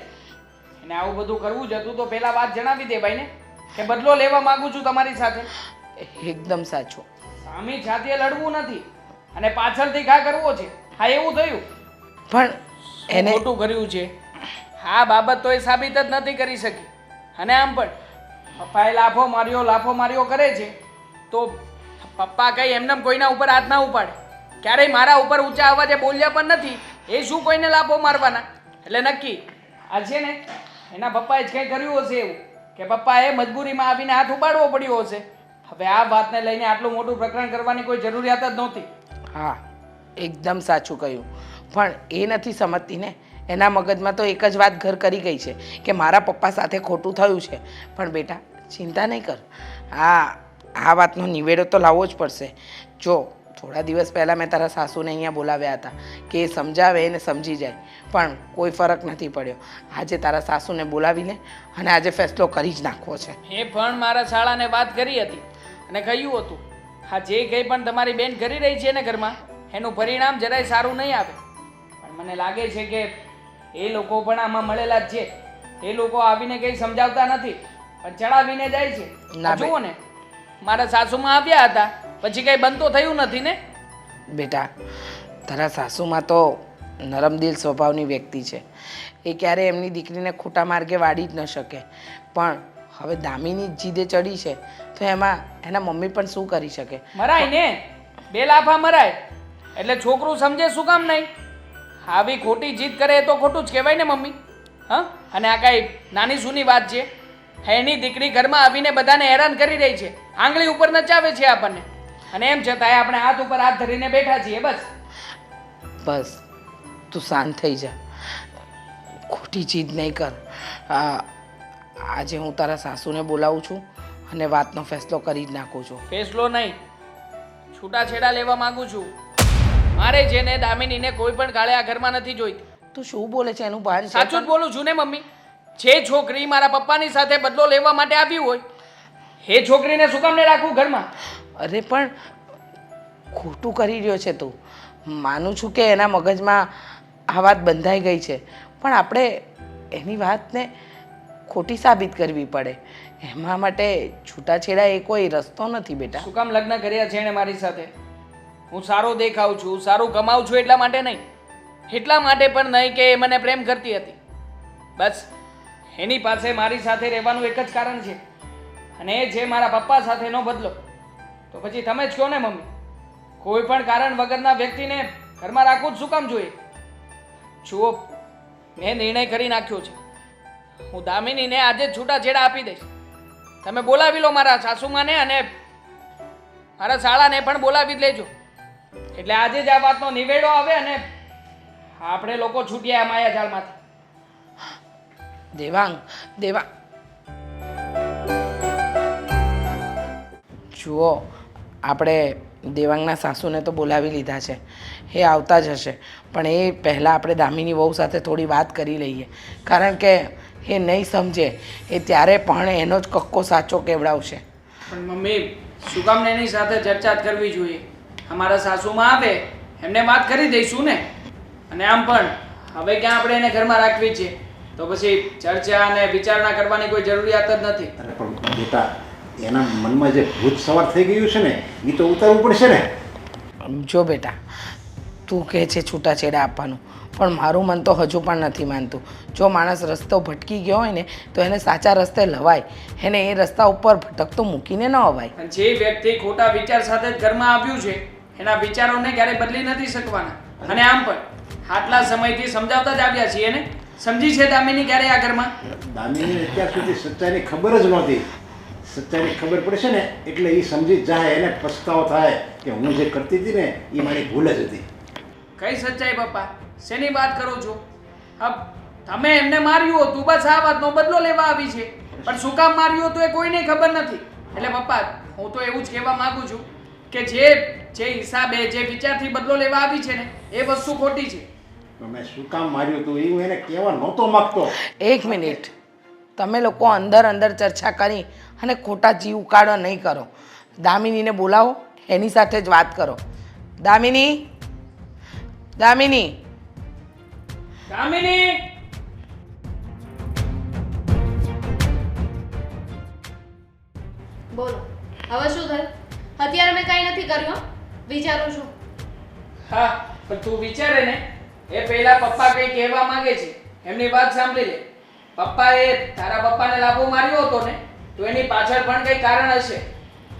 એને આવું બધું કરવું જ હતું તો પહેલાં વાત જણાવી દે ભાઈને કે બદલો લેવા માંગુ છું તમારી સાથે. એકદમ સાચું. સામી છાતીએ લડવું નથી અને પાછળથી ઘા કરવો છે. હા, એવું થયું. પણ એને ખોટું કર્યું છે આ બાબત તો એ સાબિત જ નથી કરી શકી. અને આમ પણ પપ્પાએ લાફો માર્યો કરે છે તો પપ્પા કઈ એમને કોઈના ઉપર હાથ ના ઉપાડે, ક્યારેય મારા ઉપર ઊંચા અવાજે બોલ્યા પણ નથી. એ શું કોઈને લાફો મારવાના? એટલે નક્કી આ છે ને એના પપ્પાએ જ કંઈ કર્યું હશે એવું કે પપ્પાએ મજબૂરીમાં આવીને હાથ ઉપાડવો પડ્યો હશે. હવે આ વાતને લઈને આટલું મોટું પ્રકરણ કરવાની કોઈ જરૂરિયાત જ નહોતી. હા, એકદમ સાચું કહ્યું, પણ એ નથી સમજતી ને. એના મગજમાં તો એક જ વાત ઘર કરી ગઈ છે કે મારા પપ્પા સાથે ખોટું થયું છે. પણ બેટા ચિંતા નહીં કર, આ વાતનો નિવેડો તો લાવવો જ પડશે. જો થોડા દિવસ પહેલાં મેં તારા સાસુને અહીંયા બોલાવ્યા હતા કે એ સમજાવે એને સમજી જાય, પણ કોઈ ફરક નથી પડ્યો. આજે તારા સાસુને બોલાવીને અને આજે ફેસલો કરી જ નાખવો છે. એ પણ મારા શાળાને વાત કરી હતી અને કહ્યું હતું હા જે કંઈ પણ તમારી બેન કરી રહી છે ને ઘરમાં એનું પરિણામ જરાય સારું નહીં આવે. પણ મને લાગે છે કે એ લોકો પણ આમાં મળેલા જ છે. એ લોકો આવીને કંઈ સમજાવતા નથી પણ ચડાવીને જાય છે. જુઓ ને મારા સાસુમાં આવ્યા હતા પછી કંઈ બનતો થયું નથી ને. બેટા તારા સાસુમાં તો નરમદિલ સ્વભાવની વ્યક્તિ છે, એ ક્યારે એમની દીકરીને ખોટા માર્ગે વાળી જ ન શકે. પણ હવે દામિની જીદે ચડી છે તો એમાં એના મમ્મી પણ શું કરી શકે? મરાય ને, બે લાફા મરાય. એટલે છોકરું સમજે શું કામ નહીં? આવી ખોટી જીદ કરે એ તો ખોટું જ કહેવાય ને મમ્મી. હા, અને આ કાંઈ નાની સૂની વાત છે? એની દીકરી ઘરમાં આવીને બધાને હેરાન કરી રહી છે, આંગળી ઉપર નચાવે છે આપણને, અને એમ છતાંય આપણે હાથ ઉપર હાથ ધરીને બેઠા છીએ. બસ તું શાંત થઈ જા, ખોટી જીદ નહીં કર. આજે હું તારા સાસુને બોલાવું છું અને વાતનો ફેસલો કરી જ નાખું છું. ફેસલો નહીં, છૂટાછેડા લેવા માંગુ છું. મારે જેને દામિનીને કોઈ પણ કાળે આ ઘરમાં નથી જોઈતી. તું શું બોલે છે એનું ભાન છે? સાચું જ બોલું છું ને મમ્મી. જે છોકરી મારા પપ્પાની સાથે બદલો લેવા માટે આવી હોય એ છોકરીને શું કામ ને રાખવું ઘરમાં? અરે પણ ખોટું કરી રહ્યો છે તું. માનું છું કે એના મગજમાં આ વાત બંધાઈ ગઈ છે, પણ આપણે એની વાતને ખોટી સાબિત કરવી પડે. એમાં માટે છૂટાછેડા એ કોઈ રસ્તો નથી બેટા. શું કામ લગ્ન કર્યા છે એણે મારી સાથે? હું સારો દેખાઉં છું, સારું કમાઉં છું એટલા માટે નહીં, એટલા માટે પણ નહીં કે એ મને પ્રેમ કરતી હતી. બસ એની પાસે મારી સાથે રહેવાનું એક જ કારણ છે, અને એ છે મારા પપ્પા સાથેનો બદલો. તો પછી તમે જ કહો ને મમ્મી, કોઈ પણ કારણ વગરના વ્યક્તિને ઘરમાં રાખવું જ શું કામ જોઈએ? જુઓ, મેં નિર્ણય કરી નાખ્યો છે. હું દામિનીને આજે જ છૂટાછેડા આપી દઈશ. તમે બોલાવી લો મારા સાસુમાને, અને મારા શાળાને પણ બોલાવી જ લેજો. એટલે આજે જ આ વાતનો નિવેડો આવે અને આપણે લોકો છૂટ્યા આ માયાજાળમાંથી. દેવાંગ, જુઓ, આપણે દેવાંગના સાસુને તો બોલાવી લીધા છે, એ આવતા જ હશે, પણ એ પહેલાં આપણે દામિની વહુ સાથે થોડી વાત કરી લઈએ, કારણ કે એ નહીં સમજે એ ત્યારે પણ એનો જ કક્કો સાચો કેવડાવશે. પણ મમ્મી, શું કામ એની સાથે ચર્ચા જ કરવી જોઈએ? અમારા સાસુમાં આવે એમને વાત કરી દઈશું ને. અને આમ પણ હવે ક્યાં આપણે એને ઘરમાં રાખવી છે, તો પછી ચર્ચા અને વિચારણા કરવાની કોઈ જરૂરિયાત જ નથી. અરે પણ બેટા, એના મનમાં જે ભૂત સવાર થઈ ગયું છે ને એ તો ઉતારવું પડશે ને. જો બેટા, તું કહે છે છૂટાછેડા આપવાનું, પણ મારું મન તો હજુ પણ નથી માનતું. જો માણસ રસ્તો ભટકી ગયો હોય ને તો એને સાચા રસ્તે લવાય, એને એ રસ્તા ઉપર ભટકતો મૂકીને ન અવાય. અને જે વ્યક્તિ ખોટા વિચાર સાથે જ ઘરમાં આવ્યું છે એના વિચારોને ક્યારેય બદલી નથી શકવાના. અને આમ પણ આટલા સમયથી સમજાવતા જ આવ્યા છીએ ને. સમજી છે દામિની ક્યારે આ ઘરમાં? દામિનીને અત્યાર સુધી સચ્ચાઈની ખબર જ નહોતી. સચ્ચાઈની ખબર પડશે ને એટલે એ સમજી જ જાય, એને પછતાવો થાય કે હું જે કરતી હતી ને એ મારી ભૂલ જ હતી. કઈ સચ્ચાઈ પપ્પા? શેની વાત કરો છો? તમે એમને માર્યું હતું, બસ આ વાતનો બદલો લેવા આવી છે. પણ શું કામ માર્યું હતું એ કોઈને ખબર નથી. એટલે પપ્પા, હું તો એવું જ કહેવા માંગુ છું કે જે હિસાબે જે વિચારથી બદલો લેવા આવી છે ને એ વસ્તુ ખોટી છે. મેં શું કામ માર્યું હતું એ હું એને કહેવા નહોતો માગતો. એક મિનિટ, તમે લોકો અંદર ચર્ચા કરી અને ખોટા જીવ ઉકાળો નહીં કરો. દામિનીને બોલાવો, એની સાથે જ વાત કરો. દામિની, દામિની! બોલો, હવે શું થયું? અત્યારે મેં કંઈ નથી કર્યું, વિચારું છું. હા, પણ તું વિચારે ને એ પહેલા પપ્પા કંઈ કહેવા માંગે છે, એમની વાત સાંભળી લે. પપ્પાએ તારા પપ્પાને લાફો માર્યો હતો ને, તો એની પાછળ પણ કંઈ કારણ હશે.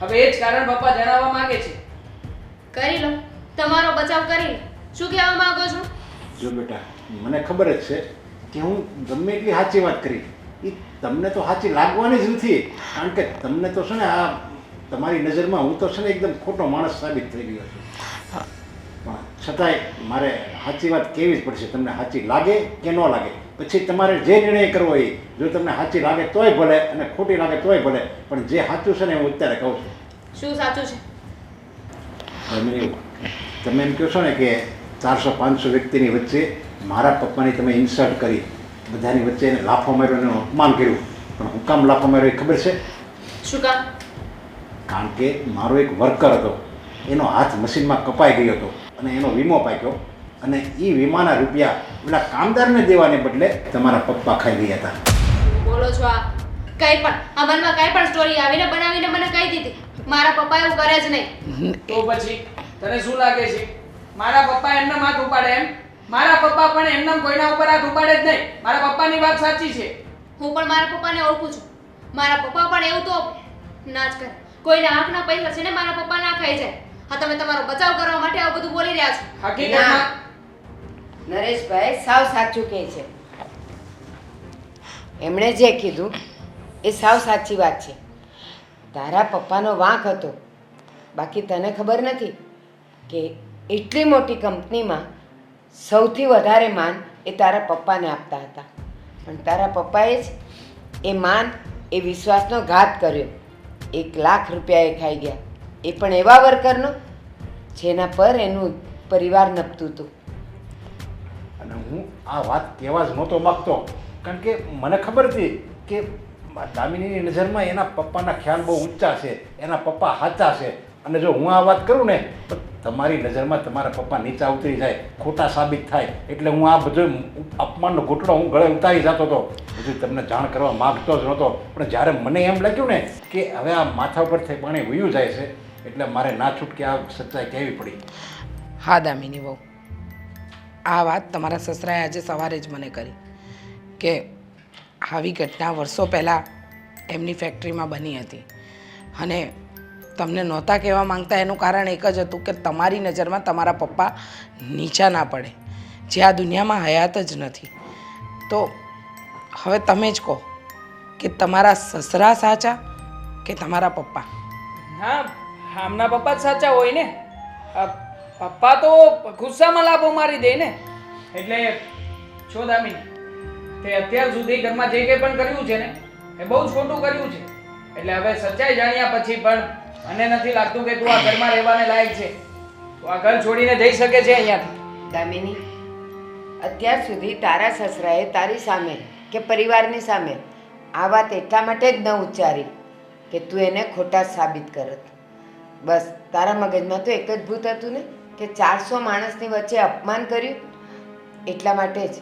હવે એ જ કારણ પપ્પા જણાવવા માંગે છે. કરી લો, તમારો બચાવ કરી લો. શું કહેવા માંગો છો? જો બેટા, મને ખબર જ છે કે હું ગમે એટલી સાચી વાત કરી એ તમને તો સાચી લાગવાની જ નથી, કારણ કે તમને તો છે ને આ તમારી નજરમાં હું તો છે ને એકદમ ખોટો માણસ સાબિત થઈ ગયો છું. પણ છતાંય મારે સાચી વાત કહેવી જ પડશે. તમને સાચી લાગે કે ન લાગે, પછી તમારે જે નિર્ણય કરવો એ. જો તમને સાચી લાગે તોય ભલે અને ખોટી લાગે તોય ભલે, પણ જે સાચું છે ને હું અત્યારે કહું છું. શું સાચું છે? તમે એમ કહો છો ને કે 400-500 વ્યક્તિની વચ્ચે મારા પપ્પાની તમે ઇન્સલ્ટ કરી, બધાની વચ્ચે એને લાફો માર્યો, એનું અપમાન કર્યું. પણ હું કામ લાફો માર્યો એ ખબર છે? શું કામ? કારણ કે મારો એક વર્કર હતો, એનો હાથ મશીનમાં કપાઈ ગયો હતો અને એનો વીમો પાક્યો, અને એ વીમાના રૂપિયા પેલા કામદારને દેવાને બદલે તમારા પપ્પા ખાઈ ગયા હતા. બોલો છો આ? કંઈ પણ આ મનમાં કંઈ પણ સ્ટોરી આવીને બનાવીને મને કહી દીધી. મારા પપ્પા એવું કરે જ નહીં. તો પછી તને શું લાગે છે મારા પપ્પા એમના હાથ ઉપાડે એમ? મારા પપ્પા પણ એમના કોઈના ઉપર હાથ ઉપાડે જ નહીં. મારા પપ્પાની વાત સાચી છે. હું પણ મારા પપ્પાને ઓળખું છું. મારા પપ્પા પણ એવું તો ના જ કરે. કોઈના આંખના પૈસા છે ને મારા પપ્પા ના ખાઈ જાય. હા તમે તમારો બચાવ કરવા માટે આવું બધું બોલી રહ્યા છો હકીકતમાં નરેશભાઈ સાવ સાચું કહે છે. એમણે જે કીધું એ સાવ સાચી વાત છે. તારા પપ્પાનો વાંક હતો, બાકી તને ખબર નથી કે એટલી મોટી કંપનીમાં સૌથી વધારે માન એ તારા પપ્પાને આપતા હતા, પણ તારા પપ્પાએ જ એ માન એ વિશ્વાસનો ઘાત કર્યો. 1 લાખ રૂપિયા એ ખાઈ ગયા, એ પણ એવા વર્કરનો જેના પર એનું પરિવાર નપતું હતું. અને હું આ વાત કહેવા જ નહોતો માગતો, કારણ કે મને ખબર હતી કે દામિનીની નજરમાં એના પપ્પાના ખ્યાલ બહુ ઊંચા છે, એના પપ્પા સાચા છે. અને જો હું આ વાત કરું ને તો તમારી નજરમાં તમારા પપ્પા નીચા ઉતરી જાય, ખોટા સાબિત થાય, એટલે હું આ બધો અપમાનનો ઘૂંટડો હું ગળે ઉતારી જતો હતો. બધું તમને જાણ કરવા માગતો જ નહોતો, પણ જ્યારે મને એમ લાગ્યું ને કે હવે આ માથા ઉપરથી પાણી વયું જાય છે, એટલે મારે ના છૂટકે આ સચ્ચાઈ કહેવી પડી. હા દામિની બહુ, આ વાત તમારા સસરાએ આજે સવારે જ મને કરી કે આવી ઘટના વર્ષો પહેલાં એમની ફેક્ટરીમાં બની હતી, અને તમને નહોતા કહેવા માંગતા એનું કારણ એક જ હતું કે તમારી નજરમાં તમારા પપ્પા નીચા ના પડે, જે આ દુનિયામાં હયાત જ નથી. તો હવે તમે જ કહો કે તમારા સસરા સાચા કે તમારા પપ્પા? ના, આમના પપ્પા જ સાચા હોય ને. પપ્પા તો ગુસ્સામાં લાભો મારી દે ને. એટલે છો દામિની, તે અત્યાર સુધી ઘરમાં જે કંઈ પણ કર્યું છે ને એ બહુ જ ખોટું કર્યું છે. એટલે હવે સચ્ચાઈ જાણ્યા પછી પણ મને નથી લાગતું કે તું આ ઘરમાં રહેવાને લાયક છે. તું આ ઘર છોડીને જઈ શકે છે અહીંયાથી. દામિની, અત્યાર સુધી તારા સસરાએ તારી સામે કે પરિવારની સામે આ વાત એટલા માટે જ ન ઉચ્ચારી કે તું એને ખોટા સાબિત કરત. બસ તારા મગજમાં તો એક જ ભૂત હતું ને કે 400 માણસની વચ્ચે અપમાન કર્યું, એટલા માટે જ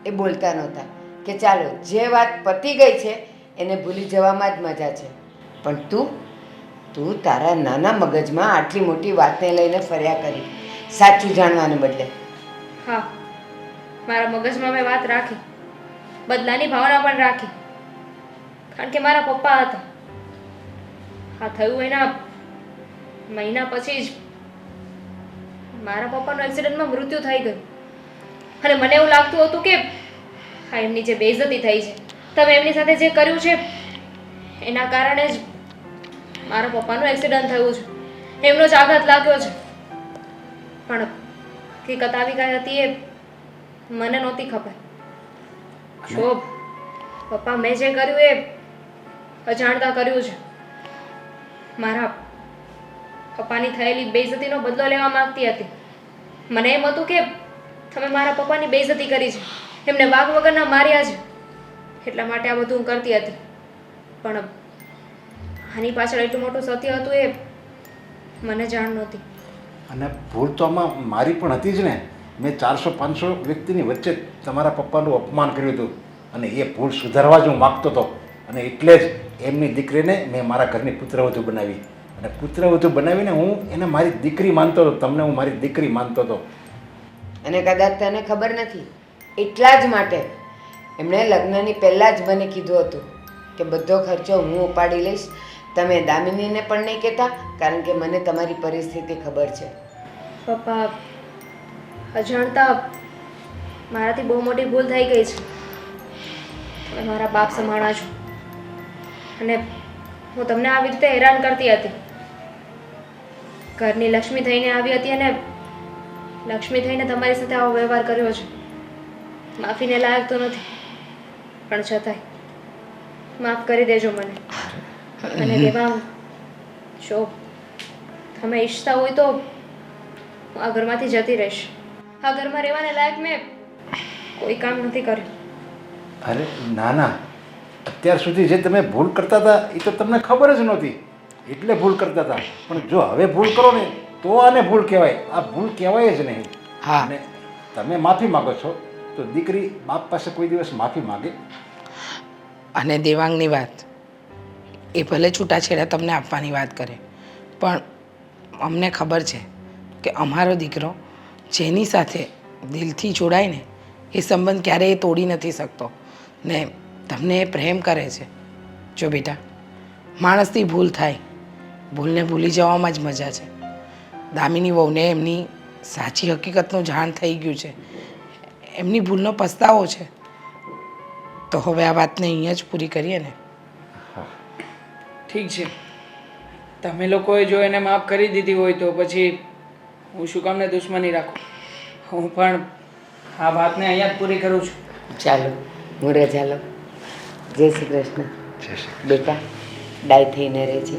એ બોલતા નહોતા કે ચાલો જે વાત પતી ગઈ છે એને ભૂલી જવામાં જ મજા છે. પણ તું તારા નાના મગજમાં આટલી મોટી વાતને લઈને ફર્યા કરી, સાચું જાણવાને બદલે. હા, મારા મગજમાં મેં વાત રાખી, બદલાની ભાવના પણ રાખી, કારણ કે મારા પપ્પા હતા. આ થયું એના મહિના પછી જ મારા પપ્પાનું એક્સિડન્ટમાં મૃત્યુ થઈ ગયું, અને મને એવું લાગતું હતું કે હા એમની જે બેઇજ્જતી થઈ છે, તમે એમની સાથે જે કર્યું છે એના કારણે જ મારા પપ્પાનું એક્સિડન્ટ થયું છે, એમનો જ આઘાત લાગ્યો છે. પણ હકીકત આવી ગઈ હતી એ મને નહોતી ખબર. શોભ, પપ્પા મેં જે કર્યું એ અજાણતા કર્યું છે. મારા પપ્પાની થયેલી બેઇજ્જતીનો બદલો લેવા માંગતી હતી. મને એમ હતું કે તમે મારા પપ્પાની બેઇજ્જતી કરી છે, એમને વાગ વગરના માર્યા છે, એટલા માટે આ બધું હું કરતી હતી. પણ આની પાછળ એટલું મોટું સત્ય હતું એ મને જાણ નહોતી. અને ભૂલ તો આમાં મારી પણ હતી જ ને. મેં 400-500 વ્યક્તિની વચ્ચે તમારા પપ્પાનું અપમાન કર્યું હતું, અને એ ભૂલ સુધારવા જ હું માગતો હતો. અને એટલે જ એમની દીકરીને મેં મારા ઘરની પુત્રવધુ બનાવી, અને પુત્રવધુ બનાવીને હું એને મારી દીકરી માનતો હતો, તમને હું મારી દીકરી માનતો હતો. અને કદાચ તને ખબર નથી, એટલા જ માટે એમણે લગ્નની પહેલાં જ મને કીધું હતું કે બધો ખર્ચો હું ઉપાડી લઈશ, તમે દામિનીને પણ નહીં કહેતા, કારણ કે મને તમારી પરિસ્થિતિ ખબર છે. પપ્પા, અજાણતા મારાથી બહુ મોટી ભૂલ થઈ ગઈ છે. તમે મારા બાપ સમાણા છો, અને હું તમને આવી રીતે હેરાન કરતી હતી. ઘરની લક્ષ્મી થઈને આવી હતી, અને લક્ષ્મી થઈને તમારી સાથે આવો વ્યવહાર કર્યો છે. માફીને લાયક તો નથી, પણ છતાંય માફ કરી દેજો મને. અને દેવાંગ, જો તમે ઈચ્છતા હોય તો હું આ ઘરમાંથી જતી રહીશ. આ ઘરમાં રહેવાને લાયક મેં કોઈ કામ નથી કર્યું. અરે ના ના, અત્યાર સુધી જે તમે ભૂલ કરતા હતા એ તો તમને ખબર જ નહોતી, એટલે ભૂલ કરતા હતા. પણ જો હવે ભૂલ કરો ને તો આને ભૂલ કહેવાય, આ ભૂલ કહેવાય જ નહીં. હા. અને તમે માફી માગો છો તો દીકરી બાપ પાસે કોઈ દિવસ માફી માગે? અને દેવાંગની વાત, એ ભલે છૂટાછેડા તમને આપવાની વાત કરે, પણ અમને ખબર છે કે અમારો દીકરો જેની સાથે દિલથી જોડાય ને એ સંબંધ ક્યારેય તોડી નથી શકતો, ને તમને એ પ્રેમ કરે છે. જો બેટા, માણસથી ભૂલ થાય, ભૂલને ભૂલી જવામાં જ મજા છે. દામિની વહુને એમની સાચી હકીકતનું જાણ થઈ ગયું છે. એમની ભૂલનો પસ્તાવો છે. તો હવે આ વાતને અહીંયા જ પૂરી કરીએ ને. ઠીક છે, તમે લોકોએ જો એને માફ કરી દીધી હોય તો પછી હું શું કામને દુશ્મની રાખું. હું પણ આ વાતને અહીંયા જ પૂરી કરું છું. ચાલો હું રજા લો. જય શ્રી કૃષ્ણ. બેટા ડાય થઈને રહેજે.